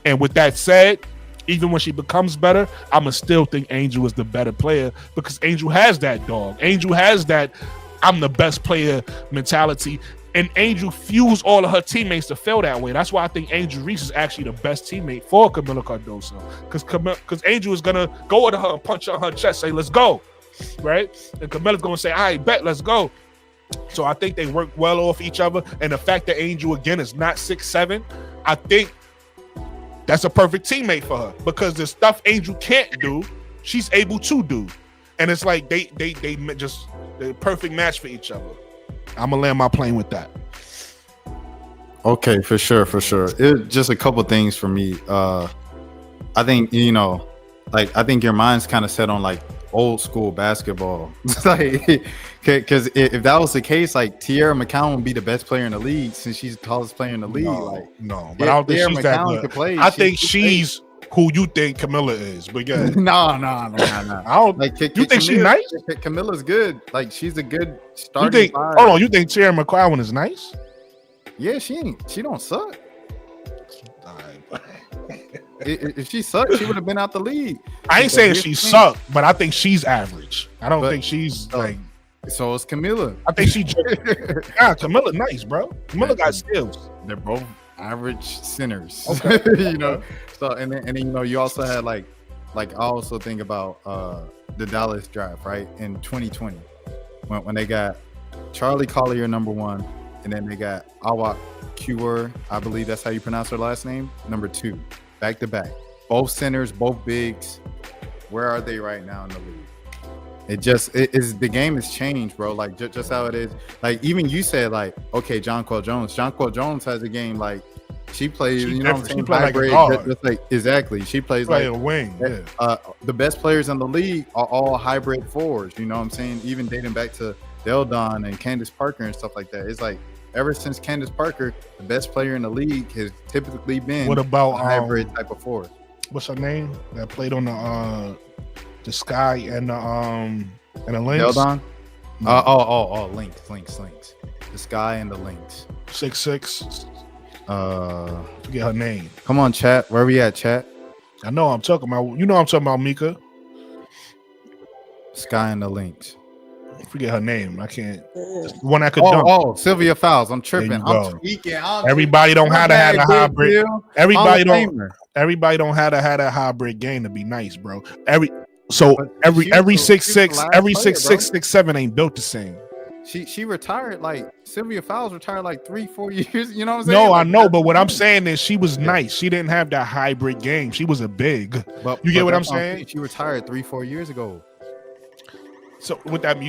And with that said, even when she becomes better, I'ma still think Angel is the better player because Angel has that dog. Angel has that I'm the best player mentality. And Angel fuels all of her teammates to feel that way. That's why I think Angel Reese is actually the best teammate for Kamilla Cardoso. Because Angel is gonna go to her and punch her on her chest, say, let's go. Right? And Kamilla's gonna say, all right, bet, let's go. So I think they work well off each other. And the fact that Angel again is not 6'7", I think that's a perfect teammate for her. Because the stuff Angel can't do, she's able to do. And it's like they just the perfect match for each other. I'm gonna land my plane with that. Okay, for sure. It just a couple things for me. I think I think your mind's kind of set on like old school basketball. Like, because if that was the case, like Tierra McCown would be the best player in the league since she's the tallest player in the league. No, but I don't think she's that good. I think she's who you think Kamilla is, but yeah. No. I don't like. You think she's nice? Kamilla's good. Like she's a good starting. Hold on, you think Tierra McCoughtry is nice? Yeah, she don't suck. If she sucked, she would have been out the league. I ain't saying she sucked, but I think she's average. I don't think she's like. So it's Kamilla. I think she. Kamilla nice, bro. Kamilla got skills. They're both average sinners. Okay. So and then you also had like I also think about the Dallas draft, right, in 2020 when they got Charlie Collier number 1, and then they got Awak Cure, I believe that's how you pronounce her last name, number 2, back to back, both centers, both bigs. Where are they right now in the league? The game has changed, bro. Like just how it is. Like even you said, like, okay, Jonquel Jones has a game like she plays. She plays like a guard. Just like exactly. She plays like a wing. Yeah. The best players in the league are all hybrid fours. You know what I'm saying? Even dating back to Deldon and Candace Parker and stuff like that. It's like ever since Candace Parker, the best player in the league has typically been what about a hybrid type of four. What's her name that played on the Sky and the Lynx? Deldon? Lynx. The Sky and the Lynx. 6'6". Forget her name. Come on, chat. Where we at, chat? I know I'm talking about. You know I'm talking about Mika. Sky and the Lynx. Forget her name. I can't. The one that could dunk. Oh, Sylvia Fowles. I'm tripping. I'm tweaking. Everybody don't have to have a hybrid. Everybody don't have to have that hybrid game to be nice, bro. Every 6'6", every 6'6", 6'7" ain't built the same. She retired like Sylvia Fowles retired like 3-4 years. You know what I'm saying? No, I know, but what I'm saying is she was nice. She didn't have that hybrid game. She was a big. But you get what I'm saying? She retired 3-4 years ago. So with that,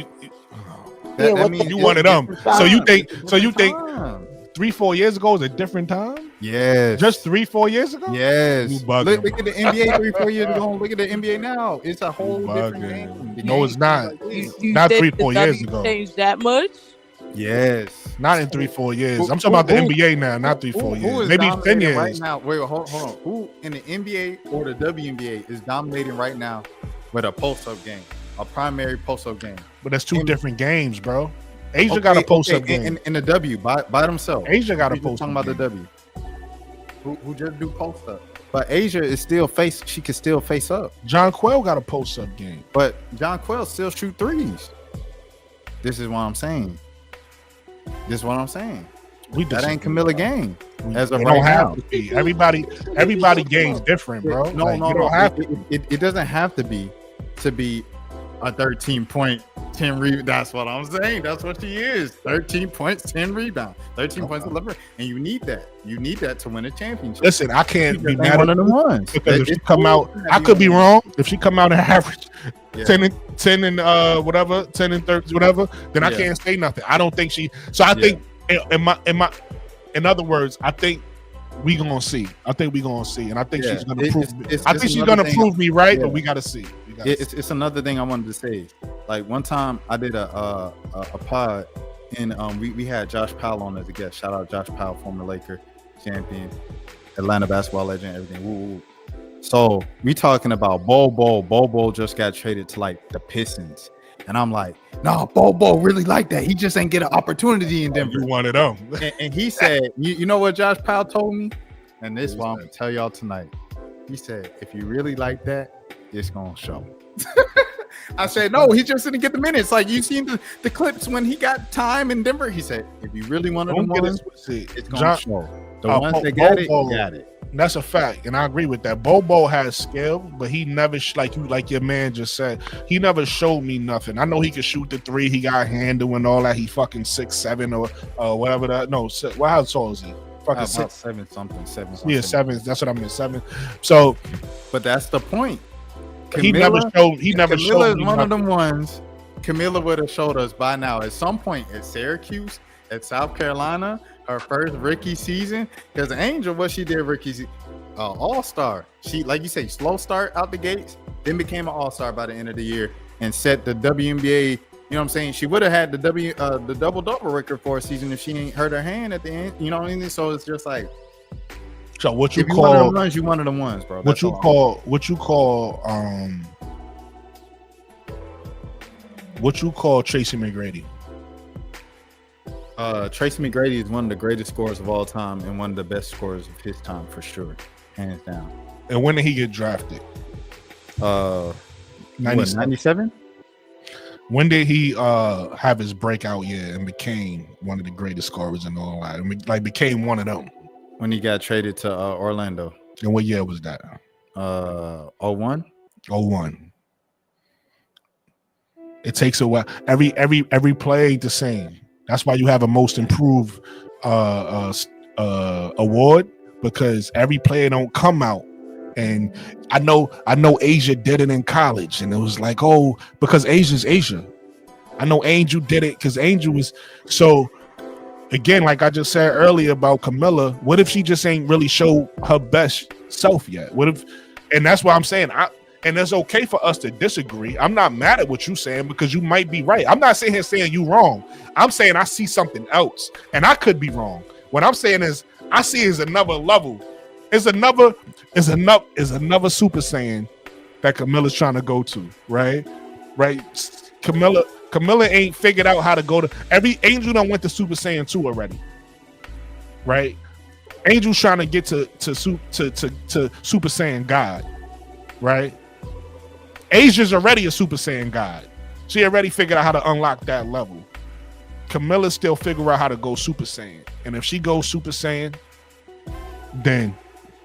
that means you one of them. So you think 3-4 years ago is a different time? Yes. Just 3-4 years ago? Yes. Look at the NBA 3-4 years ago. Look at the NBA now. It's a whole different game. No, it's not. Not 3-4 years ago. Changed that much? Yes. Not in 3-4 years. I'm talking about the NBA now, not 3-4 years. Maybe 10 years. Right now, wait, hold on. Who in the NBA or the WNBA is dominating right now with a post-up game? A primary post-up game. But that's two different games, bro. Asia got a post-up game. In the W by themselves. Asia got a post-up game. Talking about the W. Who just do post-up. But Asia is still she can still face up. Jonquel got a post-up game. But Jonquel still shoot threes. This is what I'm saying. That ain't Kamilla game. As of right now. Everybody game's different, bro. No. It doesn't have to be a 13-point, 10 rebound. That's what I'm saying. That's what she is. 13 points, 10 rebounds, 13 points, 11. And you need that. You need that to win a championship. Listen, I can't be mad one of the ones. Because if she come out, I could be wrong. If she come out and average 10 and whatever, 10 and 30, whatever, then I can't say nothing. I don't think she. So I think in other words, I think we gonna see. And I think she's gonna prove me. I think she's gonna prove me right, but we gotta see. It's another thing I wanted to say. Like one time I did a pod and we had Josh Powell on as a guest. Shout out Josh Powell, former Laker champion, Atlanta basketball legend, everything. Woo. So we talking about Bobo just got traded to like the Pistons. And I'm like, no, Bobo really like that. He just ain't get an opportunity in Denver. You wanted them. And he said, you know what Josh Powell told me? And this is what I'm gonna tell y'all tonight. He said, if you really like that, it's gonna show. I said, no, he just didn't get the minutes. Like, you seen the clips when he got time in Denver. He said, if you really wanted them ones, it's gonna show. The ones that got it, got it. That's a fact, and I agree with that. Bobo has skill, but he never like your man just said. He never showed me nothing. I know he could shoot the three. He got handle and all that. He fucking 6'7" or whatever that. No, well, how tall is he? Fucking 6 7 something. 7. Yeah, 7. That's what I meant. 7. So, but that's the point. He never showed. He never showed. Kamilla is one of them ones. Kamilla would have showed us by now. At some point at Syracuse, at South Carolina, her first rookie season. Because Angel, what she did rookie all-star. She, like you say, slow start out the gates, then became an all-star by the end of the year and set the WNBA. You know what I'm saying? She would have had the double-double record for a season if she ain't hurt her hand at the end. You know what I mean? So it's just like. So what you if call? You one of the ones, you one of the ones, bro. What you call? Tracy McGrady? Tracy McGrady is one of the greatest scorers of all time and one of the best scorers of his time for sure, hands down. And when did he get drafted? 97. When did he have his breakout year and became one of the greatest scorers in all that? And like became one of them. When he got traded to Orlando. And what year was that? 01. 01. It takes a while. Every play ain't the same. That's why you have a most improved award, because every player don't come out. And I know Asia did it in college, and it was like, oh, because Asia's Asia. I know Angel did it because Angel was so. Again, like I just said earlier about Kamilla, what if she just ain't really show her best self yet? What if? And that's why I'm saying, and it's okay for us to disagree. I'm not mad at what you're saying because you might be right. I'm not sitting here saying you wrong. I'm saying I see something else, and I could be wrong. What I'm saying is I see is another level. Is another Super Saiyan that Kamilla's trying to go to, right? Right. Kamilla ain't figured out how to go to every Angel done went to Super Saiyan 2 already. Right? Angel's trying to get to Super Saiyan God. Right? Asia's already a Super Saiyan God. She already figured out how to unlock that level. Kamilla still figure out how to go Super Saiyan. And if she goes Super Saiyan, then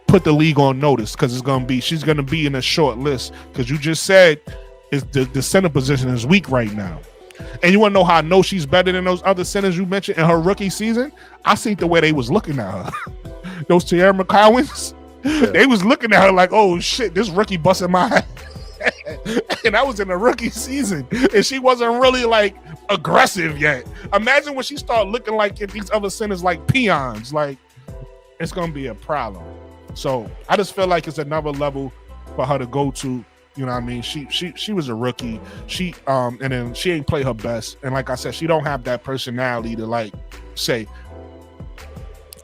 put the league on notice, because she's gonna be in a short list, because you just said is the center position is weak right now. And you want to know how I know she's better than those other centers you mentioned in her rookie season? I seen the way they was looking at her. Those Tierra McCowans, they was looking at her like, oh shit, this rookie busting my head. And I was in the rookie season, and she wasn't really like aggressive yet. Imagine when she started looking like these other centers like peons. Like, it's gonna be a problem. So I just feel like it's another level for her to go to. You know what I mean? She was a rookie. And then she ain't play her best. And like I said, she don't have that personality to like say,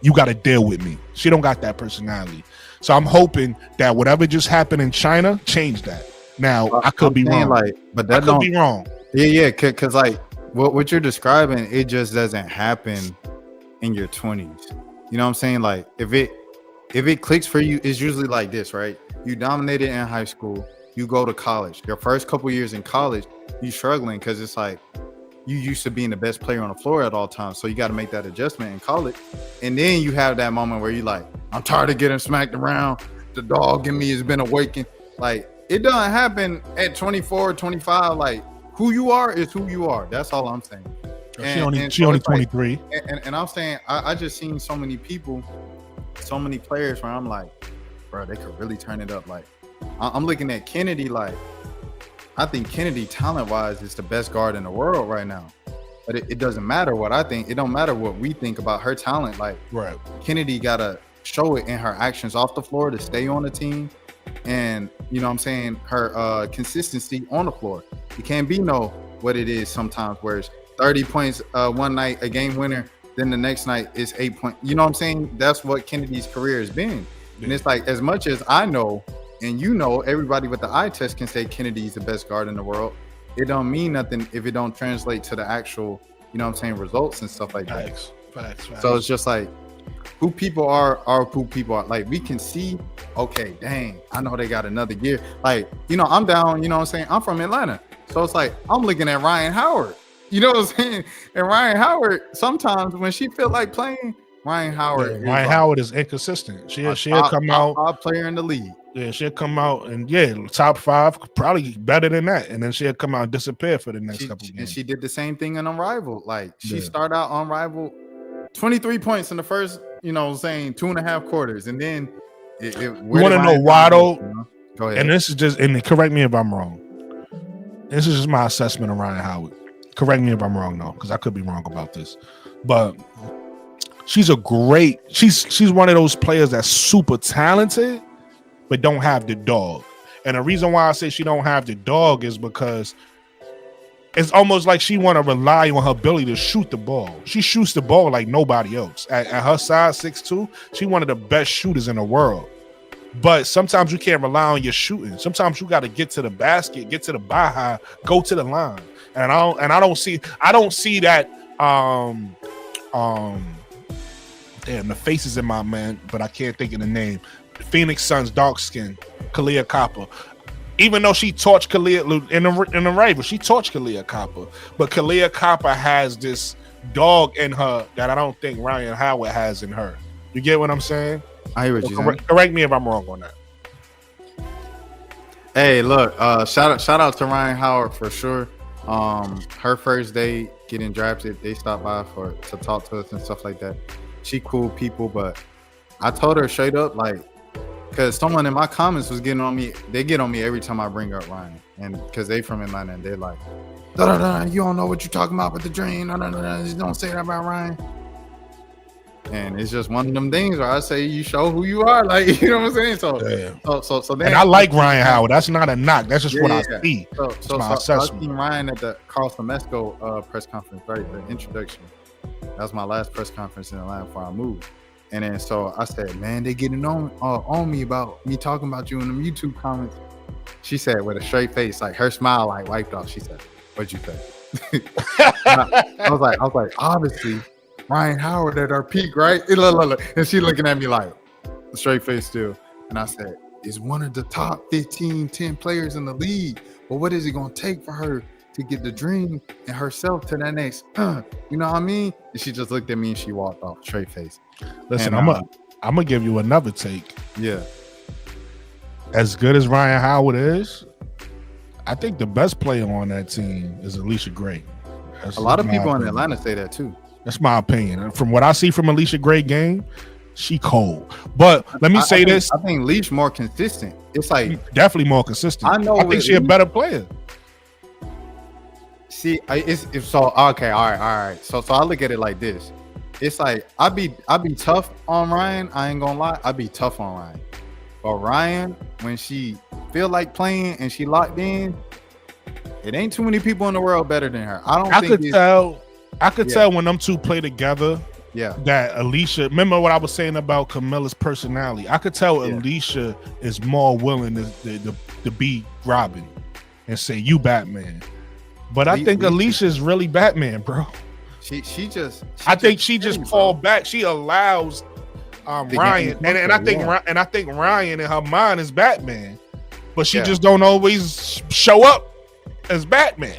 you got to deal with me. She don't got that personality. So I'm hoping that whatever just happened in China changed that. Now I could be wrong. But that could be wrong. Yeah, because like what you're describing, it just doesn't happen in your 20s. You know what I'm saying? Like if it clicks for you, it's usually like this, right? You dominated in high school. You go to college. Your first couple years in college, you struggling because it's like you used to being the best player on the floor at all times. So you got to make that adjustment in college. And then you have that moment where you like, I'm tired of getting smacked around. The dog in me has been awakened. Like, it doesn't happen at 24, 25. Like, who you are is who you are. That's all I'm saying. She only 23. And I'm saying, I just seen so many people, so many players where I'm like, bro, they could really turn it up. Like, I'm looking at Kennedy, like, I think Kennedy, talent-wise, is the best guard in the world right now. But it doesn't matter what I think. It don't matter what we think about her talent. Like, right. Kennedy got to show it in her actions off the floor to stay on the team. And, you know what I'm saying, her consistency on the floor. It can't be what it is sometimes, where it's 30 points one night, a game winner, then the next night is 8 points. You know what I'm saying? That's what Kennedy's career has been. And it's like, as much as I know, and you know, everybody with the eye test can say Kennedy's the best guard in the world. It don't mean nothing if it don't translate to the actual, you know what I'm saying, results and stuff like that. Facts. So it's just like, who people are who people are. Like we can see, okay, dang, I know they got another year. Like, you know, I'm down, you know what I'm saying? I'm from Atlanta. So it's like I'm looking at Ryan Howard. You know what I'm saying? And Ryan Howard, sometimes when she feel like playing, Ryan Howard Howard is inconsistent. She'll come out top player in the league. Yeah, she'll come out and top 5, probably better than that, and then she'll come out and disappear for the next couple games. And she did the same thing in Unrivaled. Like she started out Unrivaled, 23 points in the first, you know, saying 2.5 quarters, and then you want to know why though? You know? Go ahead. And this is just, and correct me if I'm wrong. This is just my assessment of Ryan Howard. Correct me if I'm wrong though, because I could be wrong about this, but she's one of those players that's super talented, but don't have the dog. And the reason why I say she don't have the dog is because it's almost like she want to rely on her ability to shoot the ball. She shoots the ball like nobody else. At her size, 6'2", she one of the best shooters in the world. But sometimes you can't rely on your shooting. Sometimes you got to get to the basket, get to the high, go to the line. And I don't see that. Damn, the face is in my man, but I can't think of the name. Phoenix Suns, dark skin, Kalia Copper. Even though she torched Kalia in the rival, she torched Kalia Copper. But Kalia Copper has this dog in her that I don't think Ryan Howard has in her. You get what I'm saying? I hear what you're saying. Correct me if I'm wrong on that. Hey, look, shout out to Ryan Howard for sure. Her first day getting drafted, they stopped by to talk to us and stuff like that. She cool people, but I told her straight up, like, because someone in my comments was getting on me. They get on me every time I bring up Ryan, and because they from Atlanta, and they're like, you don't know what you're talking about with the dream. Just don't say that about Ryan. And it's just one of them things where I say you show who you are, like, you know what I'm saying. So then, and I like Ryan Howard. That's not a knock. That's just what I see. So I seen Ryan at the Carlson Mesco press conference, right? The introduction. That was my last press conference in Atlanta before I moved. And then so I said, man, they getting on me about me talking about you in them YouTube comments. She said with a straight face, like her smile like wiped off. She said, "What'd you say?" I was like, obviously, Ryan Howard at our peak, right? And she looking at me like a straight face still. And I said, is one of the top 10 players in the league. But what is it gonna take for her to get the dream and herself to that next, you know what I mean? And she just looked at me and she walked off, straight face. Listen, I'm gonna give you another take. Yeah. As good as Ryan Howard is, I think the best player on that team is Alicia Gray. A lot of people in Atlanta say that too. That's my opinion. And from what I see from Alicia Gray game, she cold. But let me say this. I think Leach more consistent. It's like definitely more consistent. I think she's a better player. See, it's so okay. All right. So I look at it like this. It's like I be tough on Ryan. I ain't gonna lie. I be tough on Ryan. But Ryan, when she feel like playing and she locked in, it ain't too many people in the world better than her. I could tell when them two play together. Yeah. That Alicia, remember what I was saying about Camilla's personality? I could tell Alicia is more willing to be Robin and say, you Batman. But I think Alicia is really Batman, bro. She just fall back. She allows Ryan, and I think Ryan in her mind is Batman, but she just don't always show up as Batman.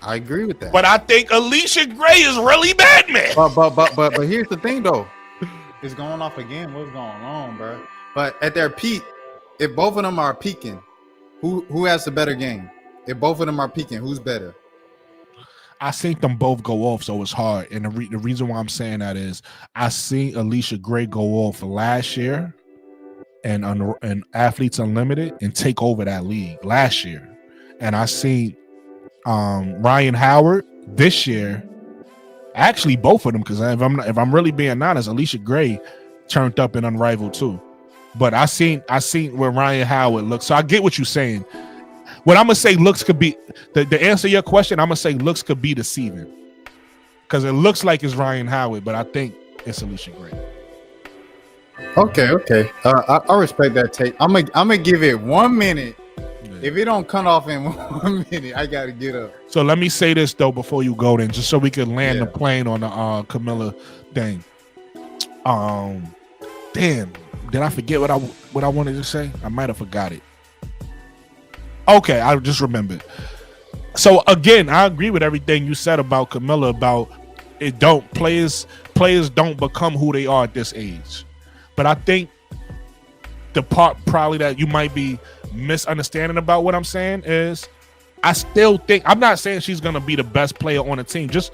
I agree with that. But I think Alicia Gray is really Batman. But here's the thing though. It's going off again. What's going on, bro? But at their peak, if both of them are peaking, who has the better game? If both of them are peaking, who's better? I seen them both go off, so it's hard. And the reason why I'm saying that is I seen Alicia Gray go off last year and Athletes Unlimited and take over that league last year. And I seen Ryan Howard this year. Actually, both of them, because if I'm really being honest, Alicia Gray turned up in Unrivaled too. But I seen where Ryan Howard looks. So I get what you're saying. What I'm gonna say, looks could be the answer to your question. I'm gonna say looks could be deceiving because it looks like it's Ryan Howard, but I think it's Alicia Gray. Okay. I respect that take. I'm gonna give it 1 minute. Yeah. If it don't cut off in 1 minute, I gotta get up. So let me say this though before you go, then, just so we can land the plane on the Kamilla thing. Damn, did I forget what I wanted to say? I might have forgot it. Okay, I just remembered. So again, I agree with everything you said about Kamilla. About it, don't players don't become who they are at this age. But I think the part probably that you might be misunderstanding about what I'm saying is, I still think, I'm not saying she's gonna be the best player on the team just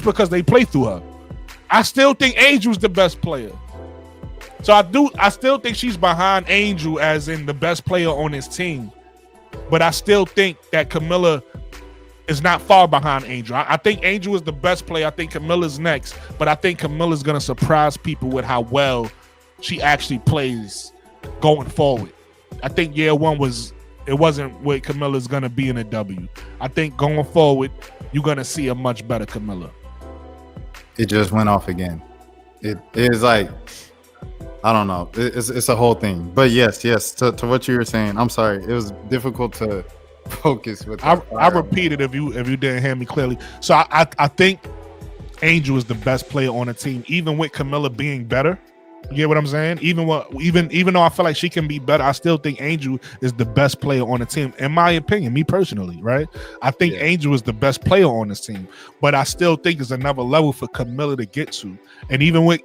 because they play through her. I still think Angel's the best player. So I still think she's behind Angel as in the best player on this team. But I still think that Kamilla is not far behind Angel. I think Angel is the best player. I think Camilla's next, but I think Camilla's gonna surprise people with how well she actually plays going forward. I think year one wasn't what Camilla's gonna be in a W. I think going forward, you're gonna see a much better Kamilla. It just went off again. It is like, I don't know. It's a whole thing. But yes. To what you were saying, I'm sorry. It was difficult to focus with. I repeated if you didn't hear me clearly. So I think Angel is the best player on the team, even with Kamilla being better. You get what I'm saying? Even though I feel like she can be better, I still think Angel is the best player on the team, in my opinion, me personally, right? I think Angel is the best player on this team, but I still think there's another level for Kamilla to get to. And even when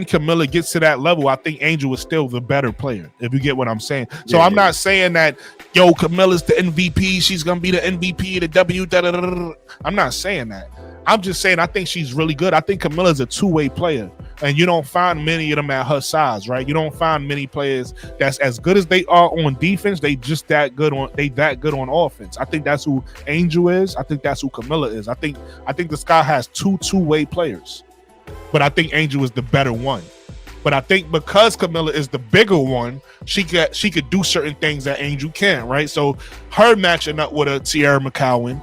Kamilla gets to that level, I think Angel is still the better player, if you get what I'm saying. So I'm not saying that, Kamilla's the MVP, she's gonna be the MVP of the W. I'm not saying that. I'm just saying I think she's really good. I think Camilla's a two-way player, and you don't find many of them at her size, right? You don't find many players that's as good as they are on defense. They that good on offense. I think that's who Angel is. I think that's who Kamilla is. I think the Sky has two-way players, but I think Angel is the better one. But I think because Kamilla is the bigger one, she could do certain things that Angel can't, right? So her matching up with a Tierra McCowan,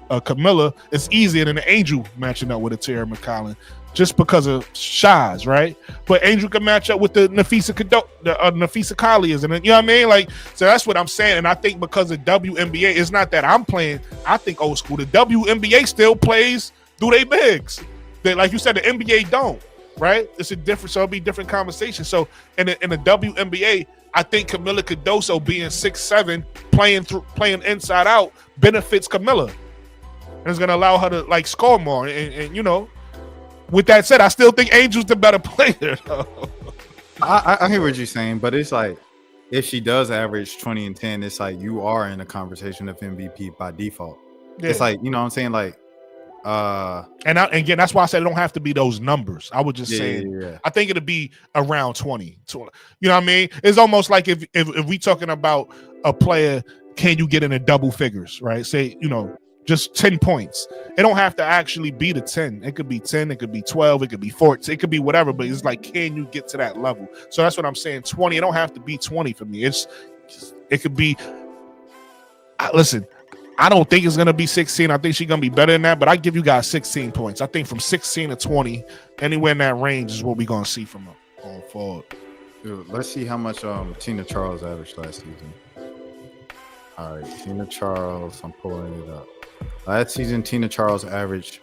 Kamilla, is easier than an Angel matching up with a Tierra McCollum, just because of size, right? But Angel can match up with the Nafisa Colliers, and you know what I mean? Like, so that's what I'm saying. And I think because of WNBA, it's not that I'm playing. I think old school. The WNBA still plays through their bigs. That, like you said, the NBA don't, right? It's a different. So it'll be different conversation. So in the WNBA, I think Kamilla Cardoso being 6'7", playing inside out benefits Kamilla. And it's gonna allow her to like score more, and with that said, I still think Angel's the better player. I hear what you're saying, but it's like if she does average 20 and 10, it's like you are in a conversation of MVP by default. Yeah. It's like, you know what I'm saying, like and again, that's why I said it don't have to be those numbers. I would just say I think it'll be around 20. You know what I mean? It's almost like if we talking about a player, can you get in the double figures, right? Say, just 10 points. It don't have to actually be the 10. It could be 10, it could be 12, it could be 14, it could be whatever, but it's like, can you get to that level? So that's what I'm saying. 20, it don't have to be 20 for me. It could be, listen, I don't think it's going to be 16. I think she's going to be better than that, but I give you guys 16 points. I think from 16 to 20, anywhere in that range is what we're going to see from her going forward. Dude, let's see how much Tina Charles averaged last season. All right, Tina Charles, I'm pulling it up. Last season, Tina Charles averaged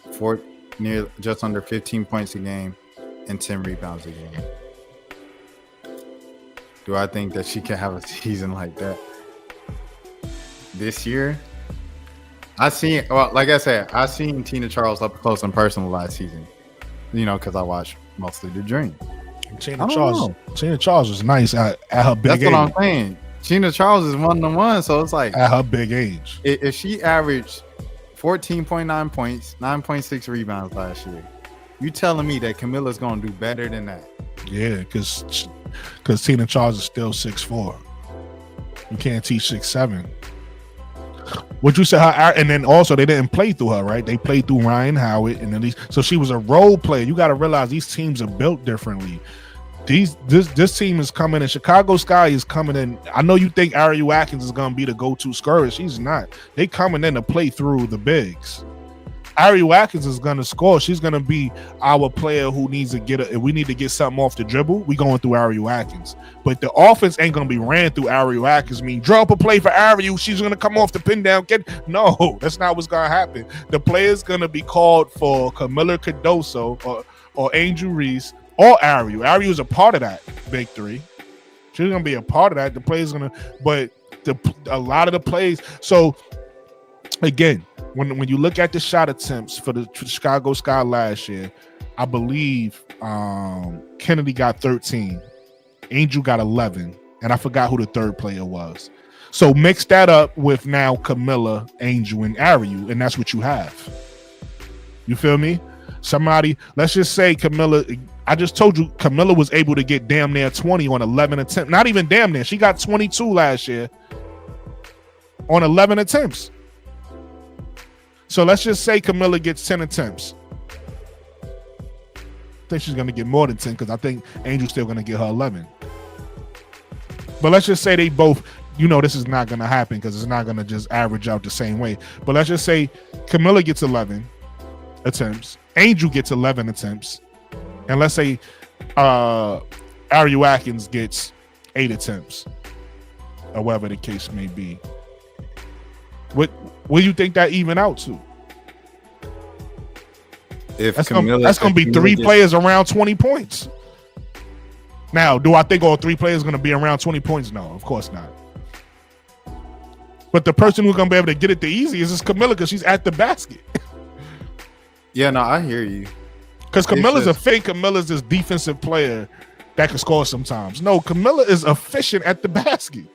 just under 15 points a game and 10 rebounds a game. Do I think that she can have a season like that this year? Like I said, I seen Tina Charles up close and personal last season. Because I watched mostly The Dream. Tina Charles was nice at her big age. That's what I'm saying. Tina Charles is 1-1, so it's like at her big age. If she averaged 14.9 points, 9.6 rebounds last year, you telling me that Kamilla's gonna do better than that? Yeah, because Tina Charles is still 6'4". You can't teach 6'7". What you said, and then also they didn't play through her, right? They played through Ryan Howard, and then so she was a role player. You got to realize these teams are built differently. This team is coming in. Chicago Sky is coming in. I know you think Ariel Atkins is going to be the go-to scorer. She's not. They coming in to play through the bigs. Ariel Atkins is going to score. She's going to be our player who needs to get if we need to get something off the dribble, we going through Ariel Atkins. But the offense ain't going to be ran through Ariel Atkins. Draw up a play for Ariel. She's going to come off the pin down. No, that's not what's going to happen. The play is going to be called for Kamilla Cardoso or Angel Reese or Ariel. Ariel's a part of that big three. She's gonna be a part of that. The players gonna, but a lot of the plays. So again, when you look at the shot attempts for the Chicago Sky last year, I believe Kennedy got 13, Angel got 11, and I forgot who the third player was. So mix that up with now Kamilla, Angel, and Ariel, and that's what you have. You feel me? Somebody, let's just say Kamilla, I just told you Kamilla was able to get damn near 20 on 11 attempts. Not even damn near. She got 22 last year on 11 attempts. So let's just say Kamilla gets 10 attempts. I think she's going to get more than 10 because I think Angel's still going to get her 11. But let's just say they both, this is not going to happen because it's not going to just average out the same way. But let's just say Kamilla gets 11 attempts. Angel gets 11 attempts. And let's say Ariel Atkins gets 8 attempts. Or whatever the case may be. What do you think that even out to? That's going to be 3 players around 20 points. Now, do I think all 3 players going to be around 20 points? No, of course not. But the person who's going to be able to get it the easiest is Kamilla because she's at the basket. Yeah, no, I hear you. Because Kamilla's a fake. Kamilla's this defensive player that can score sometimes. No, Kamilla is efficient at the basket.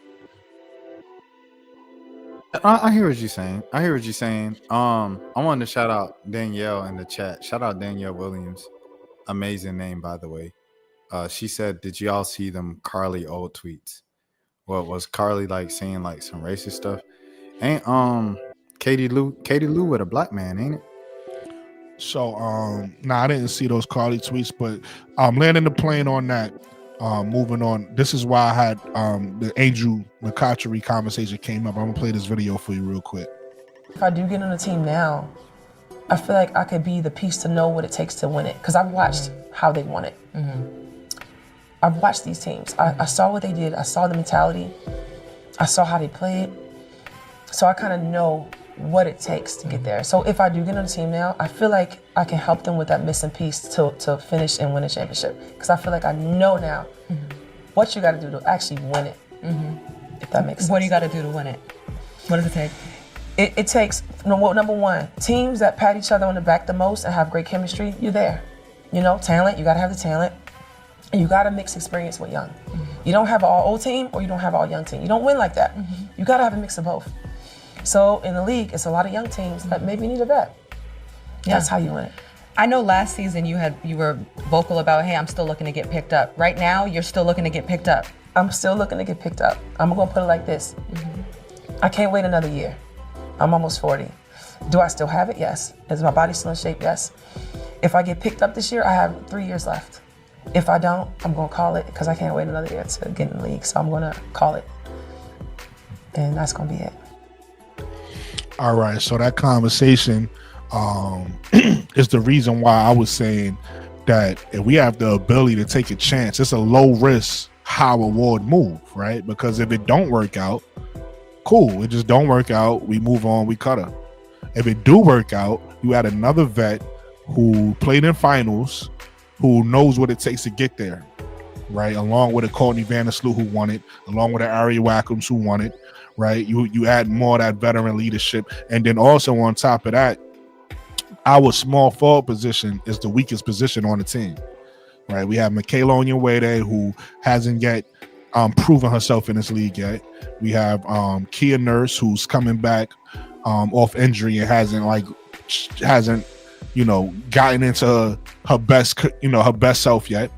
I hear what you're saying. I wanted to shout out Danielle in the chat. Shout out Danielle Williams. Amazing name, by the way. She said, "Did y'all see them Carly old tweets?" What was Carly like saying like some racist stuff? Ain't Katie Lou with a black man, ain't it? So I didn't see those Carly tweets, but landing the plane on that. Moving on. This is why I had the Angel McCoughtry conversation came up. I'm gonna play this video for you real quick. If I do get on the team now, I feel like I could be the piece to know what it takes to win it because I've watched how they won it. I've watched these teams. I saw what they did. I saw the mentality. I saw how they played. So I kind of know what it takes to get there. So if I do get on the team now, I feel like I can help them with that missing piece to finish and win a championship. Because I feel like I know now what you got to do to actually win it. If that makes sense. What do you got to do to win it? What does it take? It takes, number one, teams that pat each other on the back the most and have great chemistry, you're there. Talent, you got to have the talent. And you got to mix experience with young. You don't have an all old team or you don't have all young team. You don't win like that. You got to have a mix of both. So in the league, it's a lot of young teams that maybe need a vet. Yeah. That's how you win it. I know last season you were vocal about, hey, I'm still looking to get picked up. Right now, you're still looking to get picked up. I'm still looking to get picked up. I'm gonna put it like this. I can't wait another year. I'm almost 40. Do I still have it? Yes. Is my body still in shape? Yes. If I get picked up this year, I have 3 years left. If I don't, I'm gonna call it because I can't wait another year to get in the league. So I'm gonna call it. And that's gonna be it. All right, so that conversation is the reason why I was saying that if we have the ability to take a chance, it's a low risk, high reward move, right? Because if it don't work out, cool. It just don't work out. We move on. We cut her. If it do work out, you add another vet who played in finals, who knows what it takes to get there, right? Along with a Courtney Vandersloot who won it, along with an Ariel Atkins who won it. Right, you add more of that veteran leadership, and then also on top of that, our small forward position is the weakest position on the team. Right, we have Michaela Wnba who hasn't yet proven herself in this league yet. We have Kia Nurse who's coming back off injury and hasn't gotten into her best self yet,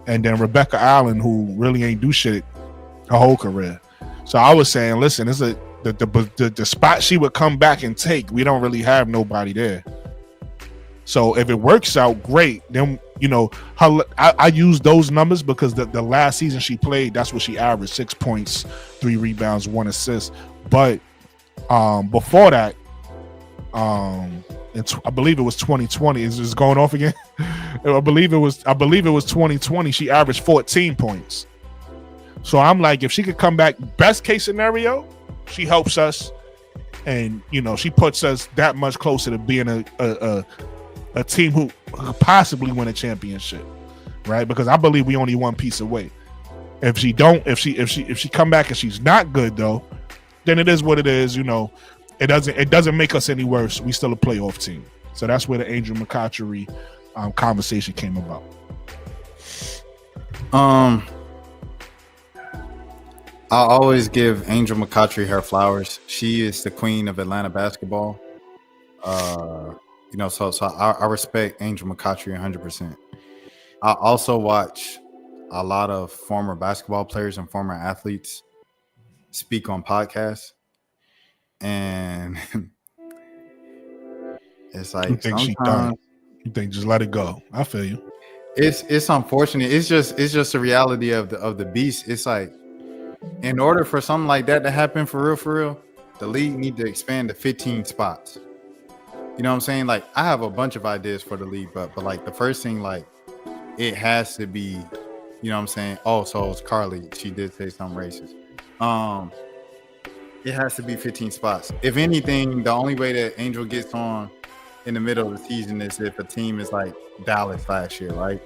and then Rebecca Allen who really ain't do shit her whole career. So I was saying, listen, it's the spot she would come back and take, we don't really have nobody there. So if it works out, great. Then, I use those numbers because the last season she played, that's what she averaged, 6 points, 3 rebounds, 1 assist. But before that, I believe it was 2020. Is this going off again? I believe it was 2020. She averaged 14 points. So I'm like, if she could come back, best case scenario, she helps us, and she puts us that much closer to being a team who could possibly win a championship. right? Because I believe we only one piece away. If she come back and she's not good though, then it is what it is. You know, it doesn't make us any worse. We still a playoff team. So that's where the Angel McCoughtry conversation came about. I'll always give Angel McCoughtry her flowers. She is the queen of Atlanta basketball. You know, so I respect Angel McCoughtry 100%. I also watch a lot of former basketball players and former athletes speak on podcasts, and it's like you think she done? You think just let it go? I feel you. It's unfortunate. It's just the reality of the beast. It's like, in order for something like that to happen for real, the league need to expand to 15 spots. You know what I'm saying? Like, I have a bunch of ideas for the league, but like the first thing, like, it has to be, you know what I'm saying? Oh, so it's Carly. She did say something racist. It has to be 15 spots. If anything, the only way that Angel gets on in the middle of the season is if a team is like Dallas last year, right?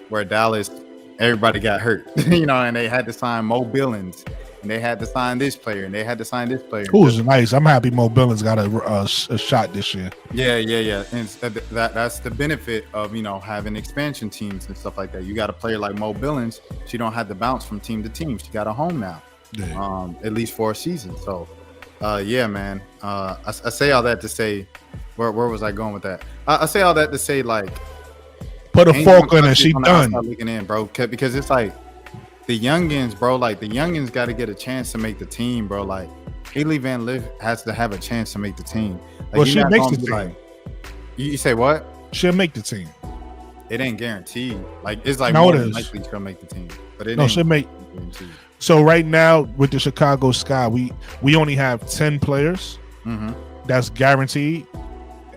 Where Dallas, everybody got hurt, you know, and they had to sign Mo Billings, and they had to sign this player, and they had to sign this player. Who's nice. I'm happy Mo Billings got a shot this year. Yeah. And that's the benefit of, you know, having expansion teams and stuff like that. You got a player like Mo Billings. She don't have to bounce from team to team. She got a home now, at least for a season. So, yeah, man. I say all that to say, where was I going with that? I say all that to say, like, put a fork in her. She done. Looking in, bro, because it's like the youngins, bro. Like, the youngins got to get a chance to make the team, bro. Like, Hailey Van Lith has to have a chance to make the team. Like, well, she makes the team. Like, you say what? She'll make the team. It ain't guaranteed. Like, it's like no, more it than is. likely she'll make the team, but it no, ain't she'll make. guaranteed. So right now with the Chicago Sky, we only have 10 players. Mm-hmm. That's guaranteed.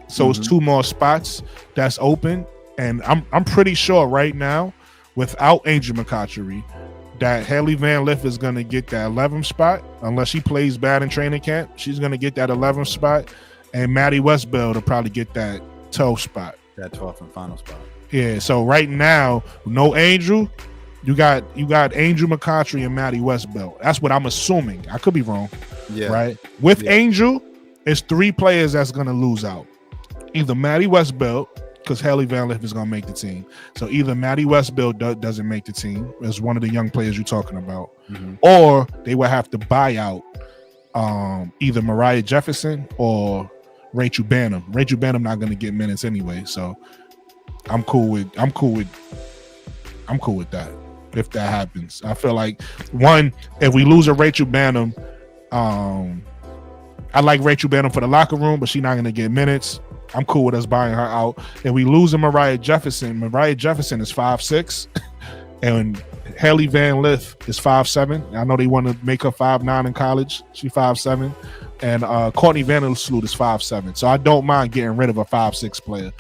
So it's 2 more spots that's open, and I'm pretty sure right now, without Angel McCoughtry, that Hailey Van Lith is gonna get that 11th spot, unless she plays bad in training camp. She's gonna get that 11th spot, and Maddie Westbeld will probably get that 12th spot. That 12th and final spot. Yeah. So right now, no Angel. You got Angel McCoughtry and Maddie Westbeld. That's what I'm assuming. I could be wrong. Yeah. Right. With Angel, it's 3 players that's gonna lose out. Either Maddie Westbeld, because Hailey Van Lith is gonna make the team. So either Maddie Westbeld doesn't make the team as one of the young players you're talking about, or they will have to buy out either Mariah Jefferson or Rachel Banham. Rachel Banham not gonna get minutes anyway. So I'm cool with that. If that happens, I feel like if we lose a Rachel Banham, I like Rachel Banham for the locker room, but she's not gonna get minutes. I'm cool with us buying her out. If we lose a Mariah Jefferson is 5'6", and Hailey Van Lith is 5'7". I know they want to make her 5'9" in college. She's 5'7", and Courtney Vandersloot is 5'7". So I don't mind getting rid of a 5'6" player.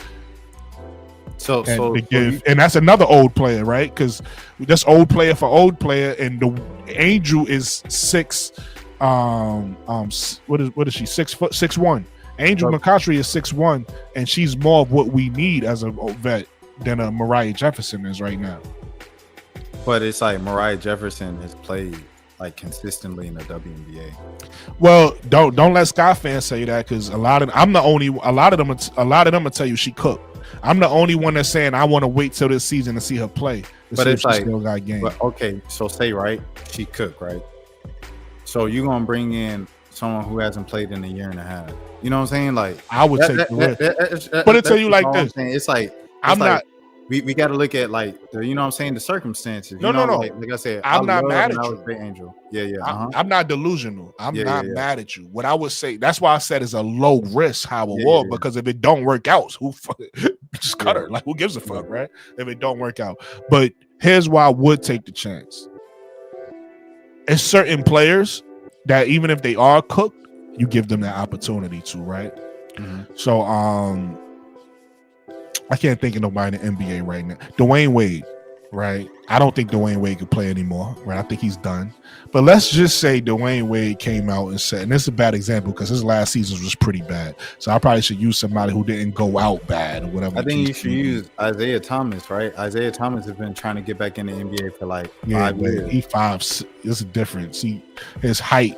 And that's another old player, right? Because that's old player for old player, and the Angel is 6. What is she? 6'1". Angel McCoughtry is 6'1", and she's more of what we need as a vet than a Mariah Jefferson is right now. But it's like Mariah Jefferson has played like consistently in the WNBA. Well, don't let Sky fans say that, because a lot of them will tell you she cooked. I'm the only one that's saying I want to wait till this season to see her play. But it's like, still got game. But okay, so say right, she cooked, right? So you're gonna bring in someone who hasn't played in a year and a half. You know what I'm saying? Like, I would take the risk. But it tell you like this. It's like I'm not. We got to look at like the, you know what I'm saying, the circumstances. No. Like I said, I'm not mad at you. Angel. Yeah. I'm not delusional. I'm not mad at you. What I would say, that's why I said it's a low risk because if it don't work out, who just cut her? Like, who gives a fuck, right? If it don't work out. But here's why I would take the chance. It's certain players that even if they are cooked, you give them that opportunity to, right? So I can't think of nobody in the NBA right now. Dwayne Wade. right? I don't think Dwayne Wade could play anymore, right? I think he's done. But let's just say Dwayne Wade came out and said, and this is a bad example because his last season was pretty bad. So I probably should use somebody who didn't go out bad or whatever. I think you should use Isaiah Thomas, right? Isaiah Thomas has been trying to get back in the NBA for like 5 years. He 5. There's a difference. His height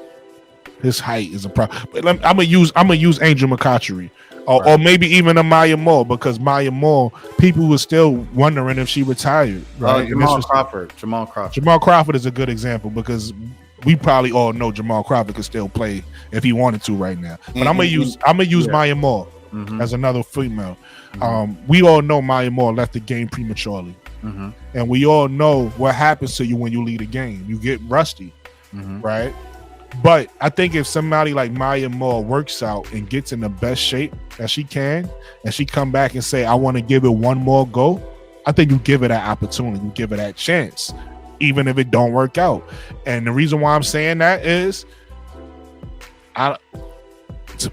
is a problem. But I'm gonna use Angel McCoughtry. Or maybe even a Maya Moore, because Maya Moore, people were still wondering if she retired. Right? Jamal Crawford. Jamal Crawford is a good example because we probably all know Jamal Crawford could still play if he wanted to right now. But I'm gonna use Maya Moore as another female. We all know Maya Moore left the game prematurely, and we all know what happens to you when you leave the game. You get rusty, right? But I think if somebody like Maya Moore works out and gets in the best shape that she can, and she come back and say, I want to give it one more go, I think you give it that opportunity, you give it that chance, even if it don't work out. And the reason why I'm saying that is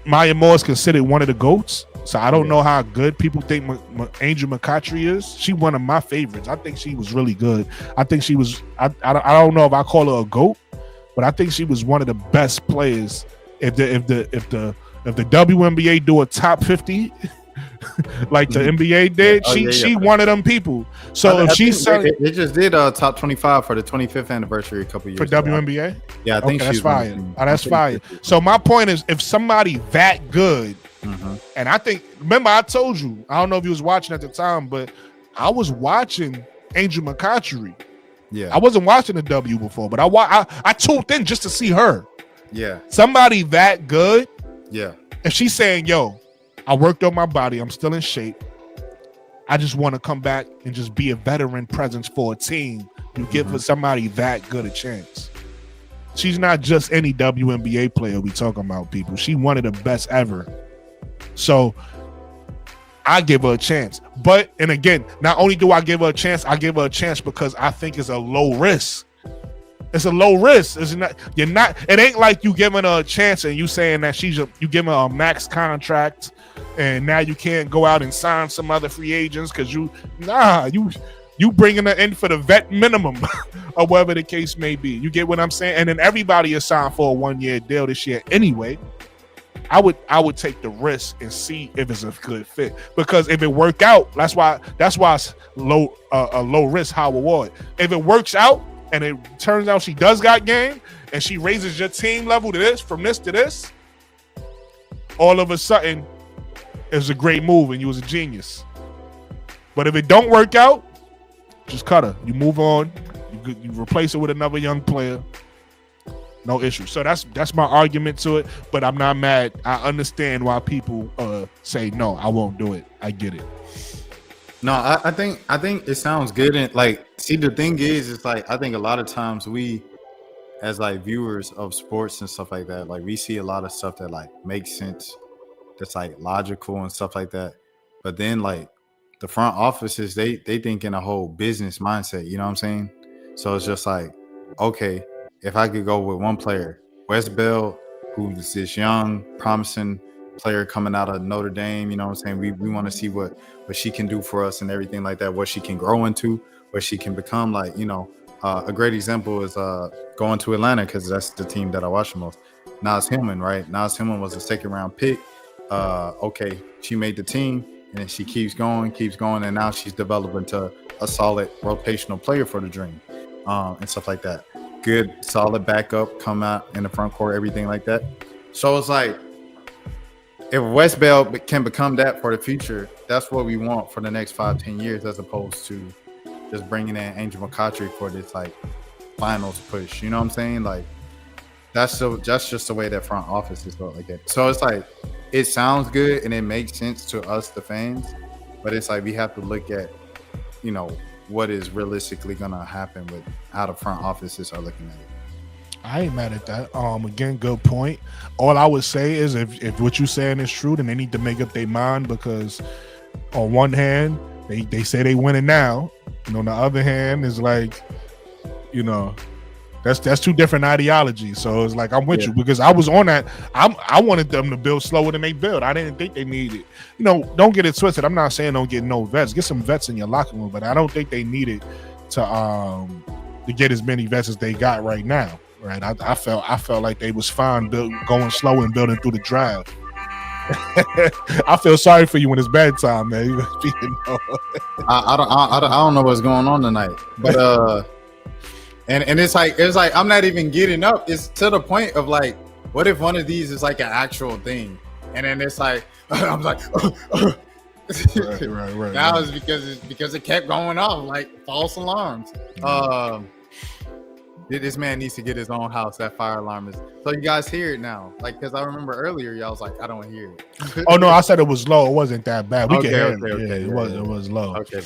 Maya Moore is considered one of the GOATs. So I don't know how good people think Angel McCoughtry is. She one of my favorites. I think she was really good. I think she was, I don't know if I call her a GOAT, but I think she was one of the best players. If the WNBA do a top 50 like the NBA did, she one of them people. So if she's they just did a top 25 for the 25th anniversary a couple years for ago. WNBA. Yeah, I think that's fire. That's fire. So my point is, if somebody that good, and I think, remember I told you, I don't know if you was watching at the time, but I was watching Angel McCoughtry. Yeah, I wasn't watching the W before, but I tuned in just to see her. Yeah, somebody that good. Yeah, if she's saying, "Yo, I worked on my body, I'm still in shape. I just want to come back and just be a veteran presence for a team," you give for somebody that good a chance. She's not just any WNBA player we talking about, people. She one of the best ever. So I give her a chance. But, and again, not only do I give her a chance, I give her a chance because I think it's a low risk. It's a low risk. It ain't like you giving her a chance and you saying that you giving her a max contract and now you can't go out and sign some other free agents because you bringing her in for the vet minimum or whatever the case may be. You get what I'm saying? And then everybody is signed for a 1-year deal this year anyway. I would take the risk and see if it's a good fit, because if it work out, that's why it's low a low risk, high reward. If it works out and it turns out she does got game and she raises your team level to this, from this to this, all of a sudden it's a great move and you was a genius. But if it don't work out, just cut her. You move on. You replace it with another young player. No issue. So that's my argument to it, but I'm not mad. I understand why people say no, I won't do it. I get it. No, I think it sounds good. And like, see, the thing is, it's like, I think a lot of times we, as like viewers of sports and stuff like that, like we see a lot of stuff that like makes sense, that's like logical and stuff like that. But then like the front offices, they think in a whole business mindset, you know what I'm saying? So it's just like, okay, if I could go with one player, West Bell, who's this young, promising player coming out of Notre Dame, you know what I'm saying? We want to see what she can do for us and everything like that, what she can grow into, what she can become. Like, you know, a great example is going to Atlanta, because that's the team that I watch the most. Naz Hillman, right? Naz Hillman was a 2nd-round pick. Okay, she made the team, and then she keeps going, and now she's developed into a solid rotational player for the Dream, and stuff like that. Good, solid backup, come out in the front court, everything like that. So it's like, if West Bell can become that for the future, that's what we want for the next 5-10 years, as opposed to just bringing in Angel McCoughtry for this like finals push. You know what I'm saying? Like, that's just the way that front office is built like that. So it's like, it sounds good and it makes sense to us, the fans, but it's like we have to look at, you know, what is realistically gonna happen with how the front offices are looking at it. I ain't mad at that. Again, good point. All I would say is if what you're saying is true, then they need to make up their mind, because on one hand, they say they winning now, and on the other hand is like, you know, that's two different ideologies. So it's like, I'm with you, because I was on that. I wanted them to build slower than they build. I didn't think they needed, you know, don't get it twisted. I'm not saying don't get no vets. Get some vets in your locker room, but I don't think they needed to get as many vets as they got right now. Right, I felt like they was fine going slow and building through the draft. I feel sorry for you when it's bedtime, man. I don't know what's going on tonight, but and it's like I'm not even getting up. It's to the point of like, what if one of these is like an actual thing, and then it's like I'm like. Right. Now it's because it kept going off like false alarms. This man needs to get his own house. That fire alarm is. So you guys hear it now, like because I remember earlier y'all was like, I don't hear it. Oh no, I said it was low. It wasn't that bad. We can hear it. Okay, It was low. Okay,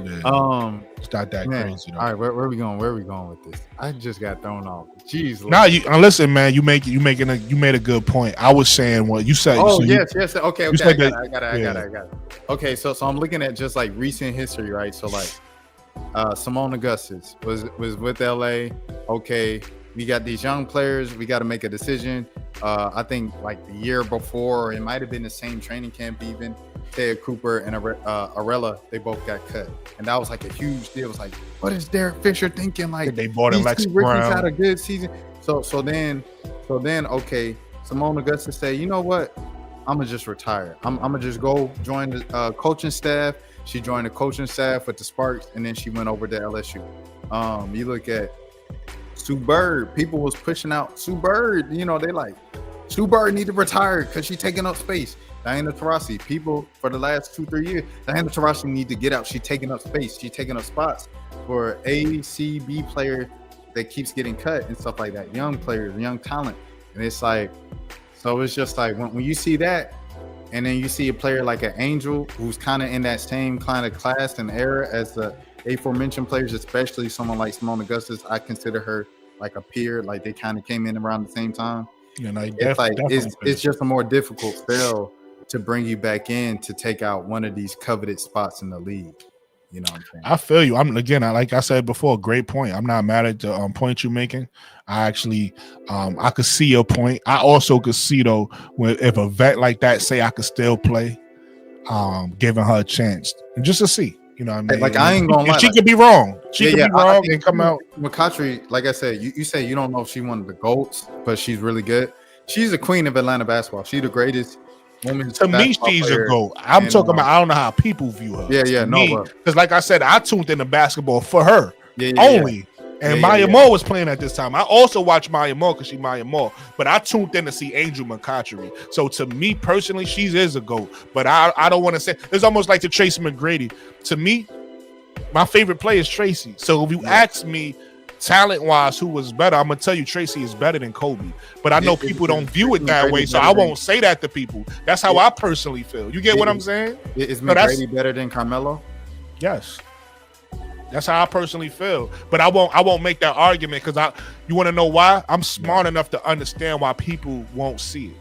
Yeah. It's not that crazy though. All right, where are we going? Where are we going with this? I just got thrown off. Jeez. Now listen, man. You made a good point. I was saying what you said. Oh so yes. Okay. I got it. Okay, so I'm looking at just like recent history, right? So like. Simone Augustus was with LA. Okay, we got these young players. We got to make a decision. I think like the year before, it might have been the same training camp even. Ted Cooper and Arella, they both got cut, and that was like a huge deal. It was like, what is Derek Fisher thinking? Like they bought in Lex Brown. Had a good season. So then, okay, Simone Augustus say, you know what? I'm gonna just retire. I'm gonna just go join the coaching staff. She joined the coaching staff with the Sparks, and then she went over to LSU. You look at Sue Bird. People was pushing out Sue Bird. You know, they like, Sue Bird need to retire because she's taking up space. Diana Taurasi, people for the last 2-3 years, Diana Taurasi need to get out. She's taking up space. She's taking up spots for A, C, B player that keeps getting cut and stuff like that. Young players, young talent. And it's like, so it's just like when you see that, and then you see a player like an Angel who's kind of in that same kind of class and era as the aforementioned players, especially someone like Simone Augustus. I consider her like a peer, like they kind of came in around the same time. Yeah, no, it's just a more difficult spell to bring you back in to take out one of these coveted spots in the league. You know what I'm saying? I feel you. Like I said before, great point. I'm not mad at the point you're making. I actually, I could see your point. I also could see though, if a vet like that say I could still play, giving her a chance just to see. You know what I mean? Like I ain't gonna lie. She could be wrong. She could be wrong and come out. McCoughtry, like I said, you say you don't know if she one of the GOATs, but she's really good. She's the queen of Atlanta basketball. She's the greatest. To me, she's a GOAT. I'm talking about. I don't know how people view her. Because like I said, I tuned into basketball for her only. And Maya Moore was playing at this time. I also watched Maya Moore because she's Maya Moore, but I tuned in to see Angel McCoughtry. So to me personally, she is a GOAT. But I don't want to say it's almost like the Tracy McGrady. To me, my favorite player is Tracy. So if you ask me, talent-wise, who was better, I'm gonna tell you Tracy is better than Kobe. But I know people don't view it that way, so I won't say that to people. That's how I personally feel. You get what I'm saying? Is McGrady better than Carmelo? Yes. That's how I personally feel. But I won't make that argument because you want to know why? I'm smart enough to understand why people won't see it.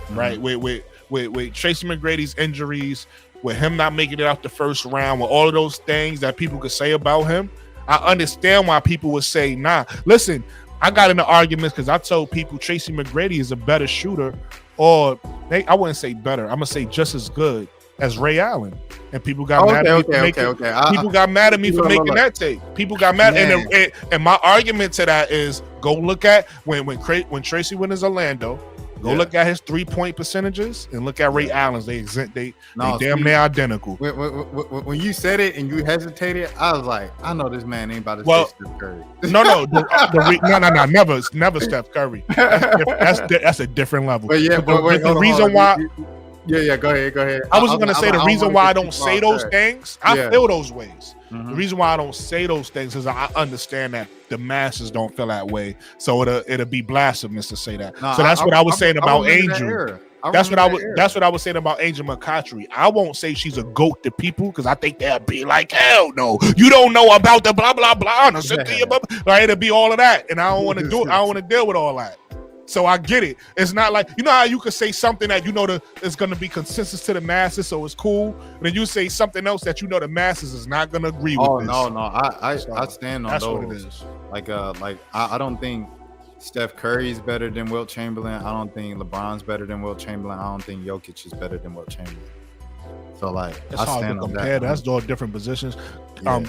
Right? With Tracy McGrady's injuries, with him not making it out the first round, with all of those things that people could say about him, I understand why people would say, nah. Listen, I got into arguments because I told people Tracy McGrady is a better shooter, or I wouldn't say better. I'm gonna say just as good as Ray Allen, and people got mad at me. People got mad at me for making that take. People got mad, and my argument to that is go look at when Tracy went to Orlando. Go look at his 3-point percentages and look at Ray Allen's. They damn near identical. When you said it and you hesitated, I was like, I know this man ain't about to say Steph Curry. No, never Steph Curry. That's a different level. But the reason why. Yeah, go ahead. I was going to say the reason why I don't say those things, I feel those ways. Mm-hmm. The reason why I don't say those things is I understand that the masses don't feel that way. So it'll be blasphemous to say that. So that's what I was saying about Angel. That's what I was saying about Angel McCoughtry. I won't say she's a GOAT to people because I think they'll be like, hell no, you don't know about the blah blah blah. Right? It'll be all of that, and I don't want to do it. I don't want to deal with all that. So I get it. It's not like, you know how you could say something that you know is going to be consensus to the masses, so it's cool. And then you say something else that you know the masses is not going to agree with. No. I stand on that's those. What it is. Like I don't think Steph Curry is better than Wilt Chamberlain. I don't think LeBron's better than Wilt Chamberlain. I don't think Jokic is better than Wilt Chamberlain. So like, it's hard to compare. That's all different positions. Yeah.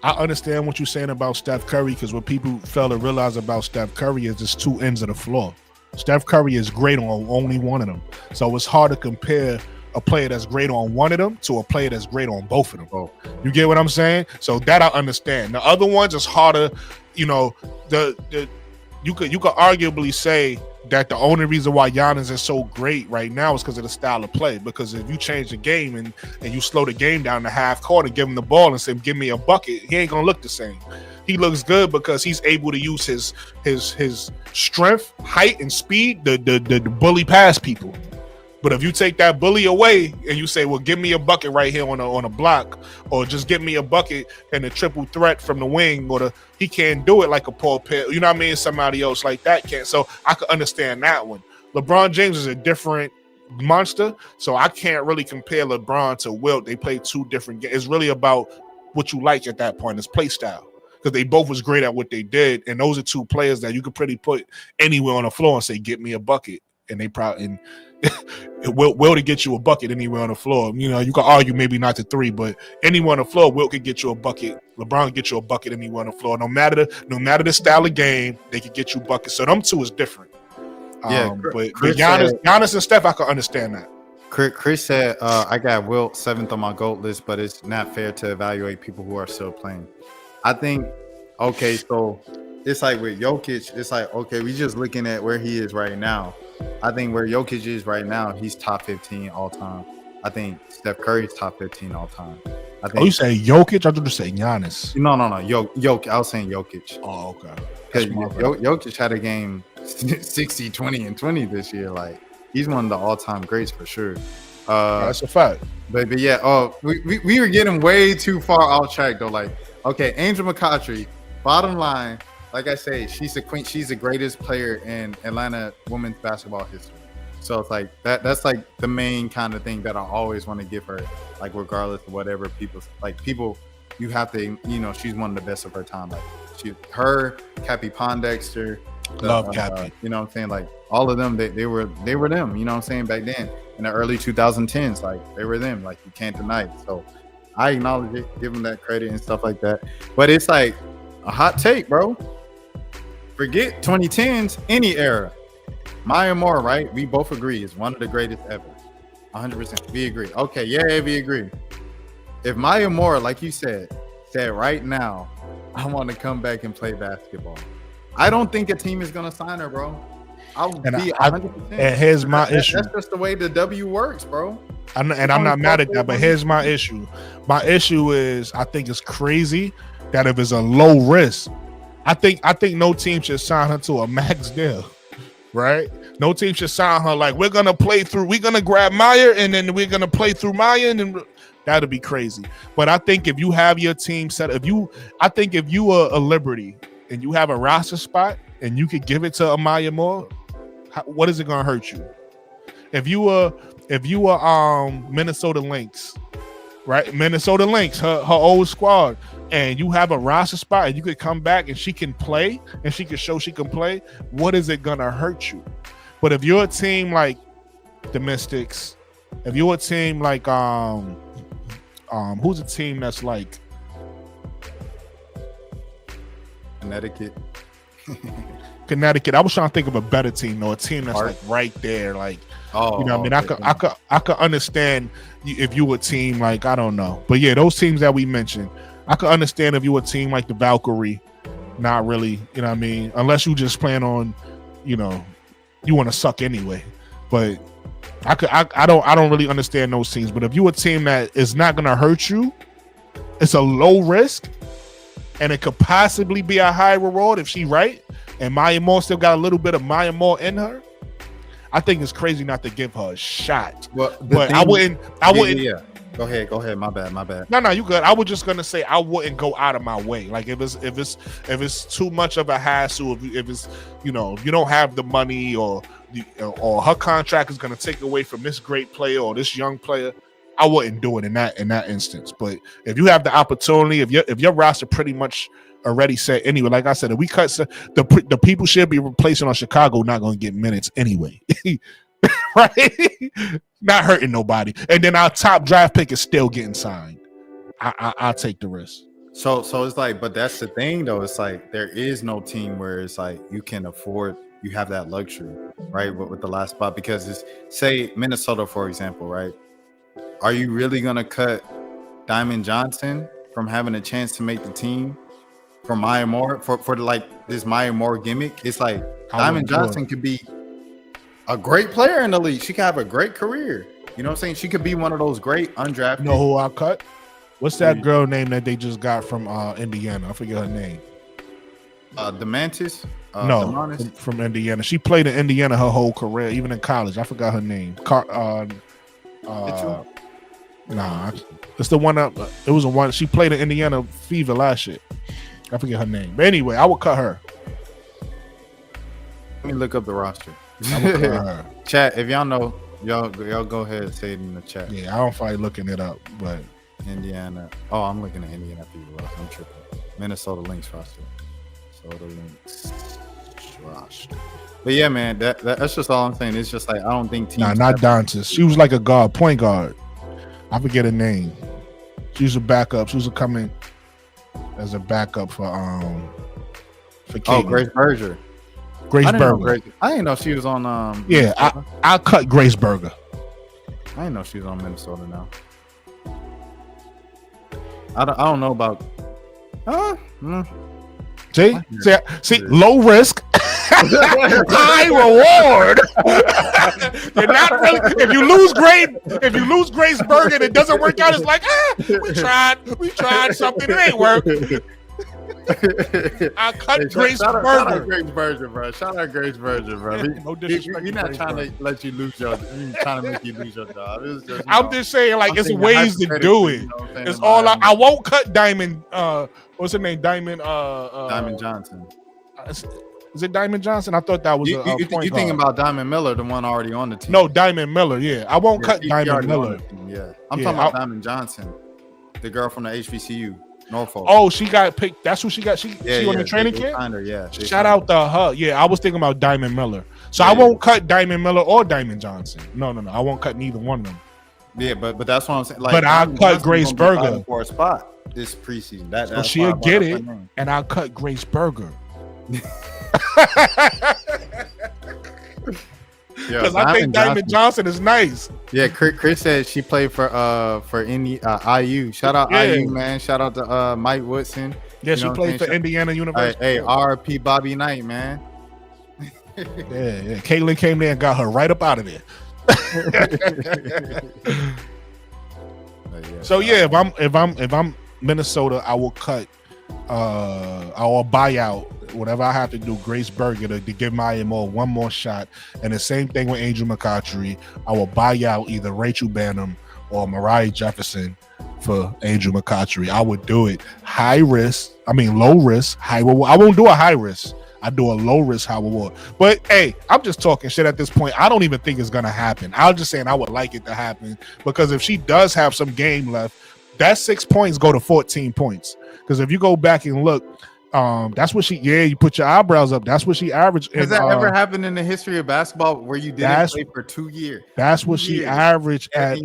I understand what you're saying about Steph Curry, because what people fail to realize about Steph Curry is there's two ends of the floor. Steph Curry is great on only one of them. So it's hard to compare a player that's great on one of them to a player that's great on both of them. Oh. You get what I'm saying? So that I understand. The other ones is harder, you know, you could arguably say that the only reason why Giannis is so great right now is because of the style of play. Because if you change the game and you slow the game down to half court and give him the ball and say, give me a bucket, he ain't gonna look the same. He looks good because he's able to use his strength, height, and speed to bully past people. But if you take that bully away and you say, well, give me a bucket right here on a block, or just give me a bucket and a triple threat from the wing, he can't do it like a Paul Pierce. You know what I mean? Somebody else like that can't. So I could understand that one. LeBron James is a different monster, so I can't really compare LeBron to Wilt. They play two different games. It's really about what you like at that point. It's play style, because they both was great at what they did, and those are two players that you could pretty put anywhere on the floor and say, get me a bucket. And they probably Wilt to get you a bucket anywhere on the floor. You know, you can argue maybe not the three, but anywhere on the floor, Wilt could get you a bucket. LeBron could get you a bucket anywhere on the floor. No matter the style of game, they could get you buckets. So them two is different. Yeah, but Giannis and Steph, I can understand that. Chris said, I got Wilt 7th on my GOAT list, but it's not fair to evaluate people who are still playing. I think, okay, so it's like with Jokic, it's like, okay, we just looking at where he is right now. I think where Jokic is right now, he's top 15 all time. I think Steph Curry's top 15 all time. I think. Oh, you say Jokic? I thought you say Giannis. No. Jokic. I was saying Jokic. Oh, okay. Because Jokic had a game 60, 20, and 20 this year. Like, he's one of the all-time greats for sure. That's a fact. But yeah. Oh, we were getting way too far off track though. Like, okay, Angel McCoughtry. Bottom line. Like I say, she's the queen. She's the greatest player in Atlanta women's basketball history. So it's like that's like the main kind of thing that I always want to give her. Like, regardless of whatever people, you have to, you know, she's one of the best of her time. Like, Cappie Pondexter, love Cappie. You know what I'm saying? Like, all of them, they were them. You know what I'm saying? Back then in the early 2010s, like, they were them. Like, you can't deny it. So I acknowledge it, give them that credit and stuff like that. But it's like a hot take, bro. Forget 2010s, any era. Maya Moore, right? We both agree is one of the greatest ever. 100%. We agree. Okay, yeah, we agree. If Maya Moore, like you said right now, I want to come back and play basketball, I don't think a team is going to sign her, bro. I would be 100%. And here's my issue. That's just the way the W works, bro. I'm not mad at that, but here's my issue. My issue is, I think it's crazy that if it's a low risk, I think no team should sign her to a max deal, right? No team should sign her like, we're gonna grab Maya and then we're gonna play through Maya, and then that'd be crazy. But I think if you have your team set, if you are a Liberty and you have a roster spot and you could give it to Maya Moore, what is it gonna hurt you? If you are Minnesota Lynx, right? Minnesota Lynx, her old squad, and you have a roster spot and you could come back and she can play and she can show she can play, what is it gonna hurt you? But if you're a team like the Mystics, if you're a team like who's a team that's like Connecticut. I was trying to think of a better team, or a team that's like right there, like, you know what I mean? I could understand if you were a team like, I don't know, but yeah, those teams that we mentioned, I could understand if you were a team like the Valkyrie. Not really, you know what I mean? Unless you just plan on, you know, you want to suck anyway. But I don't really understand those teams. But if you a team that is not gonna hurt you, it's a low risk, and it could possibly be a high reward if she right, and Maya Moore still got a little bit of Maya Moore in her, I think it's crazy not to give her a shot. Well, but I wouldn't. Yeah. Go ahead. My bad. No, you good. I was just gonna say I wouldn't go out of my way. Like, if it's too much of a hassle, if it's, you know, you don't have the money, or her contract is gonna take away from this great player or this young player, I wouldn't do it in that instance. But if you have the opportunity, if your roster pretty much already set anyway, like I said, if we cut the people should be replacing on Chicago, not gonna get minutes anyway. Right? Not hurting nobody. And then our top draft pick is still getting signed. I'll take the risk. So it's like, but that's the thing though. It's like there is no team where it's like you can afford, you have that luxury, right? With the last spot, because it's, say Minnesota, for example, right? Are you really gonna cut Diamond Johnson from having a chance to make the team for Maya Moore for like this Maya Moore gimmick? It's like Diamond Johnson could be a great player in the league. She could have a great career. You know what I'm saying? She could be one of those great undrafted. You know who I cut? What's that girl name that they just got from Indiana? I forget her name. Demantis? No, from Indiana. She played in Indiana her whole career, even in college. I forgot her name. Nah, it's the one that it was a one. She played in Indiana Fever last year. I forget her name. But anyway, I would cut her. Let me look up the roster. I would cut her. Chat, if y'all know, y'all go ahead and say it in the chat. Yeah, I don't feel like looking it up, but Indiana. Oh, I'm looking at Indiana Fever. I'm tripping. Minnesota Lynx roster. Minnesota Lynx roster. But yeah, man, that's just all I'm saying. It's just like I don't think teams. Nah, not Dantas. She was like a guard, point guard. I forget her name. She was a backup. She was coming as a backup for Grace Berger. Grace Berger. I didn't know she was on yeah, I'll cut Grace Berger. I didn't know she was on Minnesota now. I don't know about See, low risk, high reward. You're not really, if you lose Grace Berger and it doesn't work out, it's like, we tried something, it ain't work. I cut Grace Berger. Shout out Grace Berger, bro. Shout out Grace Berger, bro. No disrespect. We're not trying to let you lose your. Trying to make you lose your job. I'm just saying, like, it's ways to do it. It's all I won't cut Diamond. What's her name? Diamond. Diamond Johnson. Is it Diamond Johnson? I thought that was you thinking about Diamond Miller, the one already on the team? No, Diamond Miller. Yeah, I won't cut Diamond Miller. Yeah, I'm talking about Diamond Johnson, the girl from the HBCU. Norfolk. Oh, she got picked. That's what she got. She on the training camp. Shout out to her. Yeah, I was thinking about Diamond Miller. So I won't cut Diamond Miller or Diamond Johnson. No. I won't cut neither one of them. Yeah, but that's what I'm saying. Like, but I'll cut Grace Berger for a spot this preseason. So she'll get it, and I'll cut Grace Berger. Because I think Diamond Johnson is nice. Yeah, Chris said she played for IU. Shout out IU, man. Shout out to Mike Woodson. Yeah, she played for Indiana University. Hey, RP Bobby Knight, man. Yeah. Caitlin came there and got her right up out of there. So yeah, if I'm Minnesota, I will cut. I will buy out whatever I have to do, Grace Berger, to give Maya Moore one more shot. And the same thing with Angel McCoughtry. I will buy out either Rachel Banham or Mariah Jefferson for Angel McCoughtry. I would do it low risk, high reward. I won't do a high risk. I do a low risk, high reward. But hey, I'm just talking shit at this point. I don't even think it's gonna happen. I'm just saying I would like it to happen, because if she does have some game left, that 6 points go to 14 points. Because if you go back and look, that's what you put your eyebrows up. That's what she averaged. Has that ever happened in the history of basketball where you didn't play for 2 years? That's what she averaged at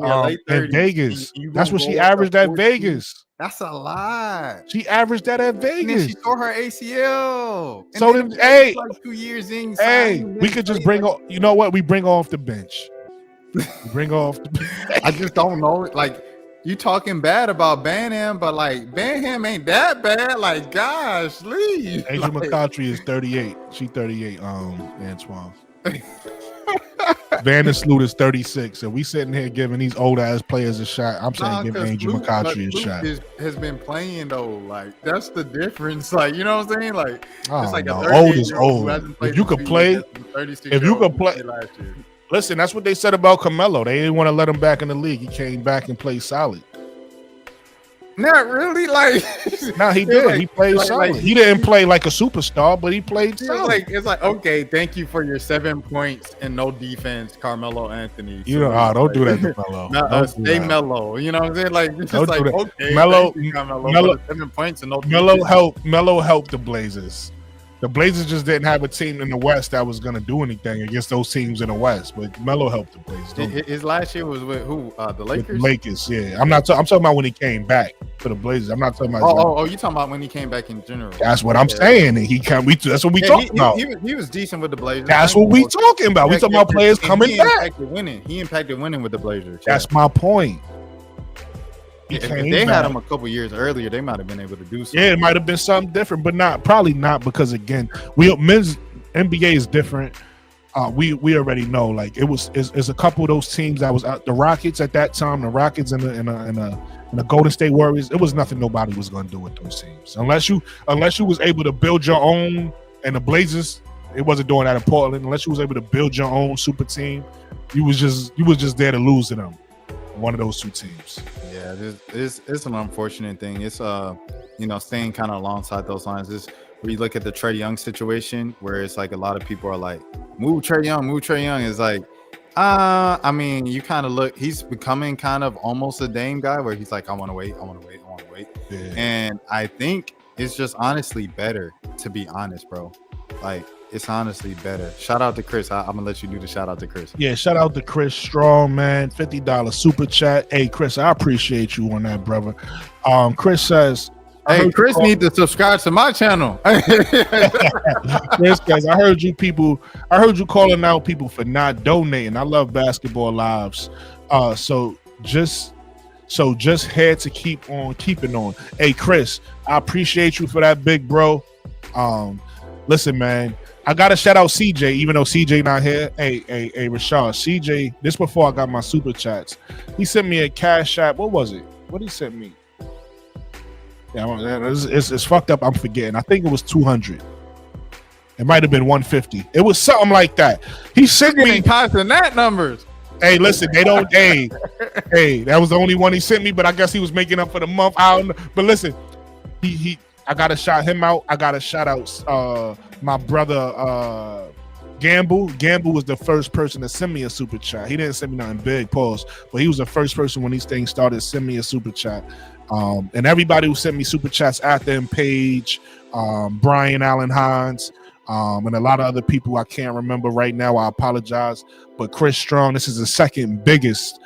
Vegas. That's what she averaged at Vegas. That's a lot. She averaged that at Vegas. And then she tore her ACL. And so then, hey, like 2 years in. Hey, we could just bring her. You know what? We bring her off the bench. I just don't know. Like, you talking bad about Banham, but like Banham ain't that bad. Like, gosh, leave. Angel McCoughtry is 38. She 38. Antoine. Van der Sloot is 36. And we sitting here giving these old ass players a shot. I'm saying give Angel McCoughtry a shot. Has been playing though. Like, that's the difference. Like, you know what I'm saying? Like, it's like old is old. If you could play, last year. Listen, that's what they said about Kamilla. They didn't want to let him back in the league. He came back and played solid. Not really, like. No, he did. He played solid. He didn't play like a superstar, but he played solid. It's like, okay, thank you for your 7 points and no defense, Carmelo Anthony. You know, don't do that to Melo. Stay mellow. You know what I'm saying? Like, it's just like, okay, Melo, 7 points and no defense. Melo helped the Blazers. The Blazers just didn't have a team in the West that was going to do anything against those teams in the West. But Melo helped the Blazers. His last year was with who? The Lakers. With the Lakers, yeah. I'm talking about when he came back. for the Blazers. I'm not talking about. Oh, you talking about when he came back in general? That's what I'm saying. And that's what we talking about. He was decent with the Blazers. That's what we talking about. We talking about players coming back. He impacted winning with the Blazers. That's my point. If they had him a couple years earlier, they might have been able to do something. Yeah, it might have been something different, but probably not because again, men's NBA is different. We already know, like it's a couple of those teams that was the Rockets at that time, the Rockets and the Golden State Warriors. It was nothing nobody was going to do with those teams unless you was able to build your own. And the Blazers, it wasn't doing that in Portland. Unless you was able to build your own super team, you was just there to lose to them. One of those two teams. Yeah, it's an unfortunate thing. It's staying kind of alongside those lines. Is where you look at the Trey Young situation, where it's like a lot of people are like, move Trey Young. Is like, I mean, you kind of look. He's becoming kind of almost a Dame guy, where he's like, I want to wait. Yeah. And I think it's just honestly better, to be honest, bro. Like, it's honestly better. Shout out to Chris. I'm gonna let you do the shout out to Chris. Yeah, shout out to Chris Strong, man. $50 super chat. Hey, Chris, I appreciate you on that, brother. Chris says, hey, Chris need to subscribe to my channel. Chris, guys, I heard you calling out people for not donating. I love Basketball Lives. So just had to keep on keeping on. Hey, Chris, I appreciate you for that, big bro. Listen, man, I gotta shout out CJ, even though CJ not here. Hey, Rashad, CJ, this before I got my super chats. He sent me a Cash App. What was it? What did he send me? Yeah, it's fucked up. I'm forgetting. I think it was 200. It might have been 150. It was something like that. He sent me passing that numbers. Hey, listen, they don't. hey, that was the only one he sent me, but I guess he was making up for the month. I don't know. But listen, I gotta shout him out. I gotta shout out my brother Gamble. Gamble was the first person to send me a super chat. He didn't send me nothing big, pause, but he was the first person when these things started to send me a super chat. And everybody who sent me super chats after him, Paige, Brian Allen Hines, and a lot of other people I can't remember right now. I apologize. But Chris Strong, this is the second biggest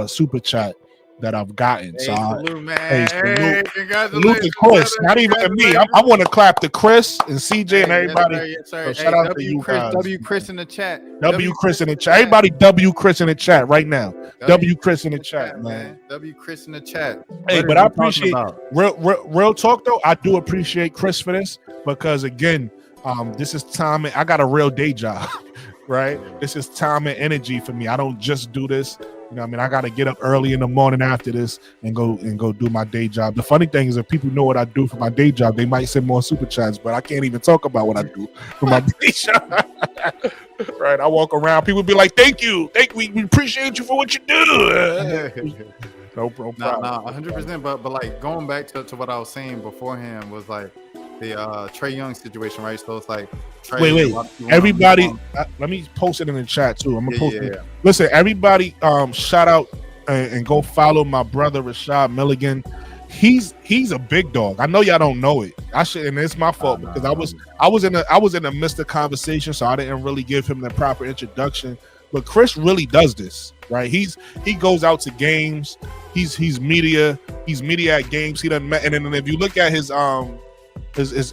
super chat that I've gotten. Hey, So salute, man. Hey, salute to Chris, not even to me. I want to clap to Chris and CJ and everybody. Yes, sir. So shout out to you Chris, guys. W Chris in the chat. W Chris in the chat. Everybody W Chris in the chat right now. W Chris in the chat, man. W Chris in the chat. Hey, but I appreciate real talk though. I do appreciate Chris for this because again, this is time. I got a real day job, right? This is time and energy for me. I don't just do this. You know what I mean? I got to get up early in the morning after this and go do my day job. The funny thing is if people know what I do for my day job, they might send more super chats, but I can't even talk about what I do for my day job. Right? I walk around, people be like, thank you. We appreciate you for what you do. No problem. No, 100%. But like going back to what I was saying beforehand was like the Trey Young situation, right? So it's like Trey, wait. Everybody, let me post it in the chat too. I'm gonna post it. Listen, everybody, shout out and go follow my brother Rashad Milligan. He's a big dog. I know y'all don't know it. And it's my fault because I was in the midst of conversation, so I didn't really give him the proper introduction. But Chris really does this, right? He goes out to games. He's media at games. He done met, and then if you look at his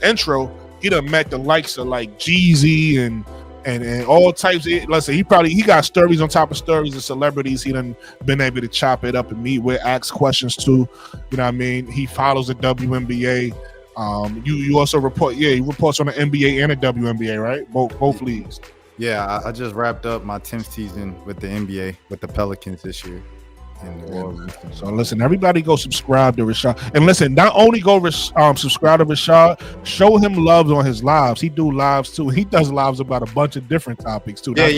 intro, he done met the likes of like Jeezy and all types of, listen, he got stories on top of stories of celebrities he done been able to chop it up and meet with, ask questions to. You know what I mean? He follows the WNBA. You also report, he reports on the NBA and the WNBA, right? Both leagues. Yeah, I just wrapped up my 10th season with the NBA with the Pelicans this year. So listen, everybody go subscribe to Rashad, and listen, not only go subscribe to Rashad, show him love on his lives. He do lives too. He does lives about a bunch of different topics too. I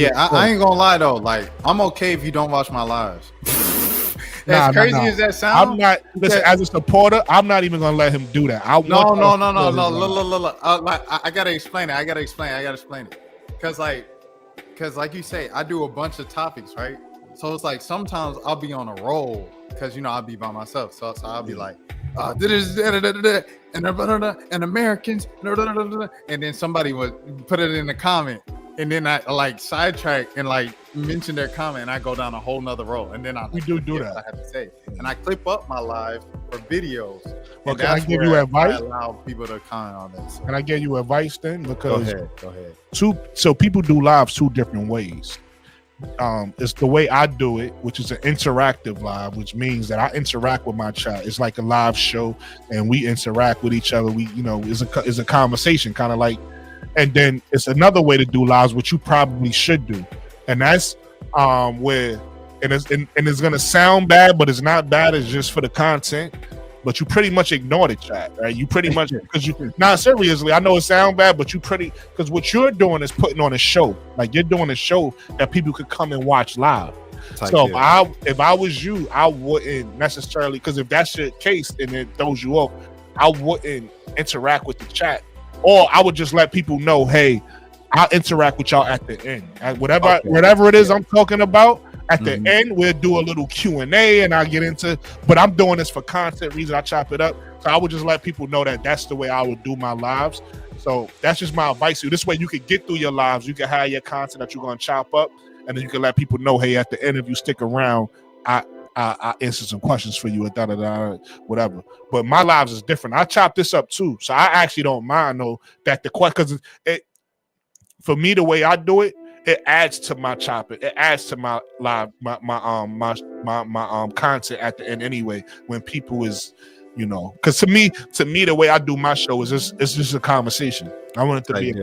ain't gonna lie though, like I'm okay if you don't watch my lives. As crazy as that sounds, I'm not. Listen, as a supporter, I'm not even gonna let him do that. No. I gotta explain it. Cause like you say, I do a bunch of topics, right? So it's like sometimes I'll be on a roll because I'll be by myself. So I'll be like, and Americans, and then somebody would put it in the comment. and then I like sidetrack and like mention their comment, and I go down a whole nother row, and then We do forget that. what I have to say, and I clip up my live for videos. Well, And can I that's give where you advice? I allow people to comment on that. So. Can I give you advice then? Because Go ahead. so people do lives two different ways. It's the way I do it, which is an interactive live, which means that I interact with my chat. It's like a live show, and we interact with each other. We, it's a conversation, kind of like. And then it's another way to do lives, which you probably should do, and that's where and it's gonna sound bad, but it's not bad. It's just for the content. But you pretty much ignore the chat, right? You pretty much, because you, not seriously, I know it sounds bad, but because what you're doing is putting on a show. Like, you're doing a show that people could come and watch live. So if I was you, I wouldn't necessarily, because if that's your case and it throws you off, I wouldn't interact with the chat. Or I would just let people know, hey, I'll interact with y'all at the end. Whatever it is I'm talking about, at the end, we'll do a little Q&A and I'll get into, but I'm doing this for content reasons. I chop it up. So I would just let people know that that's the way I would do my lives. So that's just my advice to you. This way you could get through your lives. You can have your content that you're going to chop up, and then you can let people know, hey, at the end, if you stick around, I answer some questions for you, whatever. But my lives is different. I chop this up too. So I actually don't mind though that the question, because for me, the way I do it, it adds to my chopping. It adds to my live, my content at the end anyway. When people is, because to me, the way I do my show is it's just a conversation. I want it to be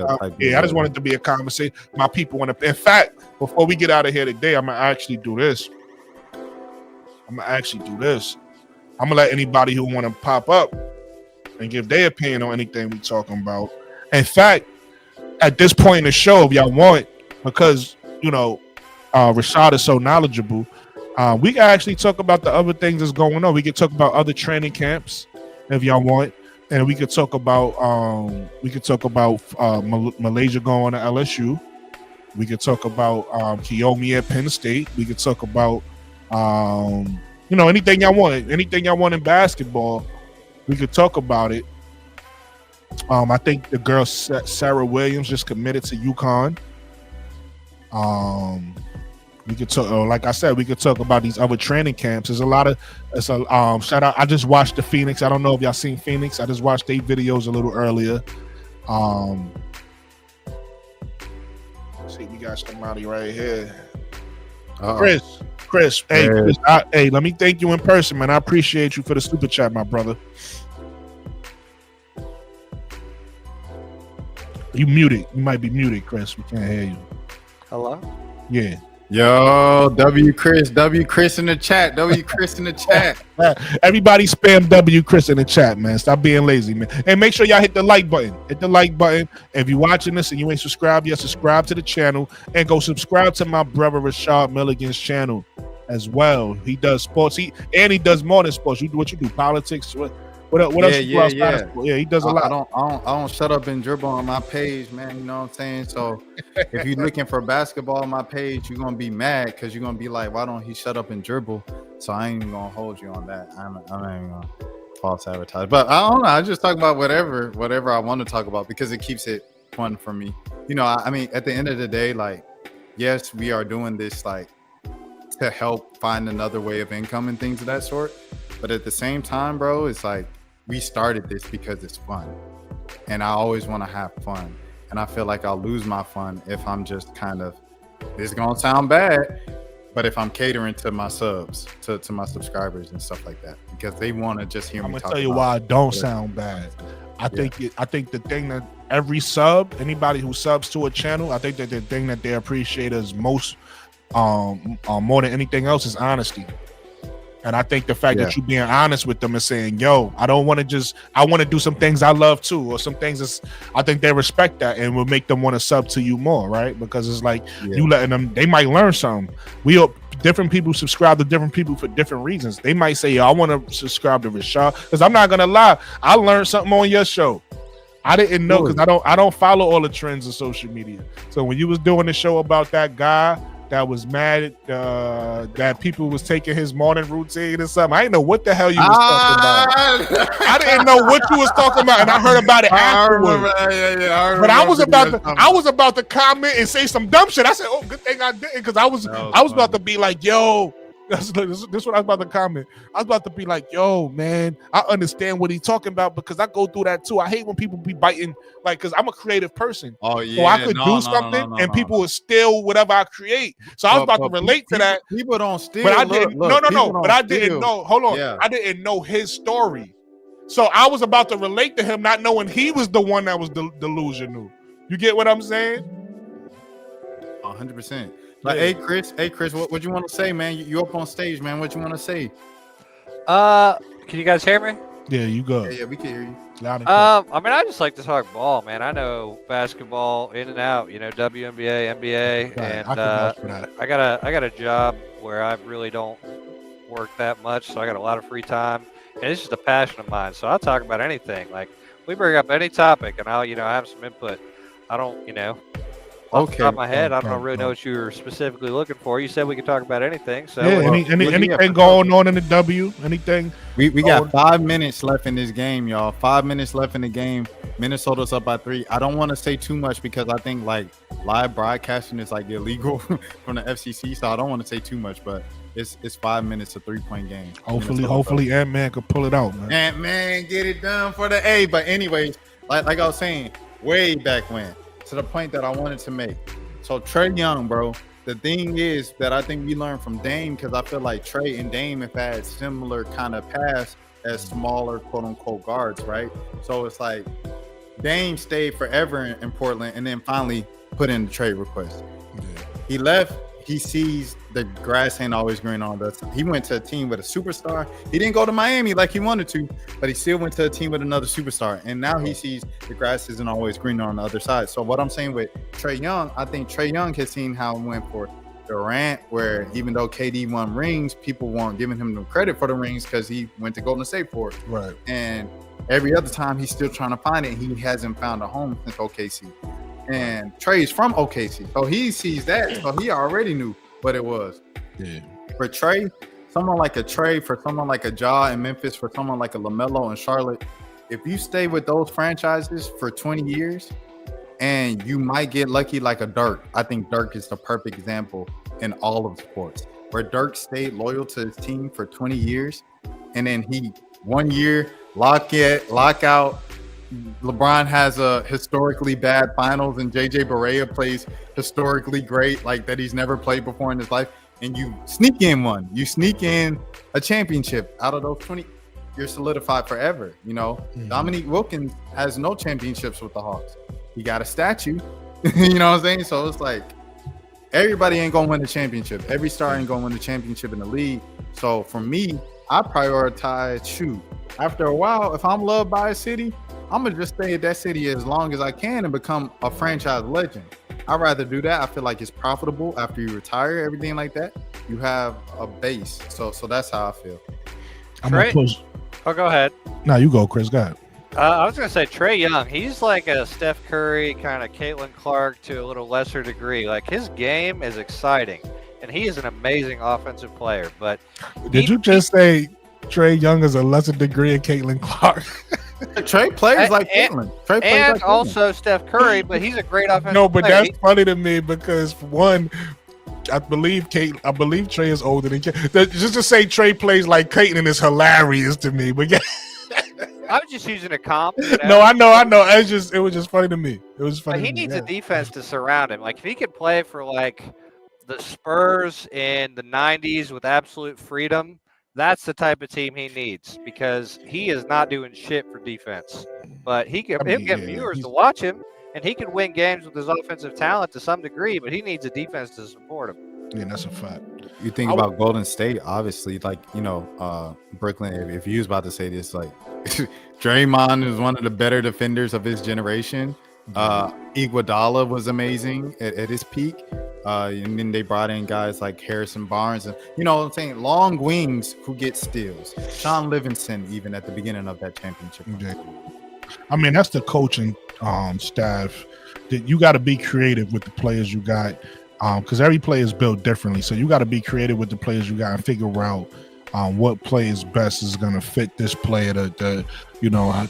I just want it to be a conversation. My people want to. In fact, before we get out of here today, I'm gonna actually do this. I'm gonna let anybody who want to pop up and give their opinion on anything we talking about. In fact, at this point in the show, if y'all want, because Rashad is so knowledgeable, we can actually talk about the other things that's going on. We can talk about other training camps if y'all want, and we could talk about Malaysia going to LSU. We could talk about Kiyomi at Penn State. We could talk about anything y'all want in basketball. We could talk about it. I think the girl Sarah Williams just committed to UConn. We could talk, like I said, we could talk about these other training camps. There's a lot of shout out. I just watched the Phoenix. I don't know if y'all seen Phoenix. I just watched their videos a little earlier. See, we got somebody right here. Chris, hey, Chris, hey, let me thank you in person, man. I appreciate you for the super chat, my brother. You muted. You might be muted, Chris. We can't hear you. Hello? Yeah. Yo, W Chris in the chat. Everybody spam W Chris in the chat, man. Stop being lazy, man. And make sure y'all hit the like button. If you're watching this and you ain't subscribed yet, subscribe to the channel and go subscribe to my brother Rashad Milligan's channel as well. He does sports. He does more than sports. You do what you do, politics. What else? Yeah, he does a lot. I don't shut up and dribble on my page, man. You know what I'm saying? So if you're looking for basketball on my page, you're gonna be mad because you're gonna be like, why don't he shut up and dribble? So I ain't even gonna hold you on that. I'm not even gonna false advertise. But I don't know. I just talk about whatever I want to talk about because it keeps it fun for me. I mean, at the end of the day, like, yes, we are doing this like to help find another way of income and things of that sort. But at the same time, bro, it's like, we started this because it's fun, and I always want to have fun, and I feel like I'll lose my fun if I'm just kind of, this is gonna sound bad, but if I'm catering to my subs, to my subscribers and stuff like that, because they want to just hear me. I'm gonna tell you why it don't sound bad. I think the thing that every sub, anybody who subs to a channel, I think that the thing that they appreciate is most, more than anything else, is honesty. And I think the fact that you being honest with them and saying, yo, I want to do some things I love too, or some things I think they respect that and will make them want to sub to you more, right? Because it's like you letting them, they might learn something. Different people subscribe to different people for different reasons. They might say, yo, I want to subscribe to Rashad, because I'm not going to lie, I learned something on your show. I didn't know, because I don't follow all the trends of social media. So when you was doing the show about that guy that was mad that people was taking his morning routine or something. I didn't know what the hell you was talking about. I didn't know what you was talking about, and I heard about it afterwards. But I was about to comment and say some dumb shit. I said, "Oh, good thing I didn't," because I was about to be like, "Yo." This is what I was about to comment. I was about to be like, yo, man, I understand what he's talking about because I go through that too. I hate when people be biting, like, because I'm a creative person. Oh, yeah. So I could do something and people would steal whatever I create. So I was about to relate to that. People don't steal. But I didn't. No. But I didn't know. Hold on. Yeah. I didn't know his story. So I was about to relate to him, not knowing he was the one that was delusional. You get what I'm saying? 100%. Like, hey Chris, what you want to say, man? You up on stage, man? What you want to say? Can you guys hear me? Yeah, you go. Yeah, we can hear you. Loud and clear. I mean, I just like to talk ball, man. I know basketball in and out. You know, WNBA, NBA, Right, and I got a job where I really don't work that much, so I got a lot of free time, and it's just a passion of mine. So I'll talk about anything. Like, we bring up any topic, and I'll have some input. I don't, off the top of my head, I don't really know what you were specifically looking for. You said we could talk about anything. So anything going on in the W? Anything? We got 5 minutes left in this game, y'all. 5 minutes left in the game. Minnesota's up by 3. I don't want to say too much because I think like live broadcasting is like illegal from the FCC, so I don't want to say too much. But it's 5 minutes, a 3-point game. Hopefully, Ant-Man could pull it out, man. Ant-Man, get it done for the A. But anyways, like I was saying, way back when. To the point that I wanted to make. So Trey Young, bro, the thing is that I think we learned from Dame, because I feel like Trey and Dame have had similar kind of paths as smaller quote unquote guards, right? So it's like Dame stayed forever in Portland and then finally put in the trade request. Yeah. He left. He sees the grass ain't always green on us. He went to a team with a superstar. He didn't go to Miami like he wanted to, but he still went to a team with another superstar. And now he sees the grass isn't always green on the other side. So what I'm saying with Trey Young, I think Trey Young has seen how it went for Durant, where even though KD won rings, people weren't giving him the credit for the rings because he went to Golden State for it. Right. And every other time he's still trying to find it. He hasn't found a home since OKC. And Trey's from OKC, so he sees that, so he already knew what it was. Yeah. For Trey, someone like a Trey, for someone like a Ja in Memphis, for someone like a LaMelo in Charlotte, if you stay with those franchises for 20 years, and you might get lucky like a Dirk. I think Dirk is the perfect example in all of sports, where Dirk stayed loyal to his team for 20 years, and then he 1 year lockout. LeBron has a historically bad finals and JJ Barea plays historically great, like that he's never played before in his life. And you sneak in one, you sneak in a championship out of those 20, you're solidified forever. Dominique Wilkins has no championships with the Hawks. He got a statue, you know what I'm saying? So it's like, everybody ain't gonna win the championship. Every star ain't gonna win the championship in the league. So for me, I prioritize after a while, if I'm loved by a city, I'm going to just stay at that city as long as I can and become a franchise legend. I'd rather do that. I feel like it's profitable after you retire, everything like that. You have a base. So that's how I feel. Go ahead. No, you go, Chris. Go ahead. I was going to say Trey Young. He's like a Steph Curry, kind of Caitlin Clark to a little lesser degree. Like, his game is exciting, and he is an amazing offensive player. But did you just say Trey Young is a lesser degree of Caitlin Clark? Trey plays like Caitlin. And also Steph Curry, but he's a great offensive No, but player. that's funny to me because, one, I believe Trey is older than Caitlin. Just to say Trey plays like Caitlin is hilarious to me. But yeah. I was just using a comp. No, I know. It was just funny to me. It was funny. But he needs a defense to surround him. Like, if he could play for like the Spurs in the 90s with absolute freedom, that's the type of team he needs, because he is not doing shit for defense. But he'll get viewers to watch him, and he can win games with his offensive talent to some degree, but he needs a defense to support him. Yeah, that's a fact. You think about Golden State, obviously, like, Brooklyn, if you was about to say this, like, Draymond is one of the better defenders of his generation. Iguodala was amazing at his peak. And then they brought in guys like Harrison Barnes and, I'm saying, long wings who get steals. Sean Livingston, even at the beginning of that championship. Yeah. I mean, that's the coaching staff. That you got to be creative with the players you got. because every player is built differently. So you got to be creative with the players you got and figure out what players best is going to fit this player to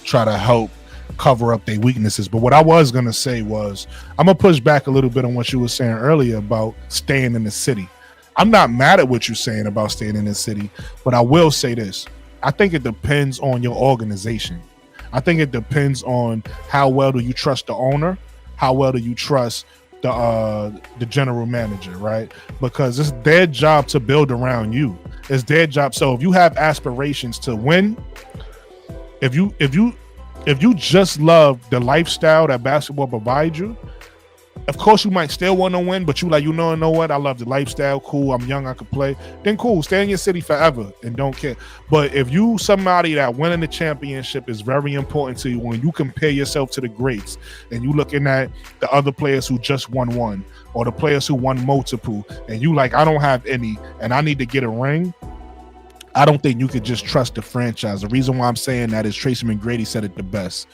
try to help cover up their weaknesses. But what I was going to say was, I'm going to push back a little bit on what you were saying earlier about staying in the city. I'm not mad at what you're saying about staying in the city, but I will say this. I think it depends on your organization. I think it depends on how well do you trust the owner, how well do you trust the general manager, right? Because it's their job to build around you. It's their job. So if you have aspirations to win, if you just love the lifestyle that basketball provides you, of course you might still want to win, but you know what? I love the lifestyle. Cool. I'm young. I could play. Then cool. Stay in your city forever and don't care. But if you somebody that winning the championship is very important to you, when you compare yourself to the greats and you looking at the other players who just won one or the players who won multiple, and you like, I don't have any and I need to get a ring, I don't think you could just trust the franchise. The reason why I'm saying that is Tracy McGrady said it the best.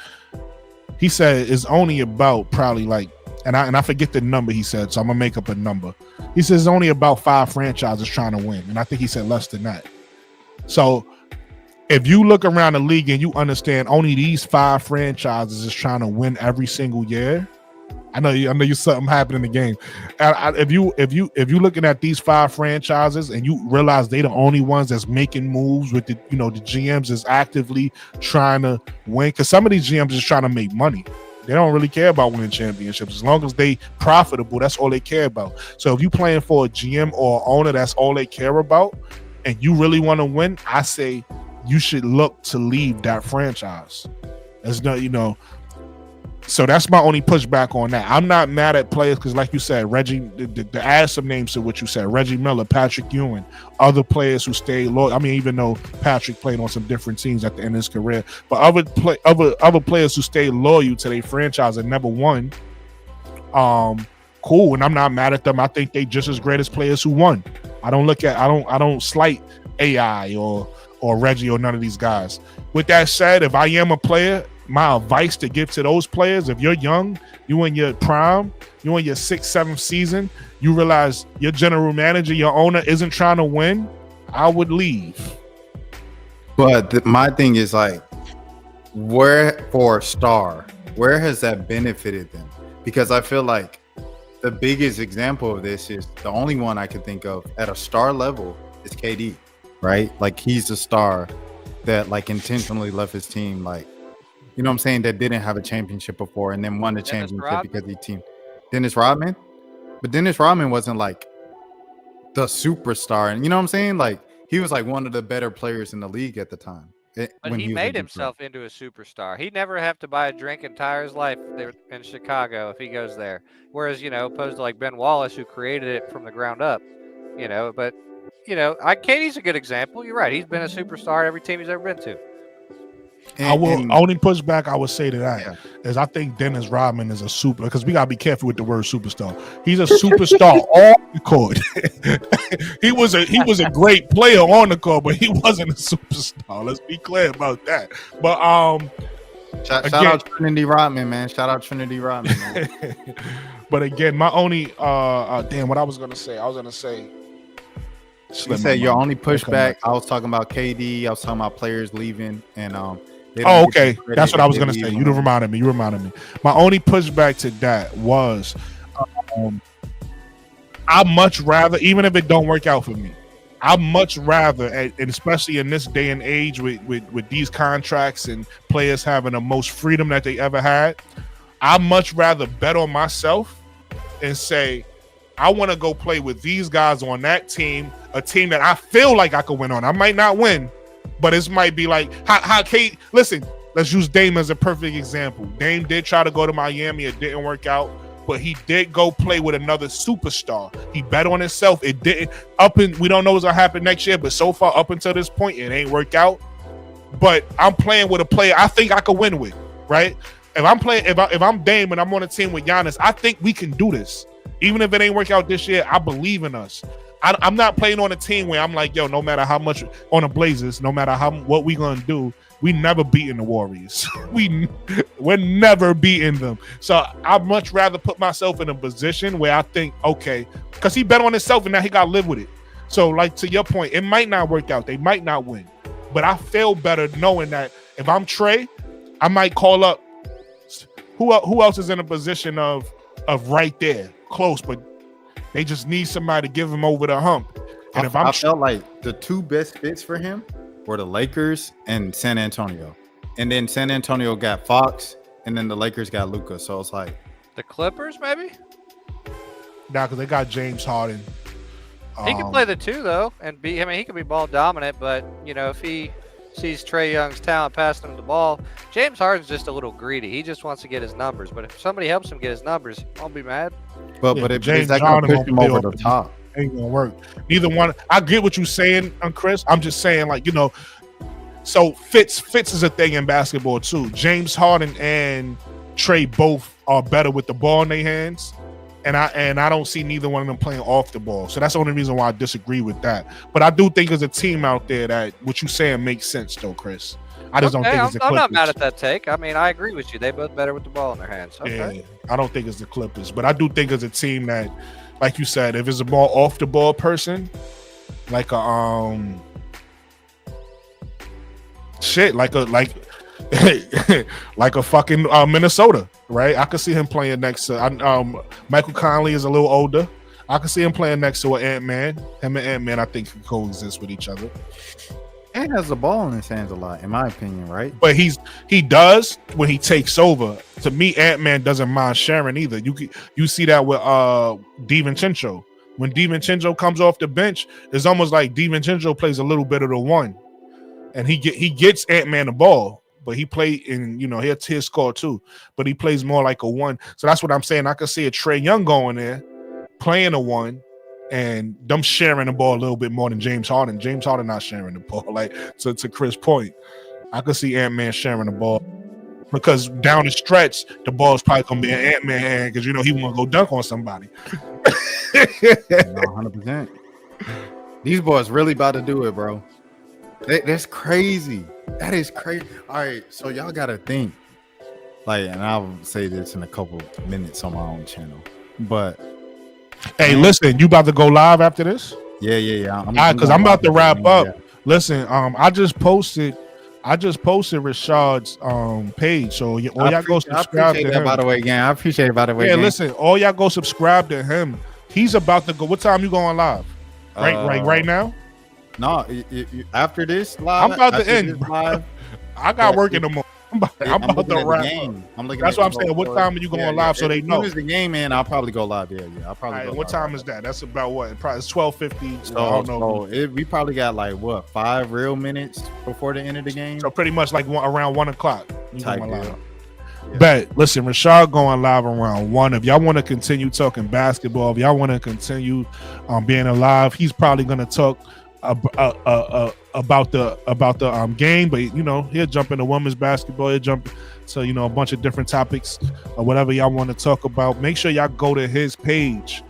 He said it's only about probably like, and I forget the number he said, so I'm gonna make up a number. He says it's only about 5 franchises trying to win, and I think he said less than that. So if you look around the league and you understand only these 5 franchises is trying to win every single year, I know you something happened in the game. If you looking at these 5 franchises and you realize they the only ones that's making moves with the GMs is actively trying to win, because some of these GMs is trying to make money. They don't really care about winning championships. As long as they profitable, that's all they care about. So if you playing for a GM or owner, that's all they care about, and you really want to win, I say you should look to leave that franchise. There's no, so that's my only pushback on that. I'm not mad at players because, like you said, Reggie, to add some names to what you said, Reggie Miller, Patrick Ewing, other players who stayed loyal. I mean, even though Patrick played on some different teams at the end of his career, but other players who stayed loyal to their franchise and never won, cool. And I'm not mad at them. I think they just as great as players who won. I don't slight AI or Reggie or none of these guys. With that said, if I am a player, my advice to give to those players, if you're young, you in your prime, you in your 6th, 7th season, you realize your general manager, your owner isn't trying to win, I would leave. But my thing is like, where for a star, where has that benefited them? Because I feel like the biggest example of this is the only one I can think of at a star level is KD, right? Like he's a star that like intentionally left his team, like, you know what I'm saying, that didn't have a championship before and then won the championship because he team. Dennis Rodman? But Dennis Rodman wasn't like the superstar. And you know what I'm saying? Like he was like one of the better players in the league at the time. But he made himself into a superstar. He'd never have to buy a drink entire his life there in Chicago if he goes there. Whereas, opposed to like Ben Wallace, who created it from the ground up, but Katie's a good example. You're right. He's been a superstar at every team he's ever been to. Only pushback I would say to that is I think Dennis Rodman is a super, because we gotta be careful with the word superstar. He's a superstar on the court. he was a great player on the court, but he wasn't a superstar. Let's be clear about that. But shout out Trinity Rodman, man. Shout out Trinity Rodman, man. But again, my only what I was gonna say. You said your only pushback. I was talking about KD. I was talking about players leaving, and okay, that's what I was gonna say. You reminded me. My only pushback to that was, I'd much rather, even if it don't work out for me, I'd much rather, and especially in this day and age with these contracts and players having the most freedom that they ever had, I'd much rather bet on myself and say, I want to go play with these guys on that team, a team that I feel like I could win on. I might not win, but it might be like how Kate. Listen, let's use Dame as a perfect example. Dame did try to go to Miami, it didn't work out, but he did go play with another superstar. He bet on himself. It didn't we don't know what's gonna happen next year, but so far up until this point, it ain't worked out. But I'm playing with a player I think I could win with, right? If I'm Dame and I'm on a team with Giannis, I think we can do this. Even if it ain't work out this year, I believe in us. I'm not playing on a team where I'm like, yo, no matter how much on the Blazers, no matter what we gonna do, we never beating the Warriors. We're never beating them. So I'd much rather put myself in a position where I think, okay, because he bet on himself and now he got to live with it. So, like, to your point, it might not work out. They might not win. But I feel better knowing that if I'm Trey, I might call up who else is in a position of right there, close, but they just need somebody to give him over the hump. And if I felt like the two best fits for him were the Lakers and San Antonio. And then San Antonio got Fox, and then the Lakers got Luka. So it's like The Clippers, maybe? Nah, because they got James Harden. He can play the two, though, and be. I mean, he can be ball dominant, but, you know, if he sees Trey Young's talent passing him the ball, James Harden's just a little greedy. He just wants to get his numbers. But if somebody helps him get his numbers, I'll be mad. But if James Harden push him over the top, ain't gonna work. Neither one. I get what you're saying, Chris. I'm just saying, like, you know, so fits is a thing in basketball too. James Harden and Trey both are better with the ball in their hands, and I don't see neither one of them playing off the ball. So that's the only reason why I disagree with that. But I do think there's a team out there that what you're saying makes sense, though, Chris. I just don't think it's the Clippers. I'm not mad at that take. I mean, I agree with you. They both better with the ball in their hands. Okay. Yeah, I don't think it's the Clippers, but I do think it's a team that, like you said, if it's a ball off the ball person, like a like a fucking Minnesota, right? I could see him playing next to Michael Conley is a little older. I could see him playing next to an Ant-Man. Him and Ant-Man, I think, can coexist with each other. Ant has the ball in his hands a lot, in my opinion, right? But he does when he takes over. To me, Ant-Man doesn't mind sharing either. You see that with DiVincenzo. When DiVincenzo comes off the bench, it's almost like DiVincenzo plays a little bit of the one, and he gets Ant-Man the ball, but he played in, you know, his score too, but he plays more like a one. So that's what I'm saying. I could see a Trey Young going there, playing a one, and them sharing the ball a little bit more than James Harden. James Harden not sharing the ball. Like, to Chris' point, I could see Ant-Man sharing the ball because down the stretch, the ball is probably going to be an Ant-Man hand because, you know, he want to go dunk on somebody. 100%. These boys really about to do it, bro. That's crazy. That is crazy. All right, so y'all got to think. Like, and I'll say this in a couple minutes on my own channel, but hey, listen, you about to go live after this? Yeah. Because I'm about to wrap up. Yeah. Listen, I just posted Rashad's page, so y'all go subscribe to him. By the way, I appreciate it. By the way, yeah. Listen, all y'all go subscribe to him. He's about to go. What time you going live? Right now? No, after this live. I'm about to end. Live, I got work in the morning. I'm about to wrap up. That's what I'm saying. What time are you going live so they know? As soon as the game in, I'll probably go live. Yeah. I'll probably go live. What time is that? That's about what? Probably it's 12:50. So I don't know. We probably got like what 5 real minutes before the end of the game. So pretty much like around 1 o'clock. Type deal. Yeah. Bet. Listen, Rashad going live around 1. If y'all want to continue talking basketball, if y'all want to continue being alive, he's probably going to talk about the game, but you know, he'll jump into women's basketball, he'll jump to, you know, a bunch of different topics or whatever y'all want to talk about. Make sure y'all go to his page,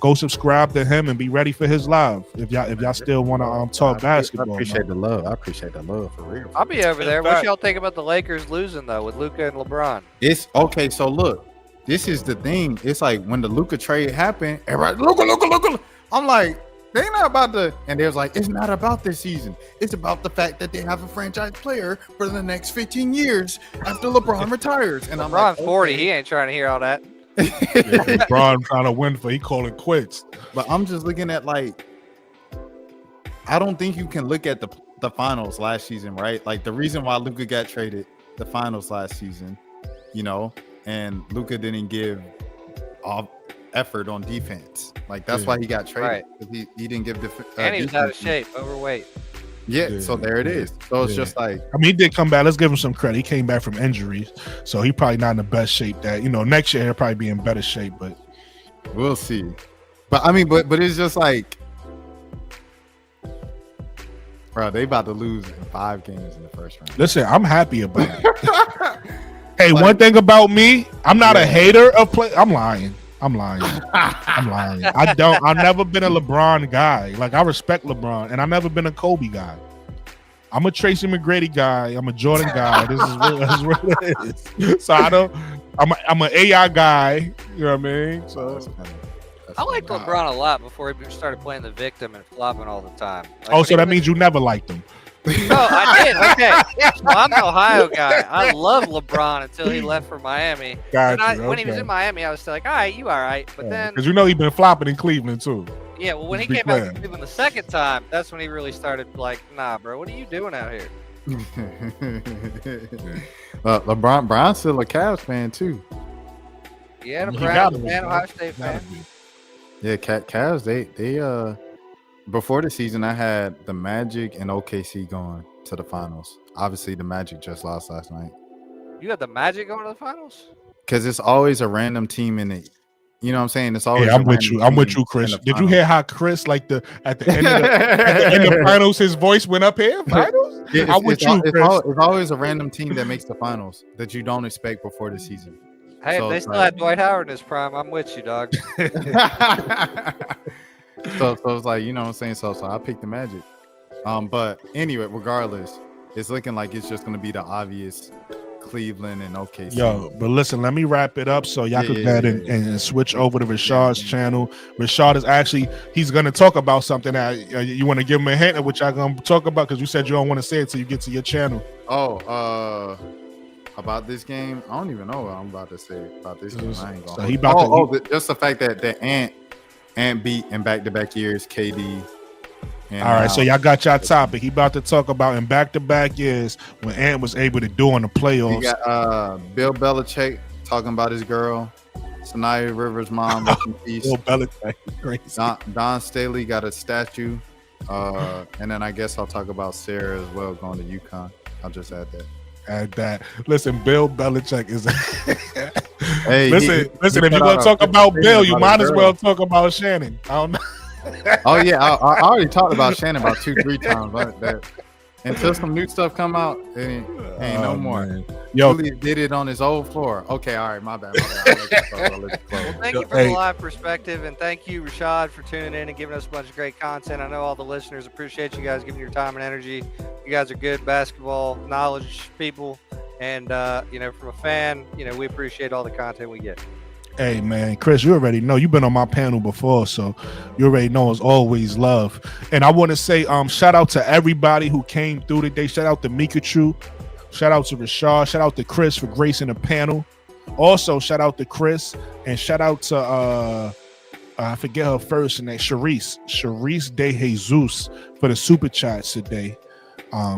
go subscribe to him and be ready for his live if y'all still want to talk basketball. I appreciate the love for real. I'll be over there. What y'all think about the Lakers losing though with Luka and LeBron? It's okay. So look, this is the thing. It's like when the Luka trade happened, everybody Luka. I'm like, they're not about to, and there's like, it's not about this season. It's about the fact that they have a franchise player for the next 15 years after LeBron retires. And I'm like, 40, he ain't trying to hear all that. LeBron trying to win he calling quits. But I'm just looking at like, I don't think you can look at the finals last season, right? Like the reason why Luka got traded the finals last season, you know, and Luka didn't give effort on defense. Like that's why he got traded. Right. He didn't give and he was out of shape, overweight. Yeah, so there it is. So it's just like, I mean, he did come back. Let's give him some credit. He came back from injuries, so he probably not in the best shape. That, you know, next year he'll probably be in better shape, but we'll see. But I mean, but it's just like, bro, they about to lose in 5 games in the first round. Listen, I'm happy about it. Hey, like, one thing about me, I'm not a hater of play. I'm lying. I've never been a LeBron guy. Like, I respect LeBron, and I've never been a Kobe guy. I'm a Tracy McGrady guy. I'm a Jordan guy. This is what it is. So I'm an AI guy. You know what I mean? So I liked LeBron a lot before he started playing the victim and flopping all the time. So that means you never liked him. No, I did. Okay, so I'm an Ohio guy. I love LeBron until he left for Miami. When he was in Miami, I was still like, all right, you all right. But then, because he's been flopping in Cleveland too. Yeah, well, when he came back to Cleveland the second time, that's when he really started like, nah, bro, what are you doing out here? LeBron's still a Cavs fan too. Yeah, the Browns fan, Ohio State fan. Yeah, Cavs. They before the season, I had the Magic and OKC going to the finals. Obviously, the Magic just lost last night. You had the Magic going to the finals? Because it's always a random team in it. You know what I'm saying? It's always. Yeah, I'm with you, Chris. Did you hear how Chris, like at the end of the finals, his voice went up here? Finals? Yeah, I'm with you, Chris. It's always a random team that makes the finals that you don't expect before the season. Hey, so they still had Dwight Howard in his prime. I'm with you, dog. So it's like, you know what I'm saying? So I picked the Magic. But anyway, regardless, it's looking like it's just going to be the obvious Cleveland and OKC. Yo, but listen, let me wrap it up so y'all can go ahead and switch over to Rashad's channel. Rashad is he's going to talk about something that you want to give him a hint of what y'all going to talk about, because you said you don't want to say it till you get to your channel. About this game, I don't even know what I'm about to say about this game. I ain't gonna. So just the fact that Ant beat in back-to-back years KD. All right, so y'all got y'all topic. He about to talk about in back-to-back years when Ant was able to do in the playoffs. You got Bill Belichick talking about his girl, Sanaya Rivers' mom. Rest in peace. Bill Belichick, crazy. Don Staley got a statue, and then I guess I'll talk about Sarah as well going to UConn. I'll just add that. Listen, Bill Belichick is. Hey, listen. If you're gonna talk about Bill, you might as well talk about Shannon. I don't know. Oh yeah, I already talked about Shannon about 2-3 times. Until some new stuff come out, it ain't no more. Man. Yo, Julius did it on his old floor. Okay, all right, my bad. Well, thank you for the live perspective, and thank you, Rashad, for tuning in and giving us a bunch of great content. I know all the listeners appreciate you guys giving your time and energy. You guys are good basketball knowledge people, and from a fan, we appreciate all the content we get. Hey man, Chris, you already know you've been on my panel before, so you already know it's always love. And I want to say shout out to everybody who came through today. Shout out to Mikachu, shout out to Rashad, shout out to Chris for gracing the panel. Also, shout out to Chris, and shout out to I forget her first name, Sharice De Jesus for the super chats today.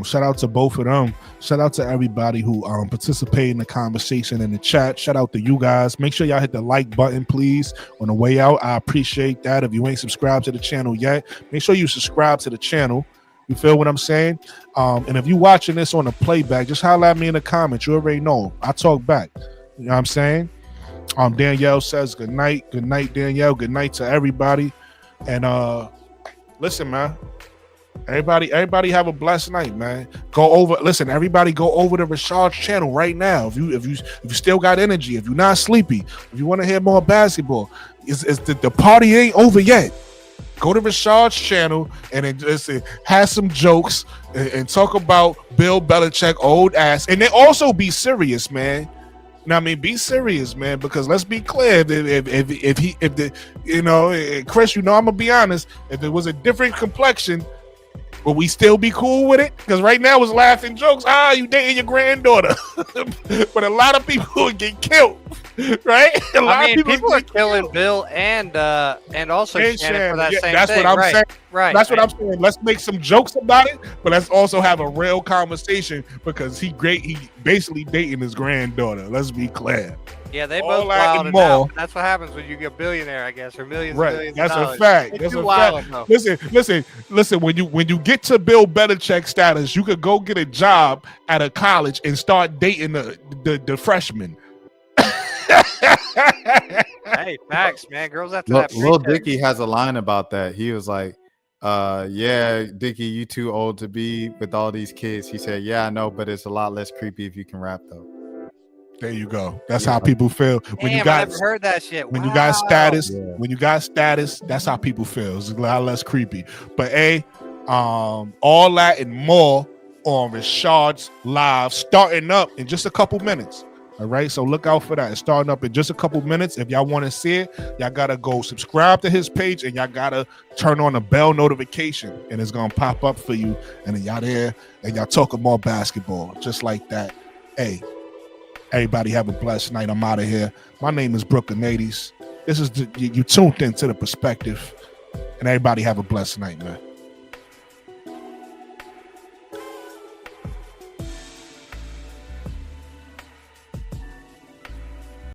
Shout out to both of them. Shout out to everybody who participated in the conversation in the chat. Shout out to you guys. Make sure y'all hit the like button, please, on the way out. I appreciate that. If you ain't subscribed to the channel yet, make sure you subscribe to the channel. You feel what I'm saying? And if you watching this on the playback, just holler at me in the comments. You already know. I talk back. You know what I'm saying? Danielle says good night. Good night, Danielle. Good night to everybody. And listen, man. Everybody have a blessed night, man. Everybody go over to Rashad's channel right now. If you still got energy, if you're not sleepy, if you want to hear more basketball, the party ain't over yet. Go to Rashad's channel and just have some jokes and talk about Bill Belichick old ass, and then also be serious, man. Now, I mean, be serious, man, because let's be clear. Chris, I'm gonna be honest. If it was a different complexion, will we still be cool with it? Because right now it's laughing jokes. You dating your granddaughter. But a lot of people would get killed, right? A lot of people are killing Bill and also Shannon for that same that's thing. What I'm saying. Right. That's what I'm saying. Let's make some jokes about it, but let's also have a real conversation because he basically dating his granddaughter. Let's be clear. Yeah, they both wilded out. That's what happens when you get a billionaire, I guess, or millions and millions of dollars. A fact. That's a fact. Listen. When you get to Bill Belichick status, you could go get a job at a college and start dating the freshmen. Hey, facts, man. Girls have to have Lil Dicky has a line about that. He was like, yeah, Dicky, you too old to be with all these kids. He said, yeah, I know, but it's a lot less creepy if you can rap, though. There you go. That's how people feel. I never heard that shit. When you got status, that's how people feel. It's a lot less creepy. But all that and more on Rashad's Live, starting up in just a couple minutes. All right, so look out for that. It's starting up in just a couple minutes. If y'all want to see it, y'all gotta go subscribe to his page and y'all gotta turn on the bell notification, and it's gonna pop up for you. And then y'all there and y'all talking more basketball, just like that. Hey, everybody have a blessed night. I'm out of here. My name is Brooklyn Nadies. This is you tuned into The Perspective, and everybody have a blessed night, man.